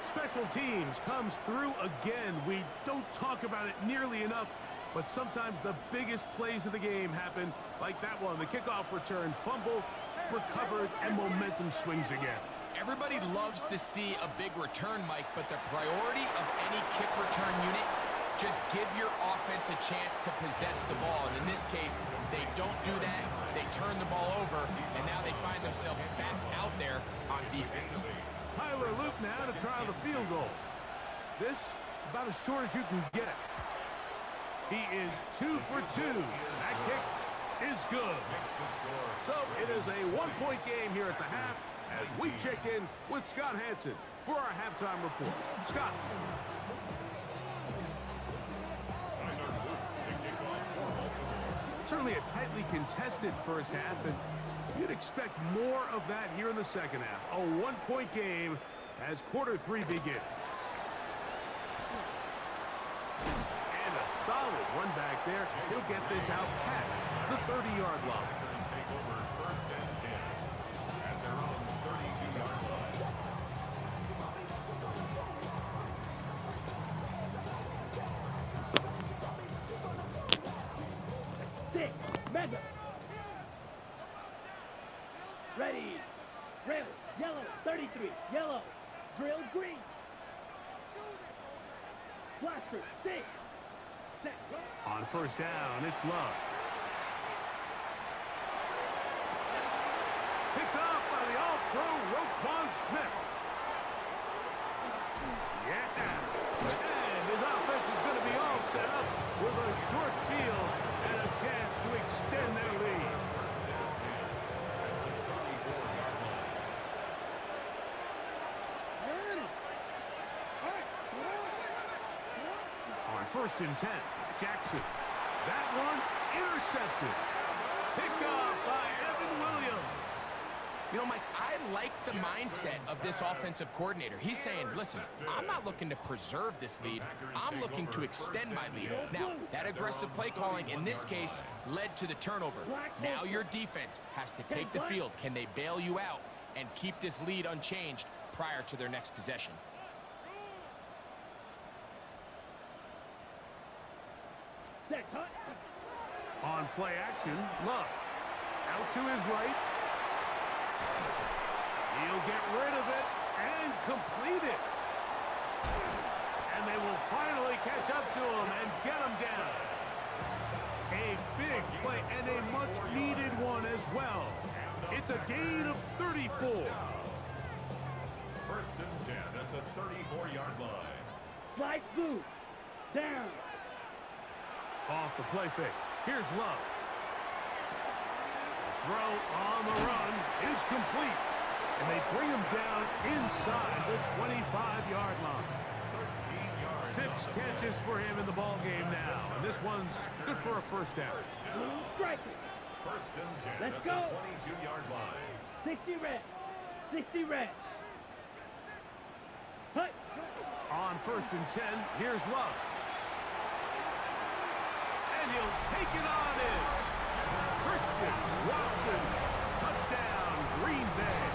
Special teams comes through again. We don't talk about it nearly enough, but sometimes the biggest plays of the game happen like that one. The kickoff return, fumble, recovered, and momentum swings again. Everybody loves to see a big return, Mike, but the priority of any kick return unit, just give your offense a chance to possess the ball. And in this case, they don't do that. They turn the ball over, and now they find themselves back out there on defense. Tyler Luke now to try the field goal. This about as short as you can get it. He is 2 for 2. That kick is good. So it is a 1-point game here at the half as we check in with Scott Hanson for our halftime report. Scott. Certainly a tightly contested first half, and you'd expect more of that here in the second half. A 1-point game as quarter 3 begins. And a solid run back there. He'll get this out past the 30-yard line. Take over 1st and 10 at their own 32-yard line. Six, mega. Ready. Drill, yellow, 33, yellow. Drill, green. Blaster, 6. Set, go. On first down, it's Love. Picked off by the all-pro Roquan Smith. Yeah. And his offense is going to be all set up with a short field and a chance to extend their lead. On 1st and 10, Jackson. That one intercepted. Pick off by Evan Williams. You know, Mike, I like the mindset of this offensive coordinator. He's saying, listen, I'm not looking to preserve this lead. I'm looking to extend my lead. Now, that aggressive play calling in this case led to the turnover. Now your defense has to take the field. Can they bail you out and keep this lead unchanged prior to their next possession? On play action, Love. Out to his right. He'll get rid of it and complete it. And they will finally catch up to him and get him down. A big play and a much-needed one as well. It's a gain of 34. 1st and 10 at the 34-yard line. Flight blue. Down. Off the play fake. Here's Love. The throw on the run is complete. And they bring him down inside the 25-yard line. 6 catches for him in the ball game now. And this one's good for a first down. Strike. 1st and 10 Let's at go. the 22-yard line. 60 red. 60 red. Hut. On 1st and 10, here's Love. And he'll take it on in. Christian Watson. Touchdown, Green Bay.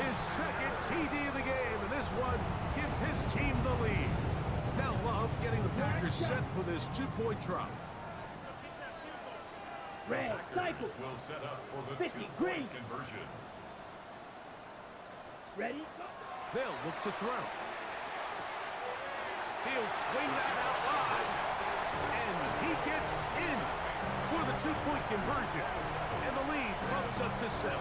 His 2nd TD of the game, and this one gives his team the lead. Now Love getting the Packers set for this 2-point try. Red, cycle. Will set up for the 50, 2-point green. conversion. Ready? They'll look to throw. He'll swing that out wide. And he gets in for the two-point conversion. And the lead bumps up to 7.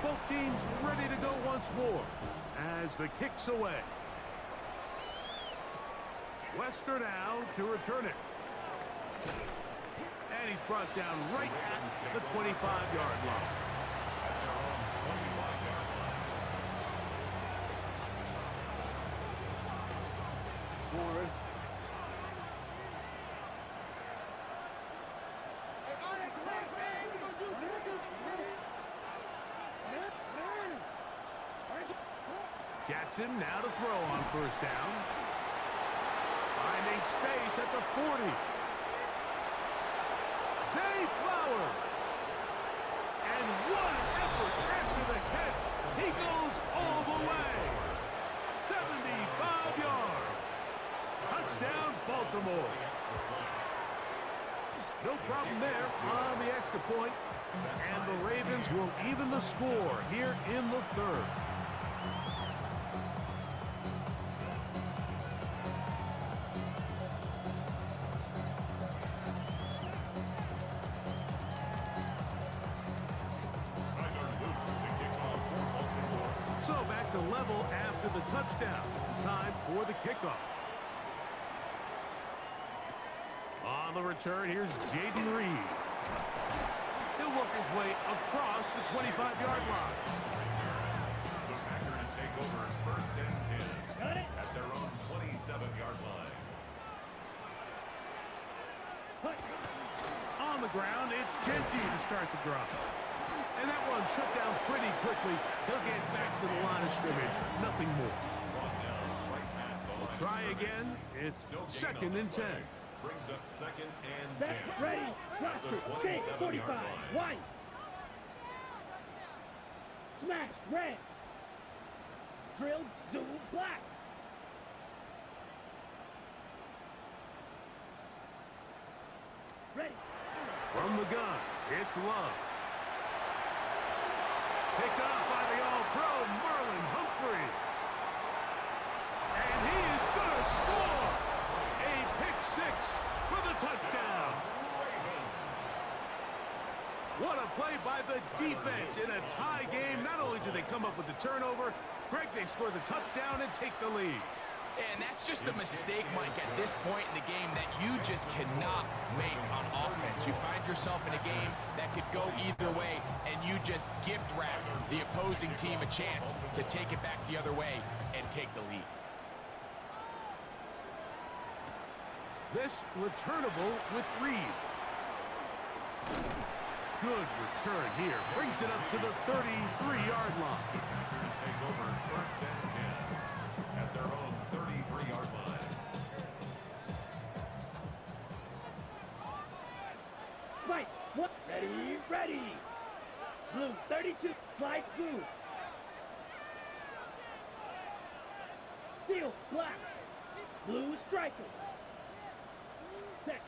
Both teams ready to go once more as the kick's away. Wester now to return it. And he's brought down right at the 25-yard line. Warren. Jackson now to throw on first down. Finding space at the 40. Zay Flowers. And what an effort after the catch. He goes all the way. 75 yards. Touchdown, Baltimore. No problem there on the extra point. And the Ravens will even the score here in the third. So back to level after the touchdown. Time for the kickoff. On the return, here's Jaden Reed. He'll work his way across the 25-yard line. The Packers take over first and 10 at their own 27-yard line. On the ground, it's Genty to start the drive. And that one shut down pretty quickly. He'll get back to the line of scrimmage. Nothing more. We'll try again. It's second and 10. Brings up second and 10. Set, ready, cluster, 45, white. Smash, red. Drill, zoom, black. Ready. From the gun, it's Love. Picked off by the All-Pro, Marlon Humphrey. And he is going to score. A pick six for the touchdown. What a play by the defense in a tie game. Not only do they come up with the turnover, Greg, they score the touchdown and take the lead. And that's just a mistake, Mike, at this point in the game that you just cannot make on offense. You find yourself in a game that could go either way, and you just gift wrap the opposing team a chance to take it back the other way and take the lead. This returnable with Reed. Good return here. Brings it up to the 33-yard line. Packers take over first and 10 at their own 33-yard line. Right, what? Ready, ready. Blue, 32, slide blue. Steel, black. Blue striker. Set.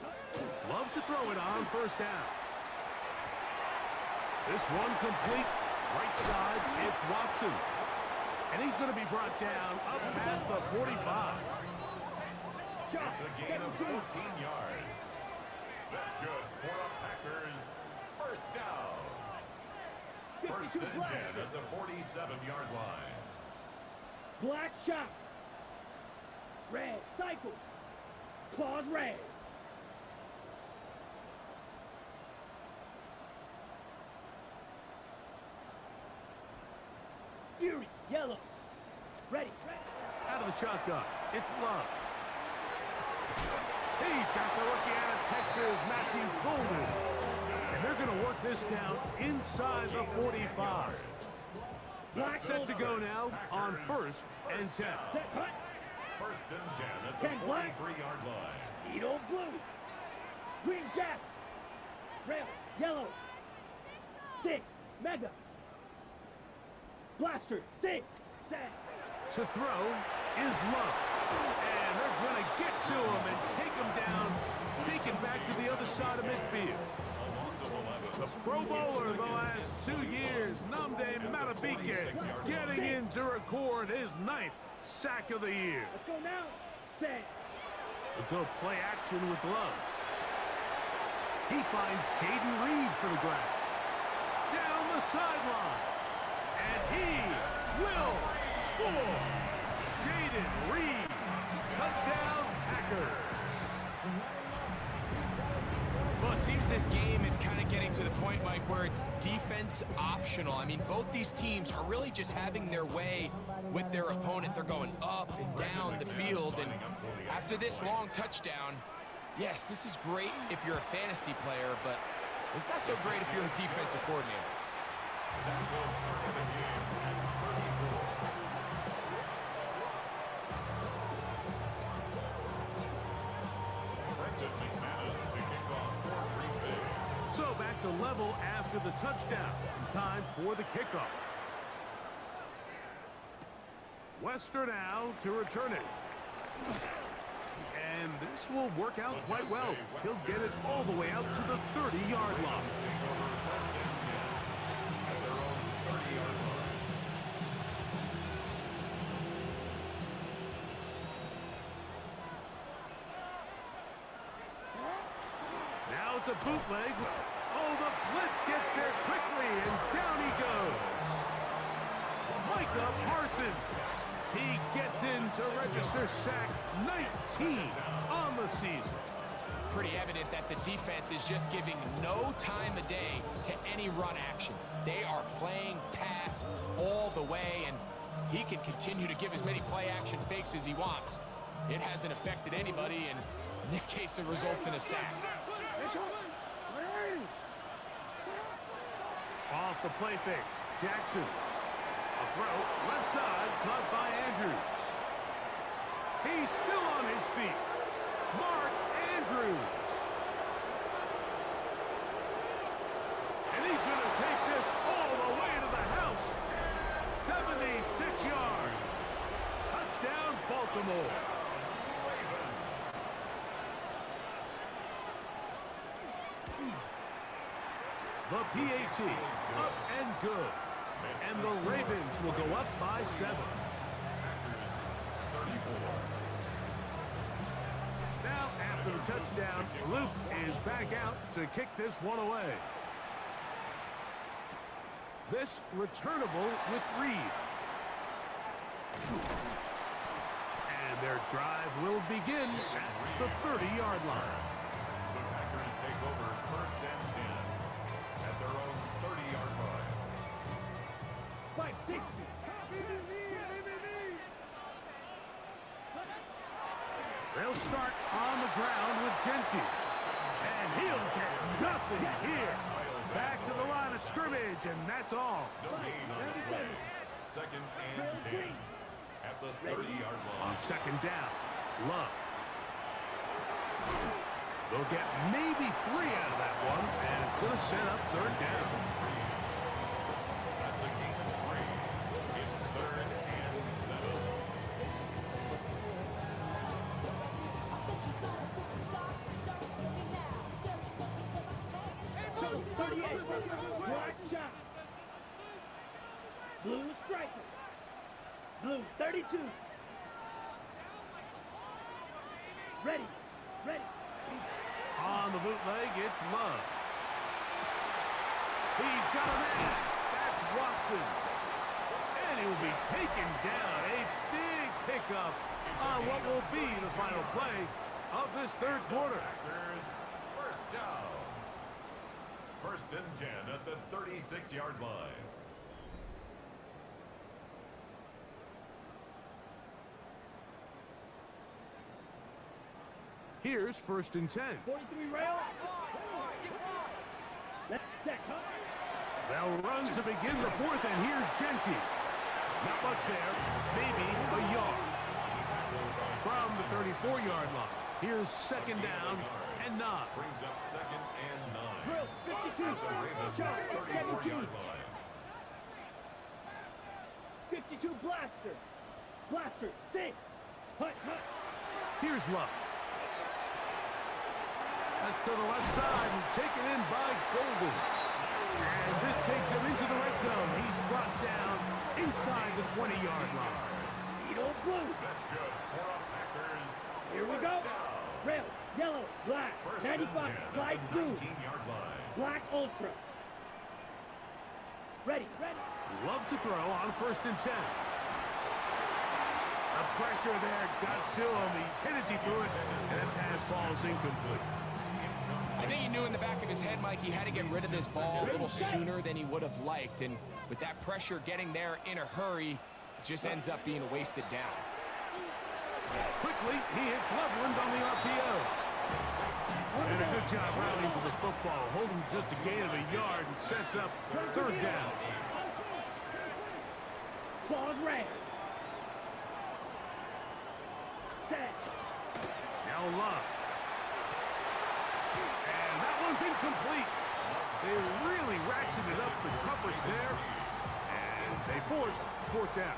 Love to throw it on first down. This one complete. Right side, it's Watson. And he's going to be brought down up past the 45. It's a gain of 14 yards. That's good for the Packers. First down. First and 10 at the 47-yard line. Black shot. Red, cycle. Claws red. Fury, yellow. Ready, ready. Out of the shotgun, it's Love. He's got the rookie out of Texas, Matthew Golden. And they're going to work this down inside the 45. Set to go now on first and 10. First and 10 at the 43-yard line. Edo blue. Green jack. Red, yellow. 6, mega. Blaster, 6, set. To throw is Love. And they're going to get to him and take him down, take him back to the other side of midfield. The Pro Bowler the last 2 years, Nnamdi Madubuike, getting in to record his 9th sack of the year. Let's go now. Set. A good play action with Love. He finds Jaden Reed for the grab. Down the sideline. And he will score. Jaden Reed. Touchdown, Packers. Well, it seems this game is kind of getting to the point, Mike, where it's defense optional. I mean, both these teams are really just having their way with their opponent. They're going up and down the field, and after this long touchdown, yes, this is great if you're a fantasy player, but it's not so great if you're a defensive coordinator. That will turn the game at 34. Brendan McManus to kick off for Green Bay. So back to level after the touchdown. And time for the kickoff. Wester now to return it. And this will work out quite well. He'll get it all the way out to the 30-yard line. First and 10 at their own 30-yard line. Now it's a bootleg. Oh, the blitz gets there quickly, and down he goes. Micah Parsons. He gets in to register sack 19 on the season. Pretty evident that the defense is just giving no time of day to any run actions. They are playing pass all the way, and he can continue to give as many play action fakes as he wants. It hasn't affected anybody, and in this case, it results in a sack. Off the play fake, Jackson. A throw, left side, caught by Andrews. He's still on his feet. Mark Andrews. And he's going to take this all the way to the house. 76 yards. Touchdown, Baltimore. The PAT, up and good. And the Ravens will go up by 7. Now, after the touchdown, Luke is back out to kick this one away. This returnable with Reed. And their drive will begin at the 30-yard line. The Packers take over first and 10 at their own 30-yard line. 560. They'll start on the ground with Genty. And he'll get nothing here. Back to the line of scrimmage, and that's all. No gain on the play. Second and 10 at the 30-yard line. On second down, Love. They'll get maybe 3 out of that one, and it's going to set up third down. That's a gain of 3. It's third and 7. So, 38. Block shot. Blue striker. Blue 32. Ready. Ready. On the bootleg, it's Love. He's got a man. That's Watson. And he will be taken down. A big pickup on what will be the final play of this third quarter. Packers first down. First and 10 at the 36-yard line. Here's first and 10. 43 rail. Let's set up. They'll run to begin the fourth, and here's Genty. Not much there, maybe a yard. From the 34-yard line, here's second down and 9. Brings up second and 9. Drill 52. At the Ravens' 34-yard line. 52 blaster. Blaster. 6. Hut, hut. Here's Love. That's to the left side and taken in by Golden. And this takes him into the red zone. He's brought down inside the 20-yard line. Cheeto blue. That's good for a Packers. Here we go. Red, yellow, black, 95, light blue, 19-yard line. black ultra. Ready, ready. Love to throw on 1st and 10. The pressure there got to him. He's hit as he threw it, and that pass falls incomplete. I think he knew in the back of his head, Mike, he had to get rid of this ball a little sooner than he would have liked. And with that pressure getting there in a hurry, it just ends up being a wasted down. Quickly, he hits Loveland on the RPO. And a good job rallying to the football, holding just a gain of a yard and sets up 3rd down. Claws red. Set. Now Love. And that one's incomplete. They really ratcheted up the coverage there. And they force 4th down.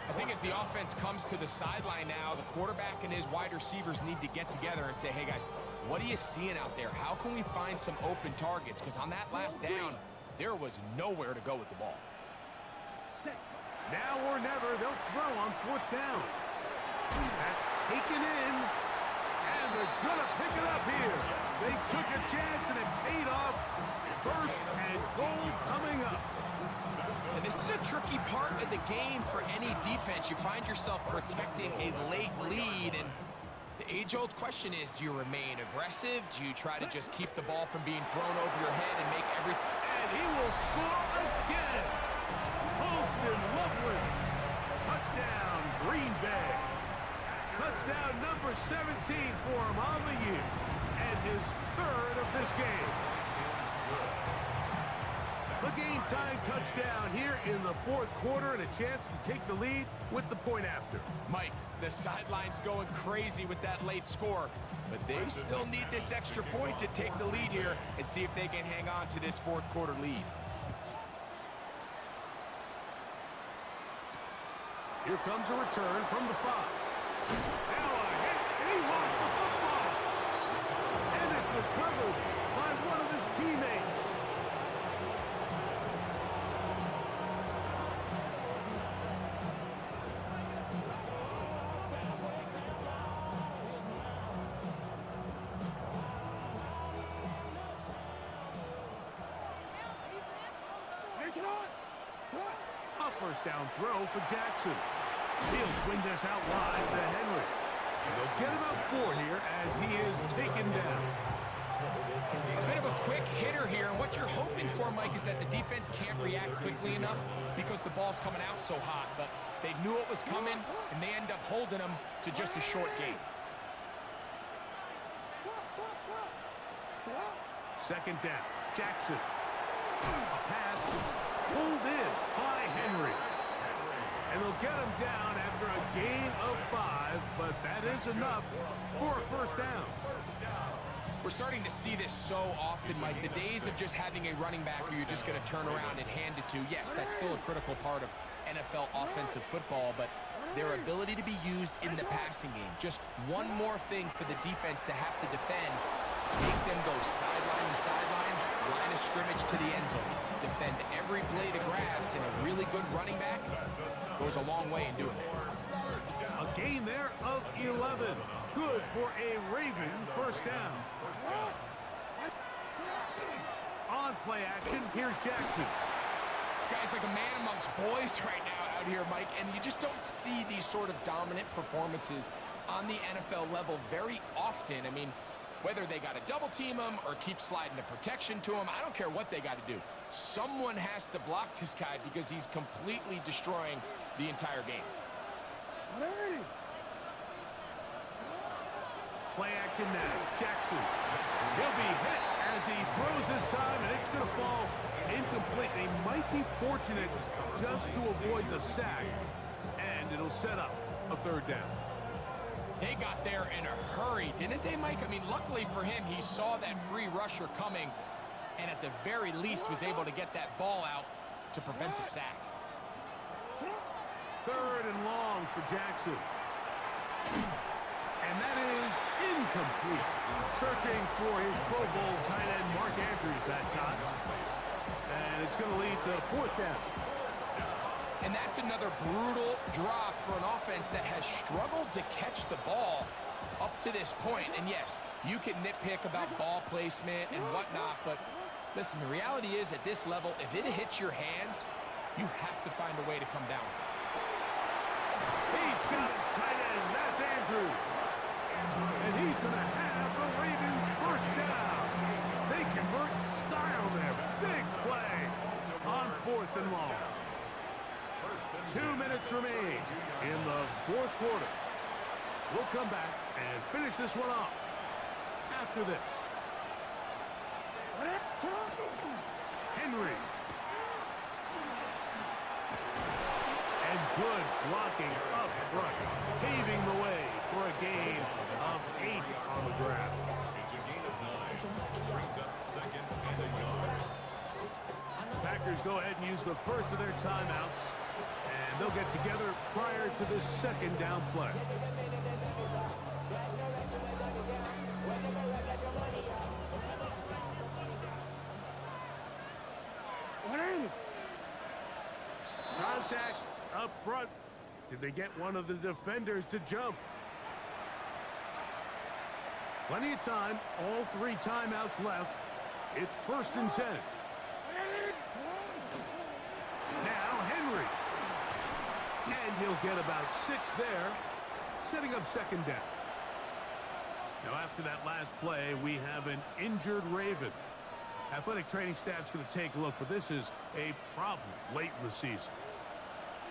I think as the offense comes to the sideline now, the quarterback and his wide receivers need to get together and say, hey guys, what are you seeing out there? How can we find some open targets? Because on that last down, there was nowhere to go with the ball. Now or never, they'll throw on 4th down. That's taken in, and they're gonna pick it up here. They took a chance and it paid off. 1st and goal coming up. And this is a tricky part of the game for any defense. You find yourself protecting a late lead, and the age-old question is, do you remain aggressive? Do you try to just keep the ball from being thrown over your head and make every... And he will score again. Holston Loveland. Touchdown, Green Bay. Touchdown number 17 for him on the year, and his 3rd of this game. The game-tying touchdown here in the 4th quarter, and a chance to take the lead with the point after. Mike, the sideline's going crazy with that late score, but they still need this extra point to take the lead here and see if they can hang on to this 4th quarter lead. Here comes a return from the 5. Now a hit, and he lost the football. And it's recovered by one of his teammates. A 1st down throw for Jackson. He'll swing this out wide to Henry. And they'll get about 4 here as he is taken down. A bit of a quick hitter here, and what you're hoping for, Mike, is that the defense can't react quickly enough because the ball's coming out so hot, but they knew it was coming, and they end up holding them to just a short gain. 2nd down, Jackson. A pass pulled in by Henry. And they'll get him down after a gain of 5, but that is enough for a 1st down. We're starting to see this so often, Mike. The days of just having a running back who you're just going to turn around and hand it to, yes, that's still a critical part of NFL offensive football, but their ability to be used in the passing game, just one more thing for the defense to have to defend, make them go sideline to sideline, line of scrimmage to the end zone, defend every blade of grass, and a really good running back goes a long way in doing it. A gain there of 11. Good for a Raven 1st down. On play action, here's Jackson. This guy's like a man amongst boys right now out here, Mike, and you just don't see these sort of dominant performances on the NFL level very often. I mean, whether they got to double team him or keep sliding the protection to him, I don't care what they got to do. Someone has to block this guy because he's completely destroying the entire game. Play action now. Jackson. He'll be hit as he throws this time, and it's going to fall incomplete. They might be fortunate just to avoid the sack, and it'll set up a 3rd down. They got there in a hurry, didn't they, Mike? I mean, luckily for him, he saw that free rusher coming, and at the very least was able to get that ball out to prevent the sack. 3rd and long for Jackson. And that is incomplete. Searching for his Pro Bowl tight end, Mark Andrews, that time. And it's going to lead to 4th down. And that's another brutal drop for an offense that has struggled to catch the ball up to this point. And yes, you can nitpick about ball placement and whatnot, but listen, the reality is at this level, if it hits your hands, you have to find a way to come down with it. He's got his tight end. That's Andrews. And he's going to have the Ravens first down. They convert in style there. Big play on 4th and long. 2 minutes remain in the 4th quarter. We'll come back and finish this one off after this. Henry. And good blocking up front, paving the way for a gain of 8 on the ground. It's a gain of 9. Brings up 2nd and a yard. Packers go ahead and use the first of their timeouts, and they'll get together prior to this 2nd down play. Contact up front. Did they get one of the defenders to jump? Plenty of time. All 3 timeouts left. It's 1st and 10. Now Henry. And he'll get about 6 there, setting up 2nd down. Now after that last play, we have an injured Raven. Athletic training staff's going to take a look, but this is a problem late in the season.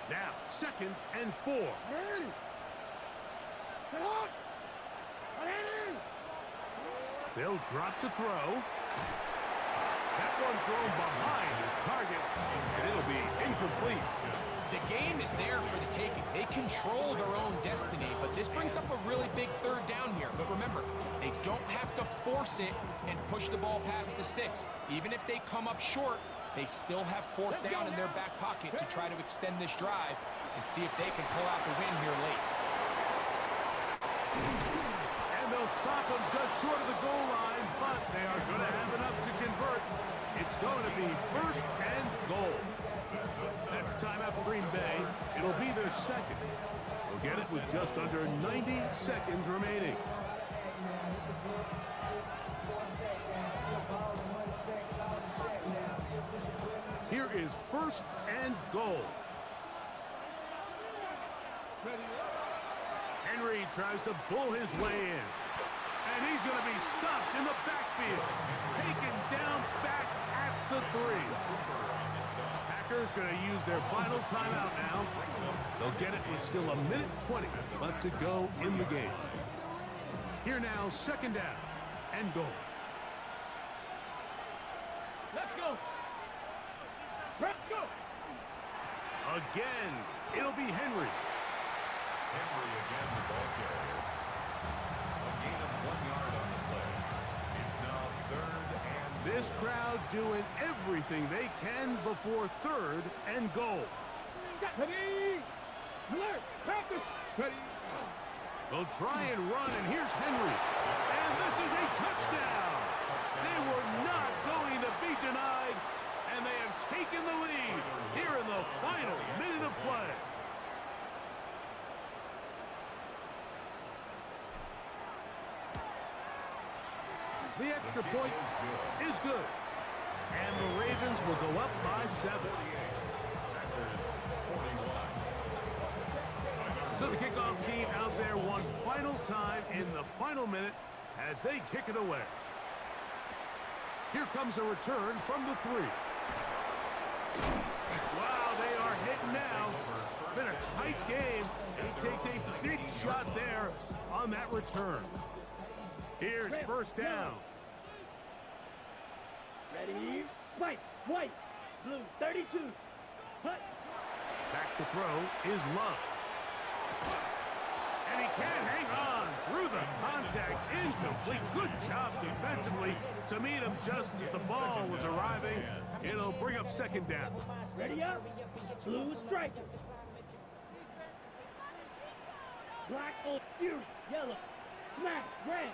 Now, 2nd and 4. They'll drop to throw. That one thrown behind his target, and it'll be incomplete. The game is there for the taking. They control their own destiny, but this brings up a really big 3rd down here. But remember, they don't have to force it and push the ball past the sticks. Even if they come up short, they still have 4th down in their back pocket to try to extend this drive and see if they can pull out the win here late. And they'll stop them just short of the goal line, but they are going to have enough to convert. It's going to be 1st and goal. That's timeout for Green Bay. It'll be their 2nd. They'll get it with just under 90 seconds remaining. Here is 1st and goal. Henry tries to bull his way in. And he's going to be stopped in the backfield. Taken down back at the 3. Packers going to use their final timeout now. They'll get it with still 1:20 left to go in the game. Here now, 2nd down and goal. Let's go. Let's go. Again, it'll be Henry. Henry again, the ball carrier. A gain of 1 yard on the play. It's now 3rd and... This crowd doing everything they can before 3rd and goal. Ready. Alert. Practice. Ready. They'll try and run, and here's Henry. And this is a touchdown. They were not going to be denied, and they have taken the lead here in the final minute of play. The extra point is good. And the Ravens will go up by 7. So the kickoff team out there one final time in the final minute as they kick it away. Here comes a return from the 3. Wow, they are hitting now. Been a tight game, and he takes a big shot there on that return. Here's 1st down. Ready. White. White. Blue. 32. Hut. Back to throw is Love. And he can't hang on through the contact. Incomplete. Good job defensively to meet him just as the ball was arriving. It'll bring up 2nd down. Ready up. Blue strike. Black on fury. Yellow. Smack. Red.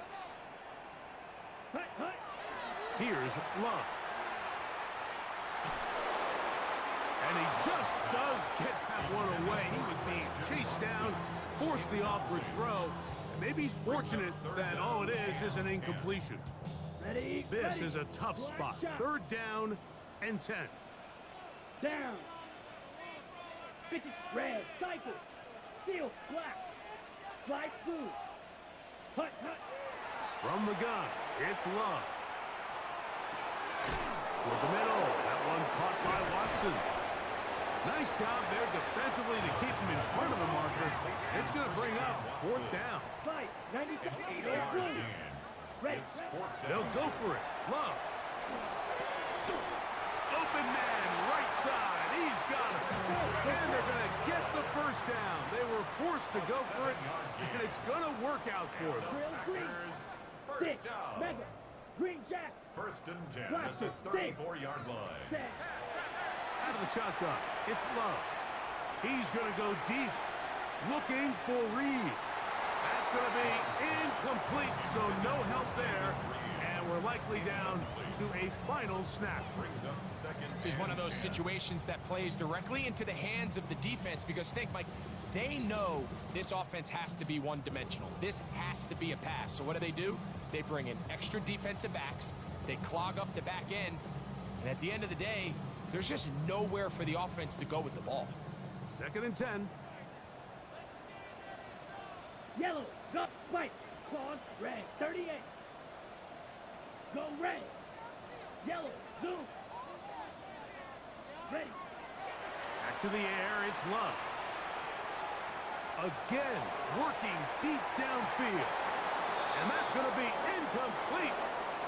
Hut. Hut. Here's Love. And And he just does get that one away. He was being chased down, forced the awkward throw. And maybe he's fortunate that all it is an incompletion. This is a tough spot. 3rd down and 10. Down. 50, red, cycle. Seal, black. Slide through. Hut. From the gun, it's Love. With the middle, that one caught by Watson. Nice job there defensively to keep him in front of the marker. It's going to bring up 4th down. Fight, 90 seconds. Ready. They'll go for it. Love. Open man, right side. He's got it. And they're going to get the 1st down. They were forced to go for it, and it's going to work out for them. Six, Mega, Green Jack. 1st and 10 at the 34-yard line. Out of the shotgun, it's Love. He's going to go deep, looking for Reed. That's going to be incomplete, so no help there. And we're likely down to a final snap. This is one of those situations that plays directly into the hands of the defense because think, Mike, they know this offense has to be one-dimensional. This has to be a pass. So what do? They bring in extra defensive backs. They clog up the back end. And at the end of the day, there's just nowhere for the offense to go with the ball. 2nd and 10. Yellow, go, white, claws, red, 38. Go red. Yellow, zoom. Ready. Back to the air, it's Love. Again, working deep downfield. And that's going to be incomplete.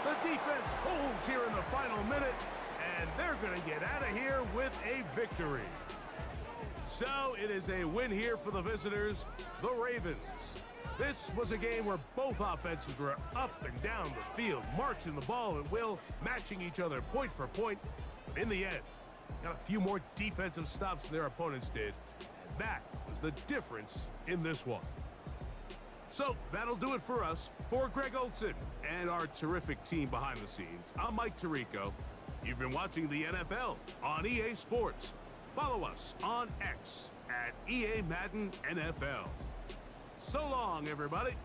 The defense holds here in the final minute, and they're going to get out of here with a victory. So it is a win here for the visitors, the Ravens. This was a game where both offenses were up and down the field, marching the ball at will, matching each other point for point. But in the end, got a few more defensive stops than their opponents did. And that was the difference in this one. So that'll do it for us. For Greg Olson and our terrific team behind the scenes, I'm Mike Tirico. You've been watching the NFL on EA Sports. Follow us on X at EA Madden NFL. So long, everybody.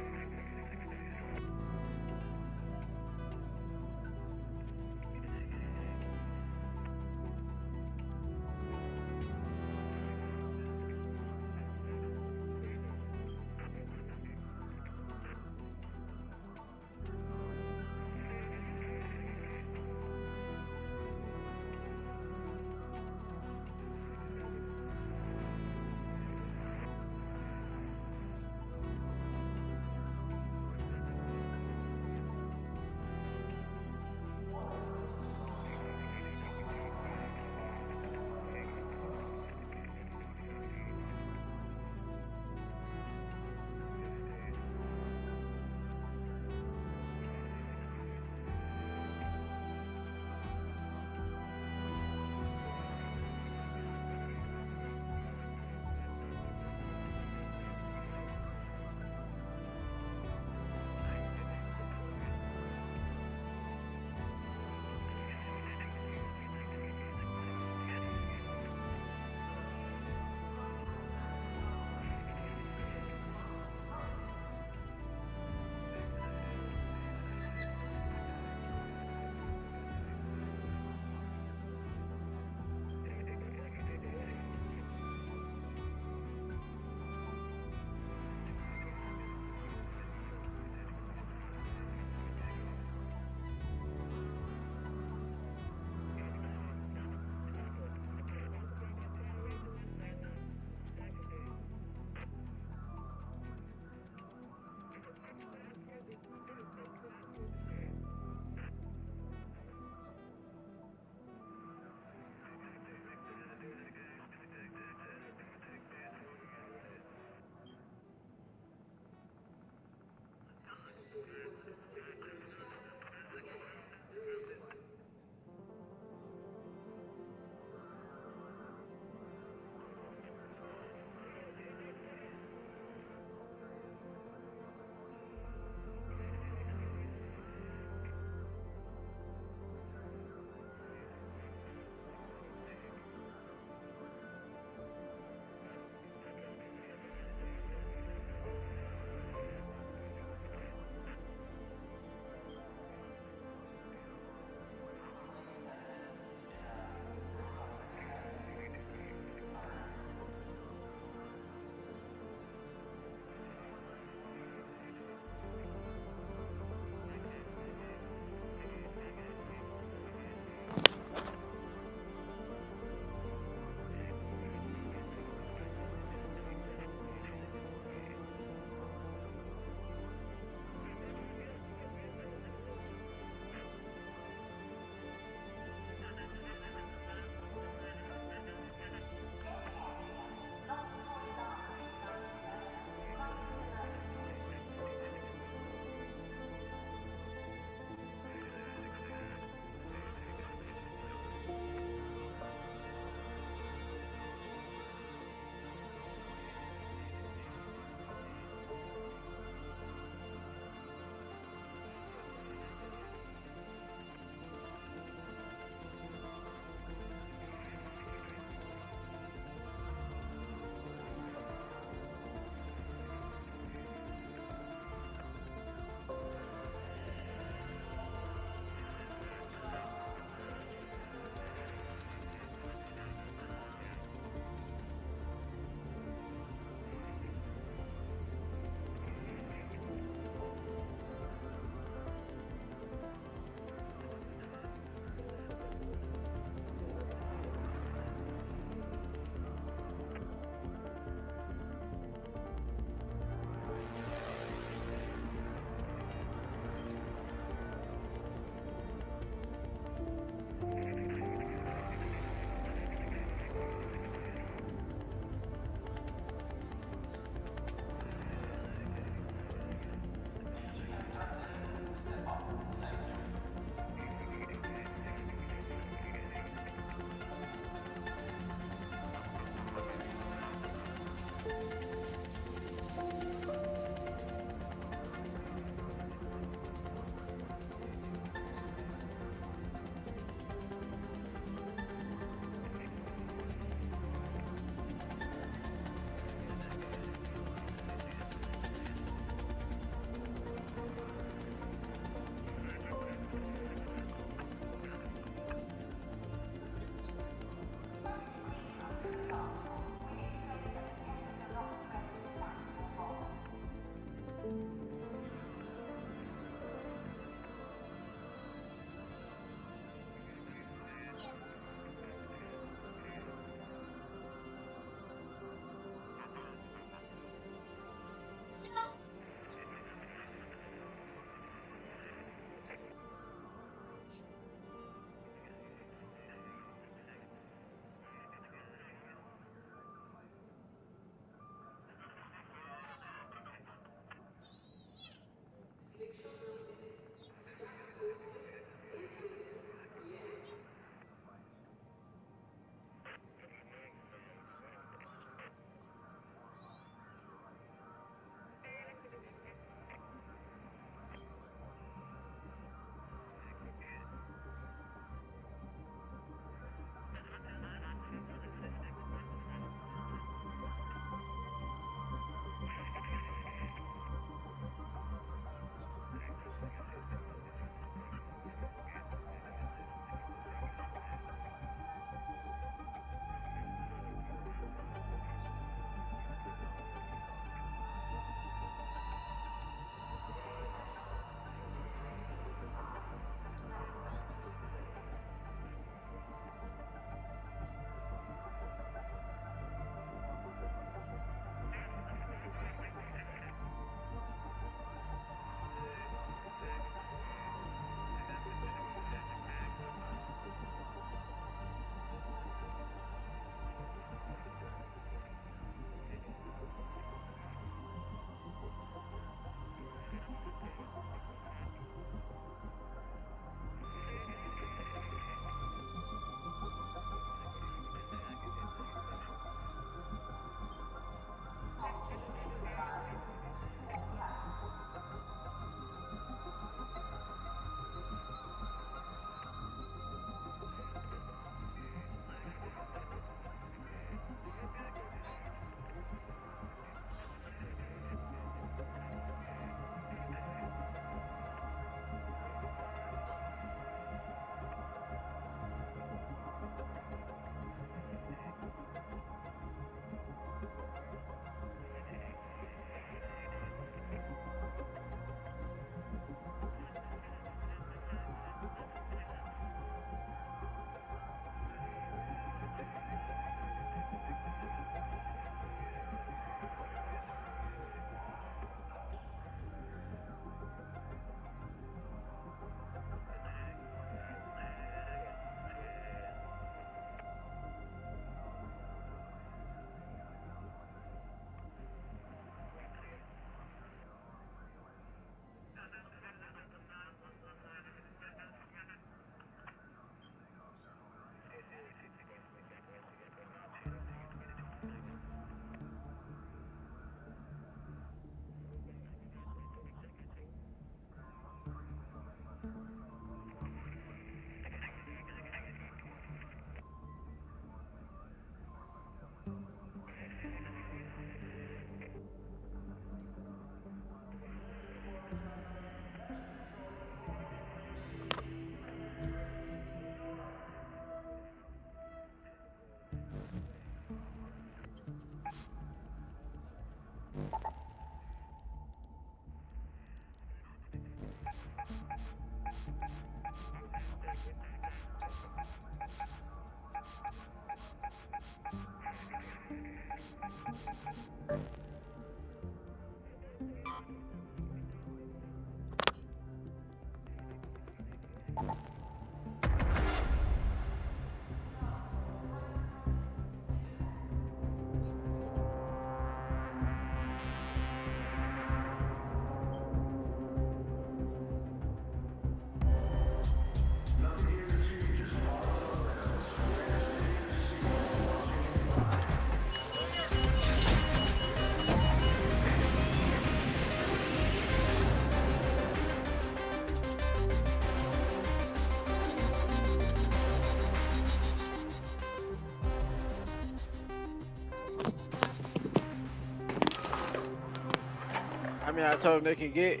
mean, I told them they can get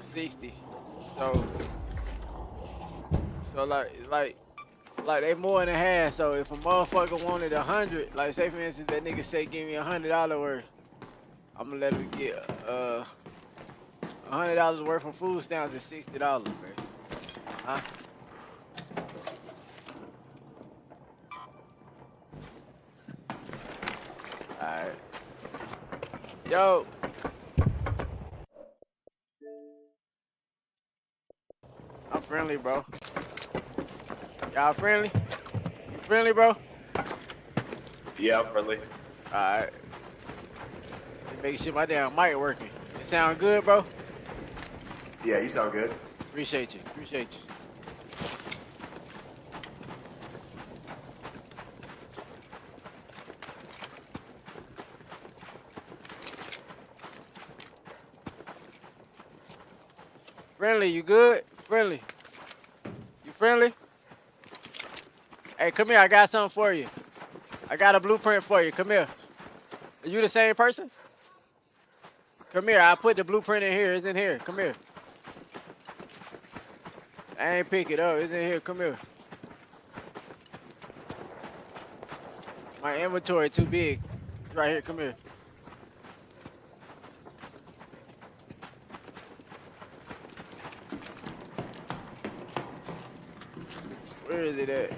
60. So like they more than half. So if a motherfucker wanted 100, like say for instance that nigga say give me $100 worth, I'm gonna let him get $100 worth of food stamps at $60, man. Huh? Alright. Yo. I'm friendly, bro. Y'all friendly? You friendly, bro? Yeah, I'm friendly. Alright. Making sure my damn mic working. It sound good, bro? Yeah, you sound good. Appreciate you. Appreciate you. Friendly, you good? Friendly. You friendly? Hey, come here. I got something for you. I got a blueprint for you. Come here. Are you the same person? Come here. I put the blueprint in here. It's in here. Come here. I ain't pick it up. It's in here. Come here. My inventory too big. It's right here. Come here. Where is it at?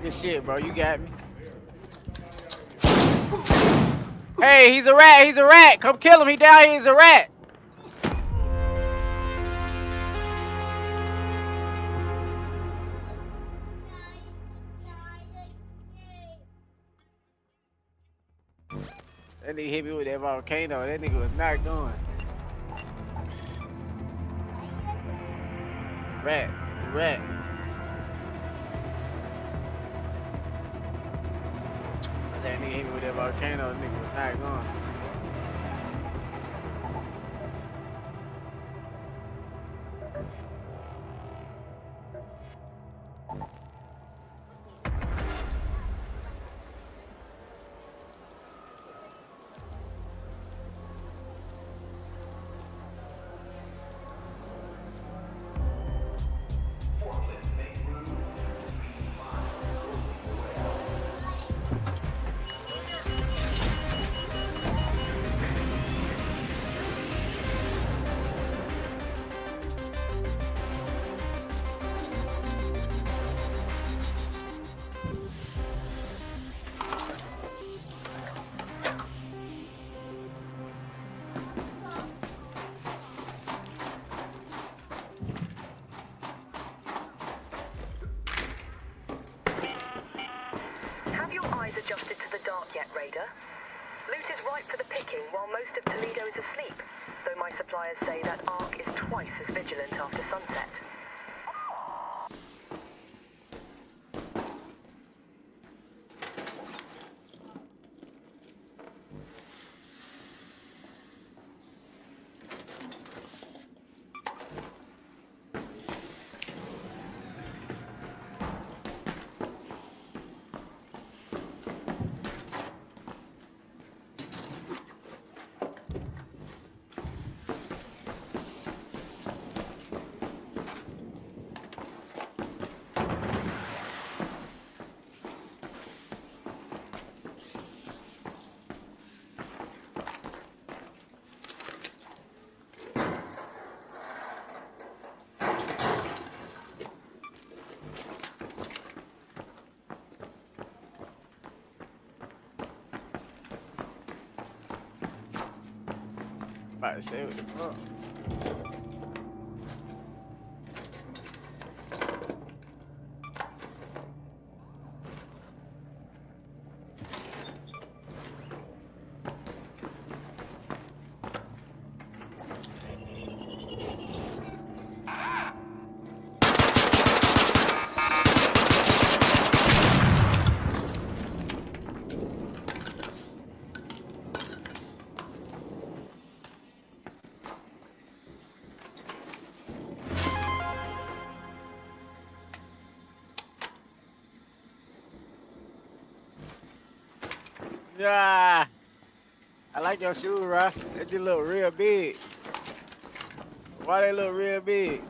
Good shit, bro. You got me. Hey, he's a rat. He's a rat. Come kill him. He down here. He's a rat. That nigga hit me with that volcano. That nigga was not going. Rat. Rat. That nigga hit me with that volcano. That nigga was not going. Adjusted to the dark yet, Raider? Loot is ripe for the picking while most of Toledo is asleep, though my suppliers say that Ark is twice as vigilant after sunset. About to say what the fuck. Yeah. I like your shoes, Ralph. They just look real big. Why they look real big?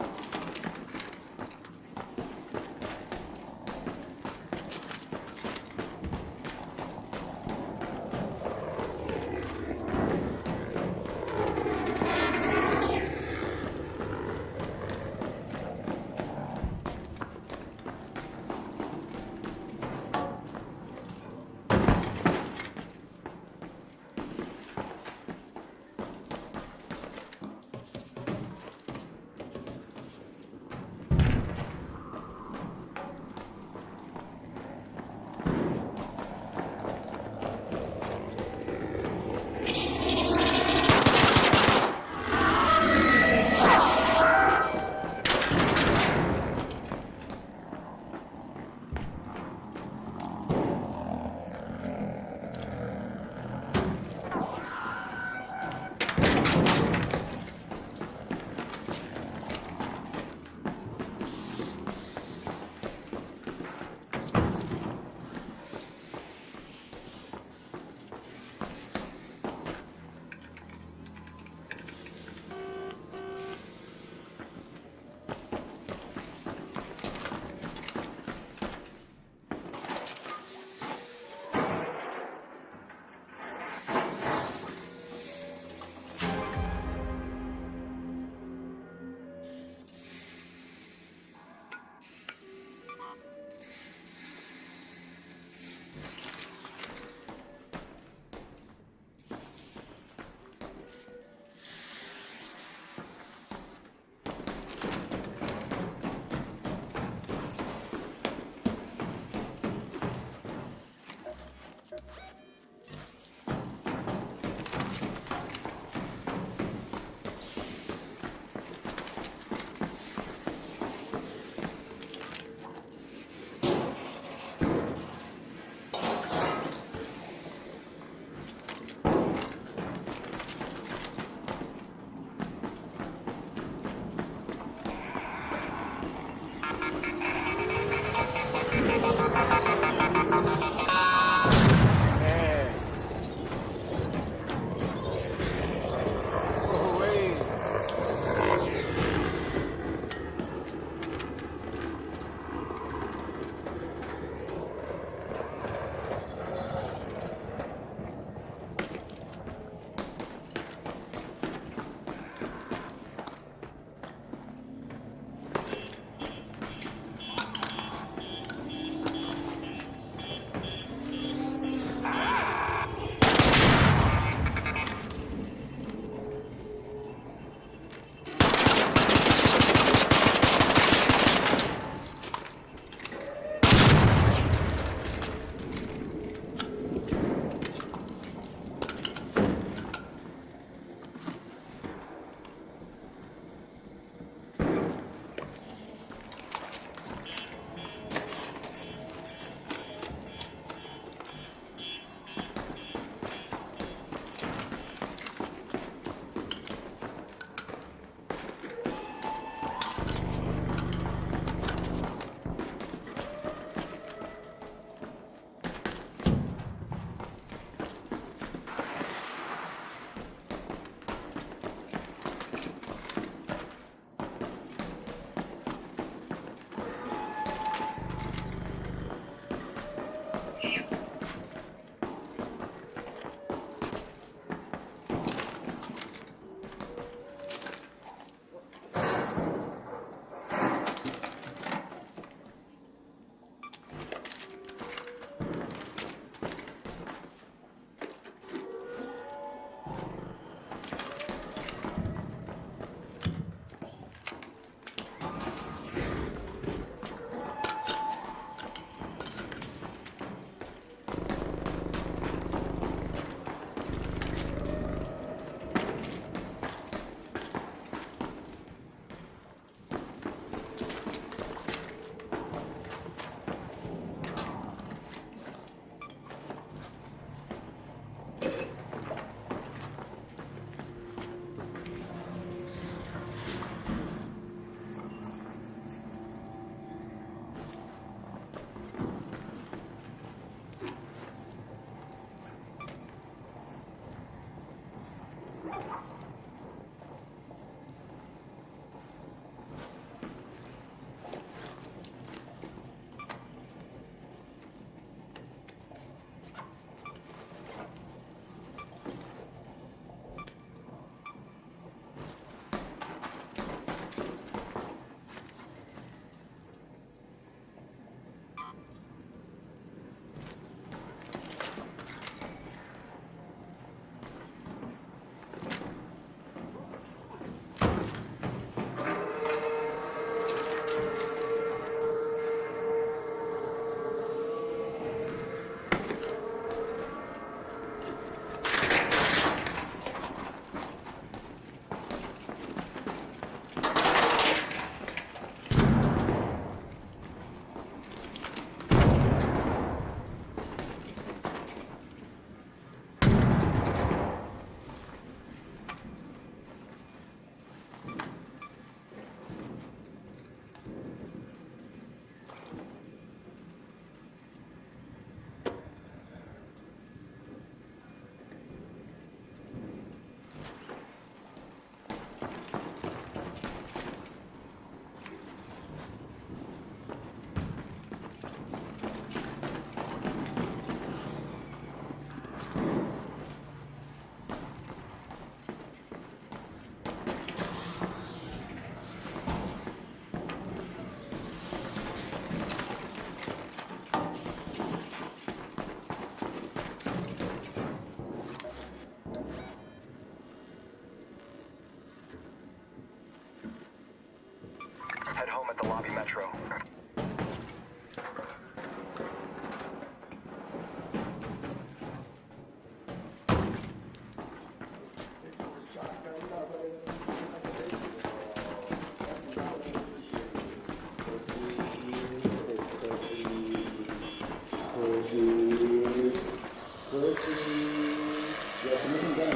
the lobby metro.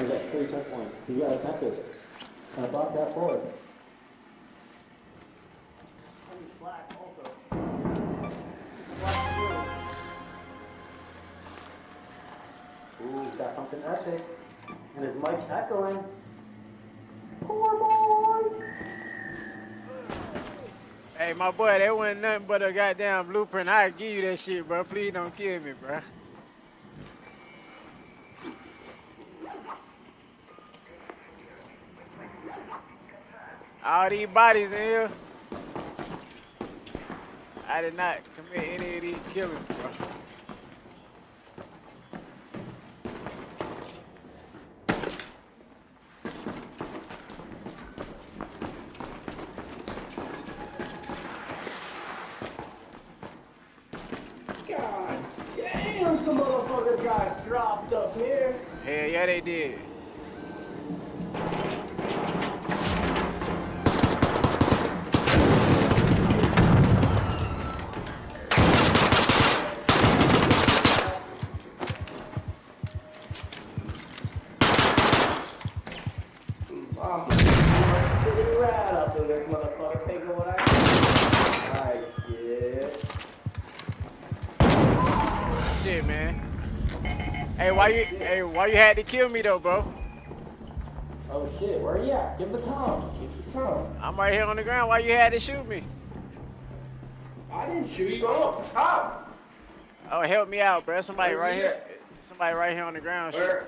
That's 3 checkpoint. You gotta attack this. And block that forward. Ooh, he's got something epic. And his Mike's echoing. Poor boy! Hey, my boy, that wasn't nothing but a goddamn blueprint. I give you that shit, bro. Please don't kill me, bro. All these bodies in here. I did not commit any of these killings, bro. God damn, some motherfuckers got dropped up here. Hell yeah, they did. Shit, man. Hey, why you had to kill me though, bro? Oh shit, where you at? Give the tom. Give the tom. I'm right here on the ground. Why you had to shoot me? I didn't shoot you. I'm up top. Oh, help me out, bro. Somebody Where's right he here. at? Somebody right here on the ground. Where?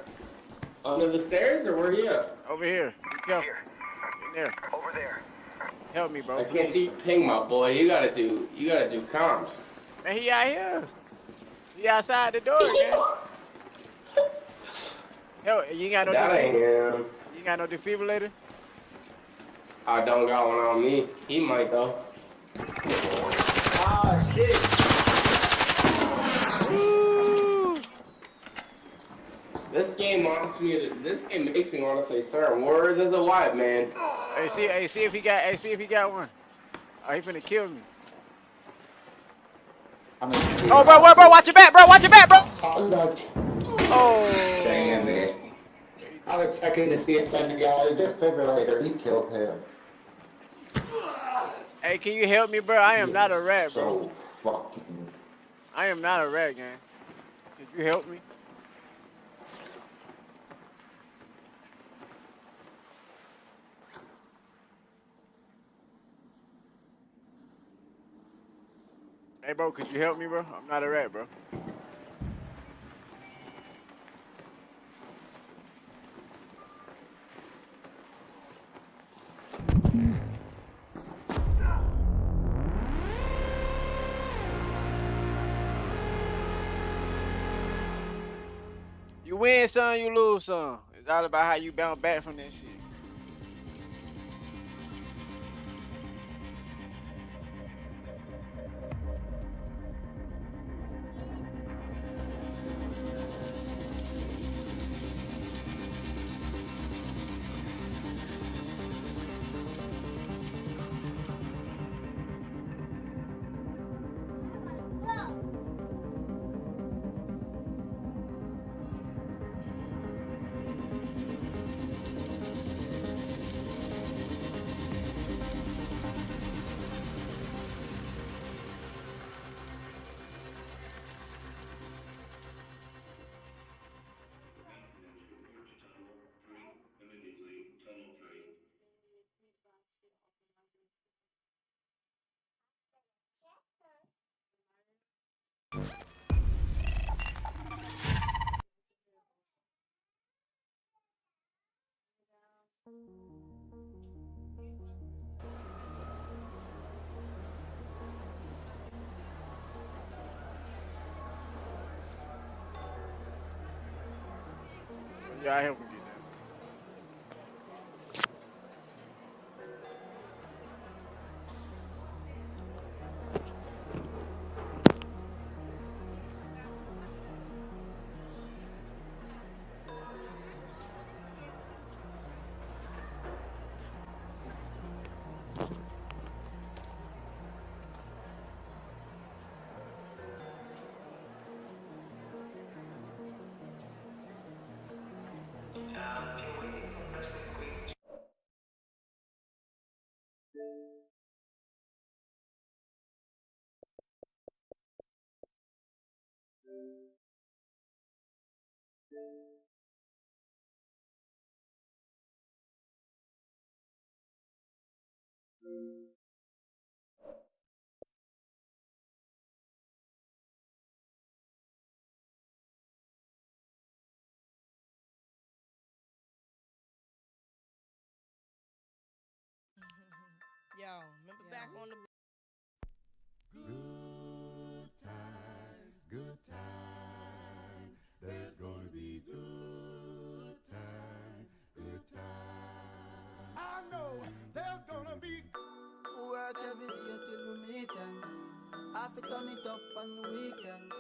Under the stairs or where you at? Over here. Be careful. In there. Over there. Help me, bro. I can't see ping, my boy. You gotta do comms. Man, he out here. He outside the door, man. Hell, you ain't got no That ain't him. You got no defibrillator? I don't got one on me. He might though. Ah shit. Woo. This game makes me want to say certain words as a white man. Hey, see if he got one. Oh, he finna kill me. Oh, bro, watch your back, bro. Watch your back, bro. Oh. Damn it. I was checking to see if that guy defibrillator, he killed him. Hey, can you help me, bro? I am not a rat, bro. So fucking. I am not a rat, gang. Could you help me? Hey, bro, could you help me, bro? I'm not a rat, bro. You win some, you lose some. It's all about how you bounce back from that shit. Yeah, I help him get that. Yo, remember back on the Good times. There's gonna be good times. Good times. I know there's gonna be. Work every day till we meet ends. I fi turn it up on the weekends.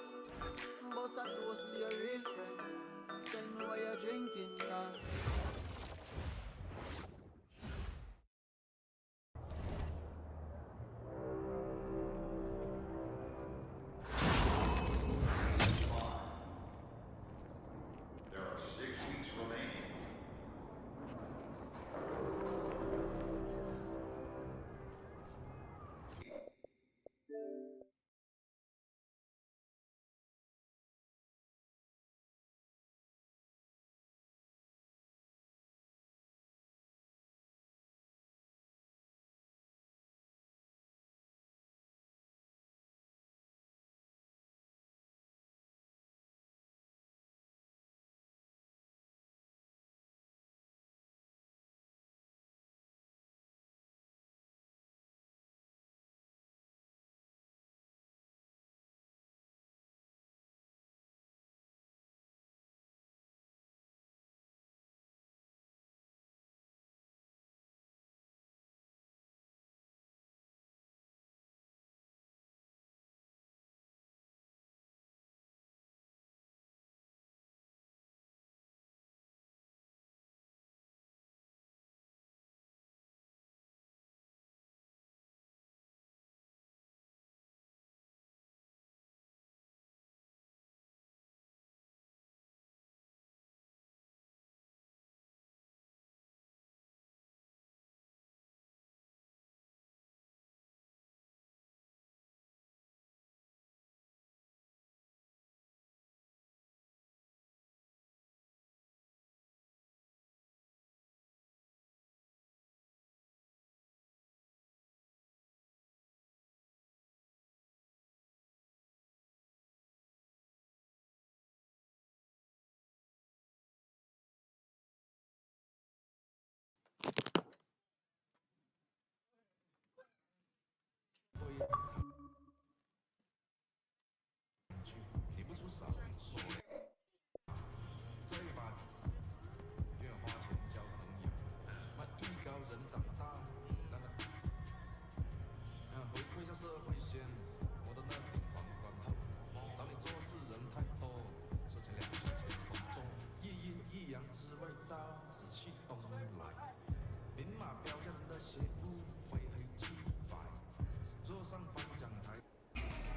Bust a toast to your real friend. Tell me why you're drinking, yeah. There are 6 weeks remaining.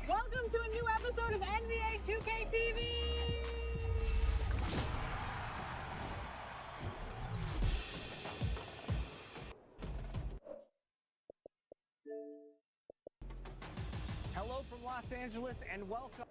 Welcome to a new episode of NBA 2K TV! Hello from Los Angeles and welcome.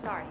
Sorry.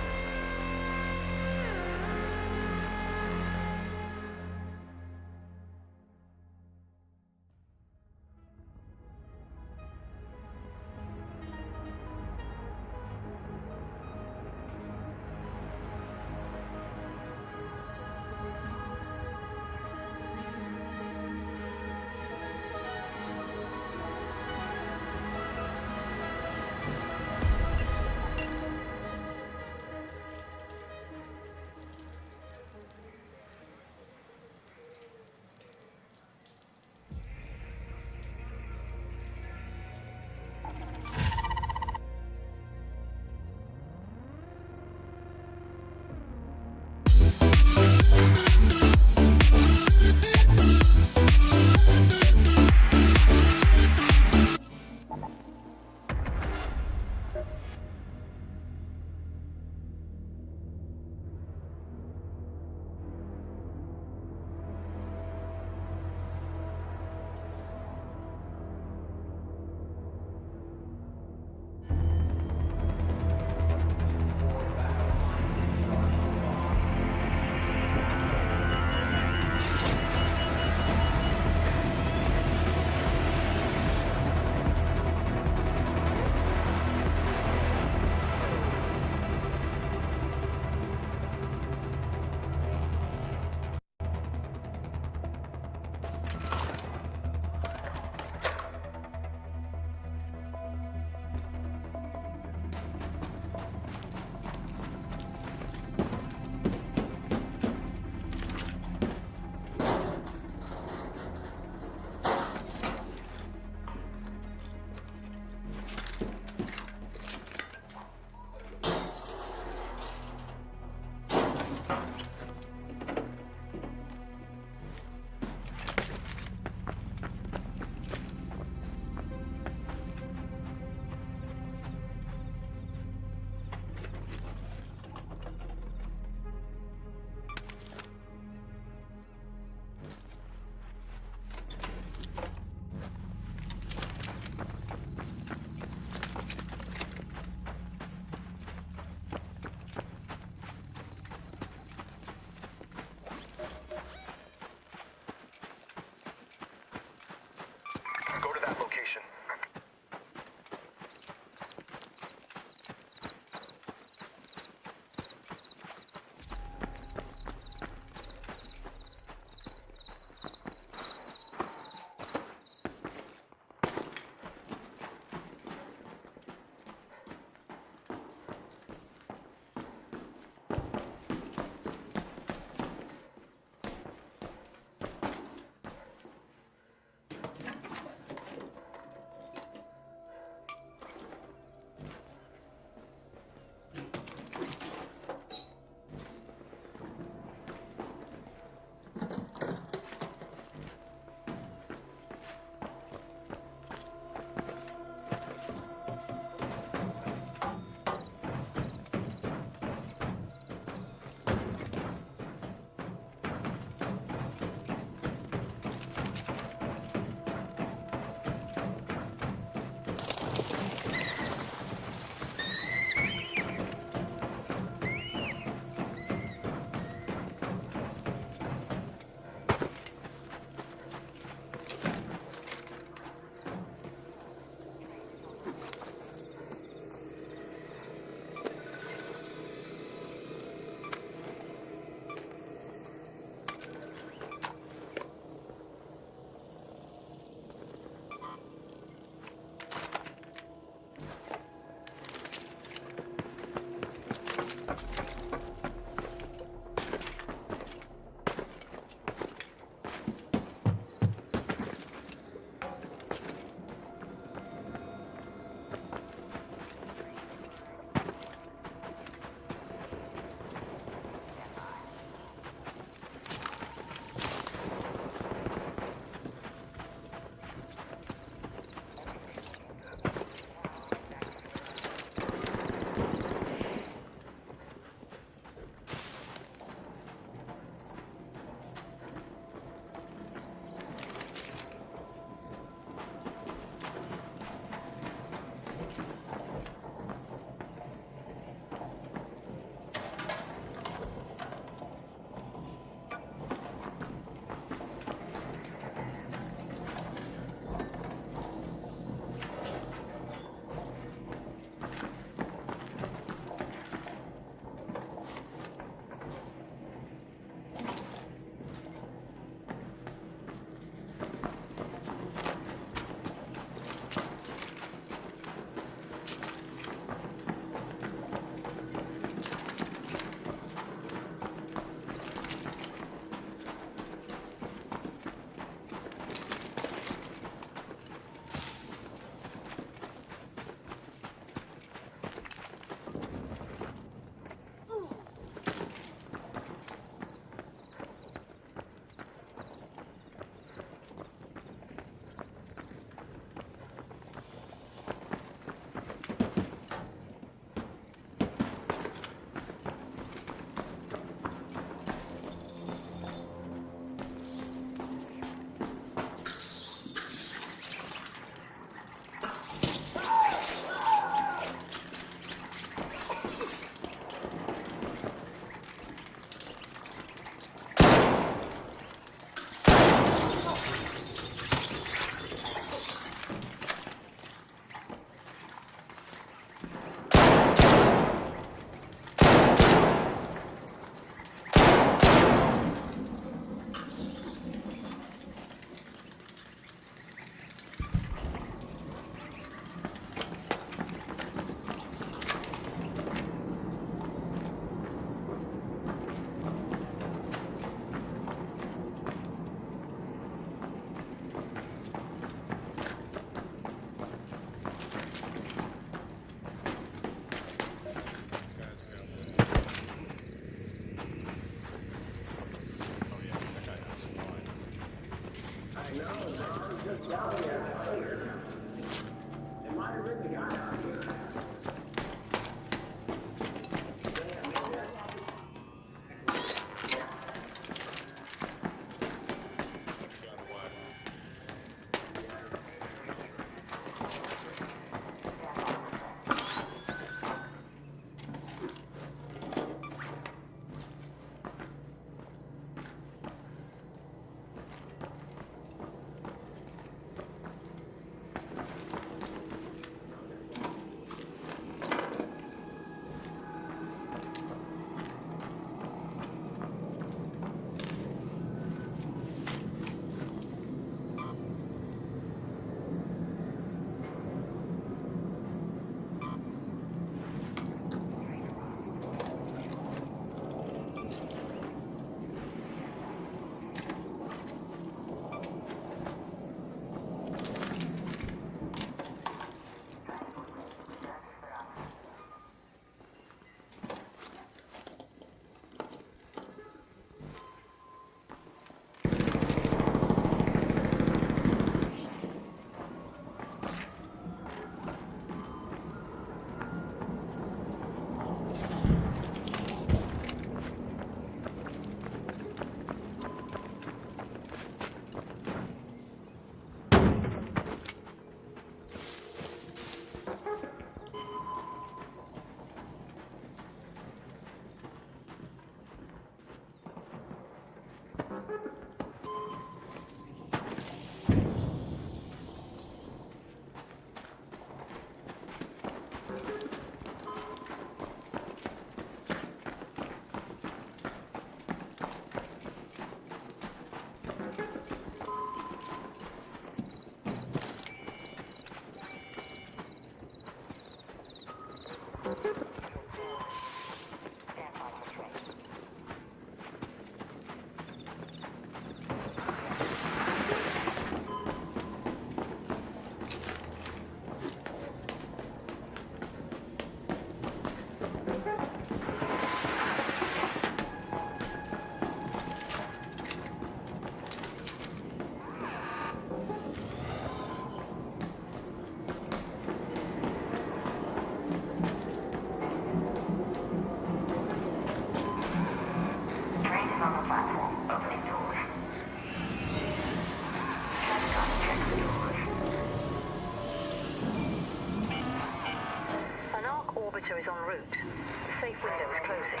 Orbiter is en route. The safe window is closing.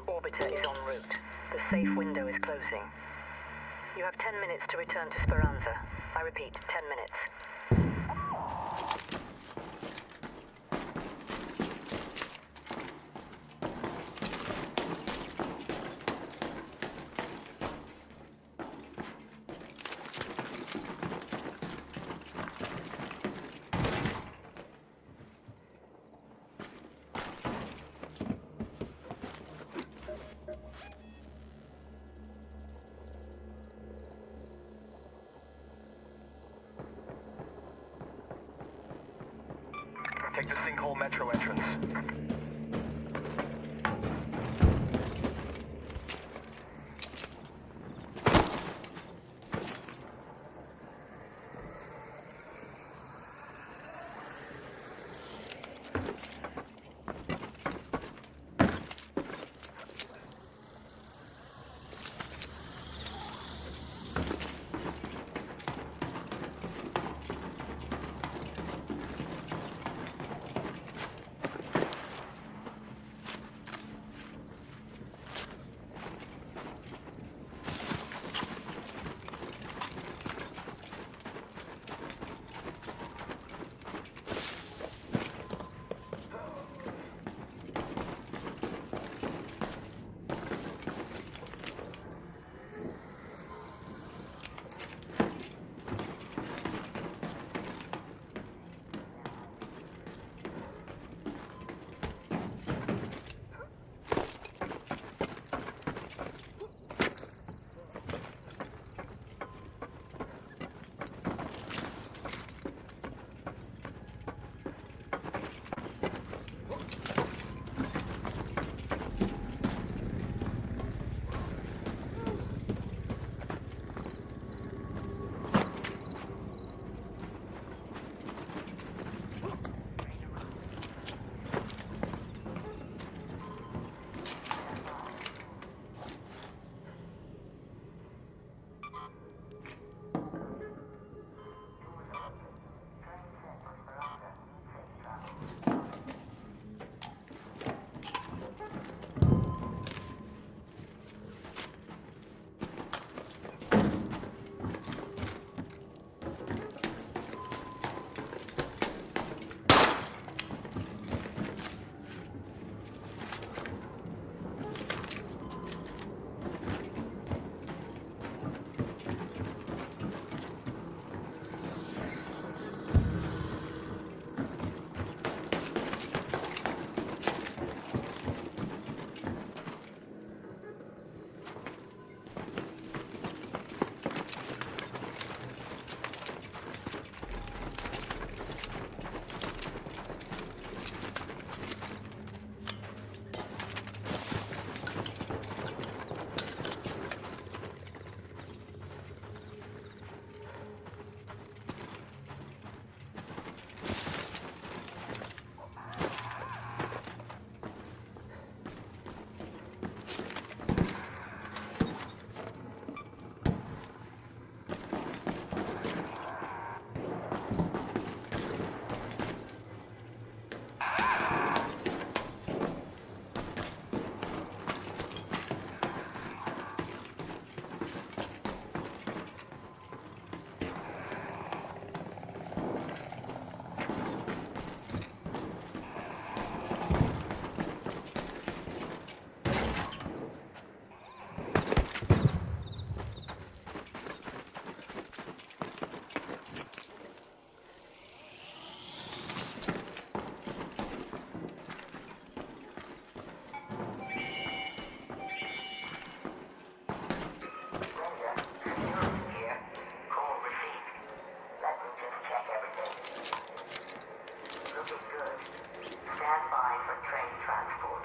Orbiter is en route. The safe window is closing. You have 10 minutes to return to Speranza. I repeat, 10 minutes. Take the Sinkhole Metro entrance. Stand by for train transport.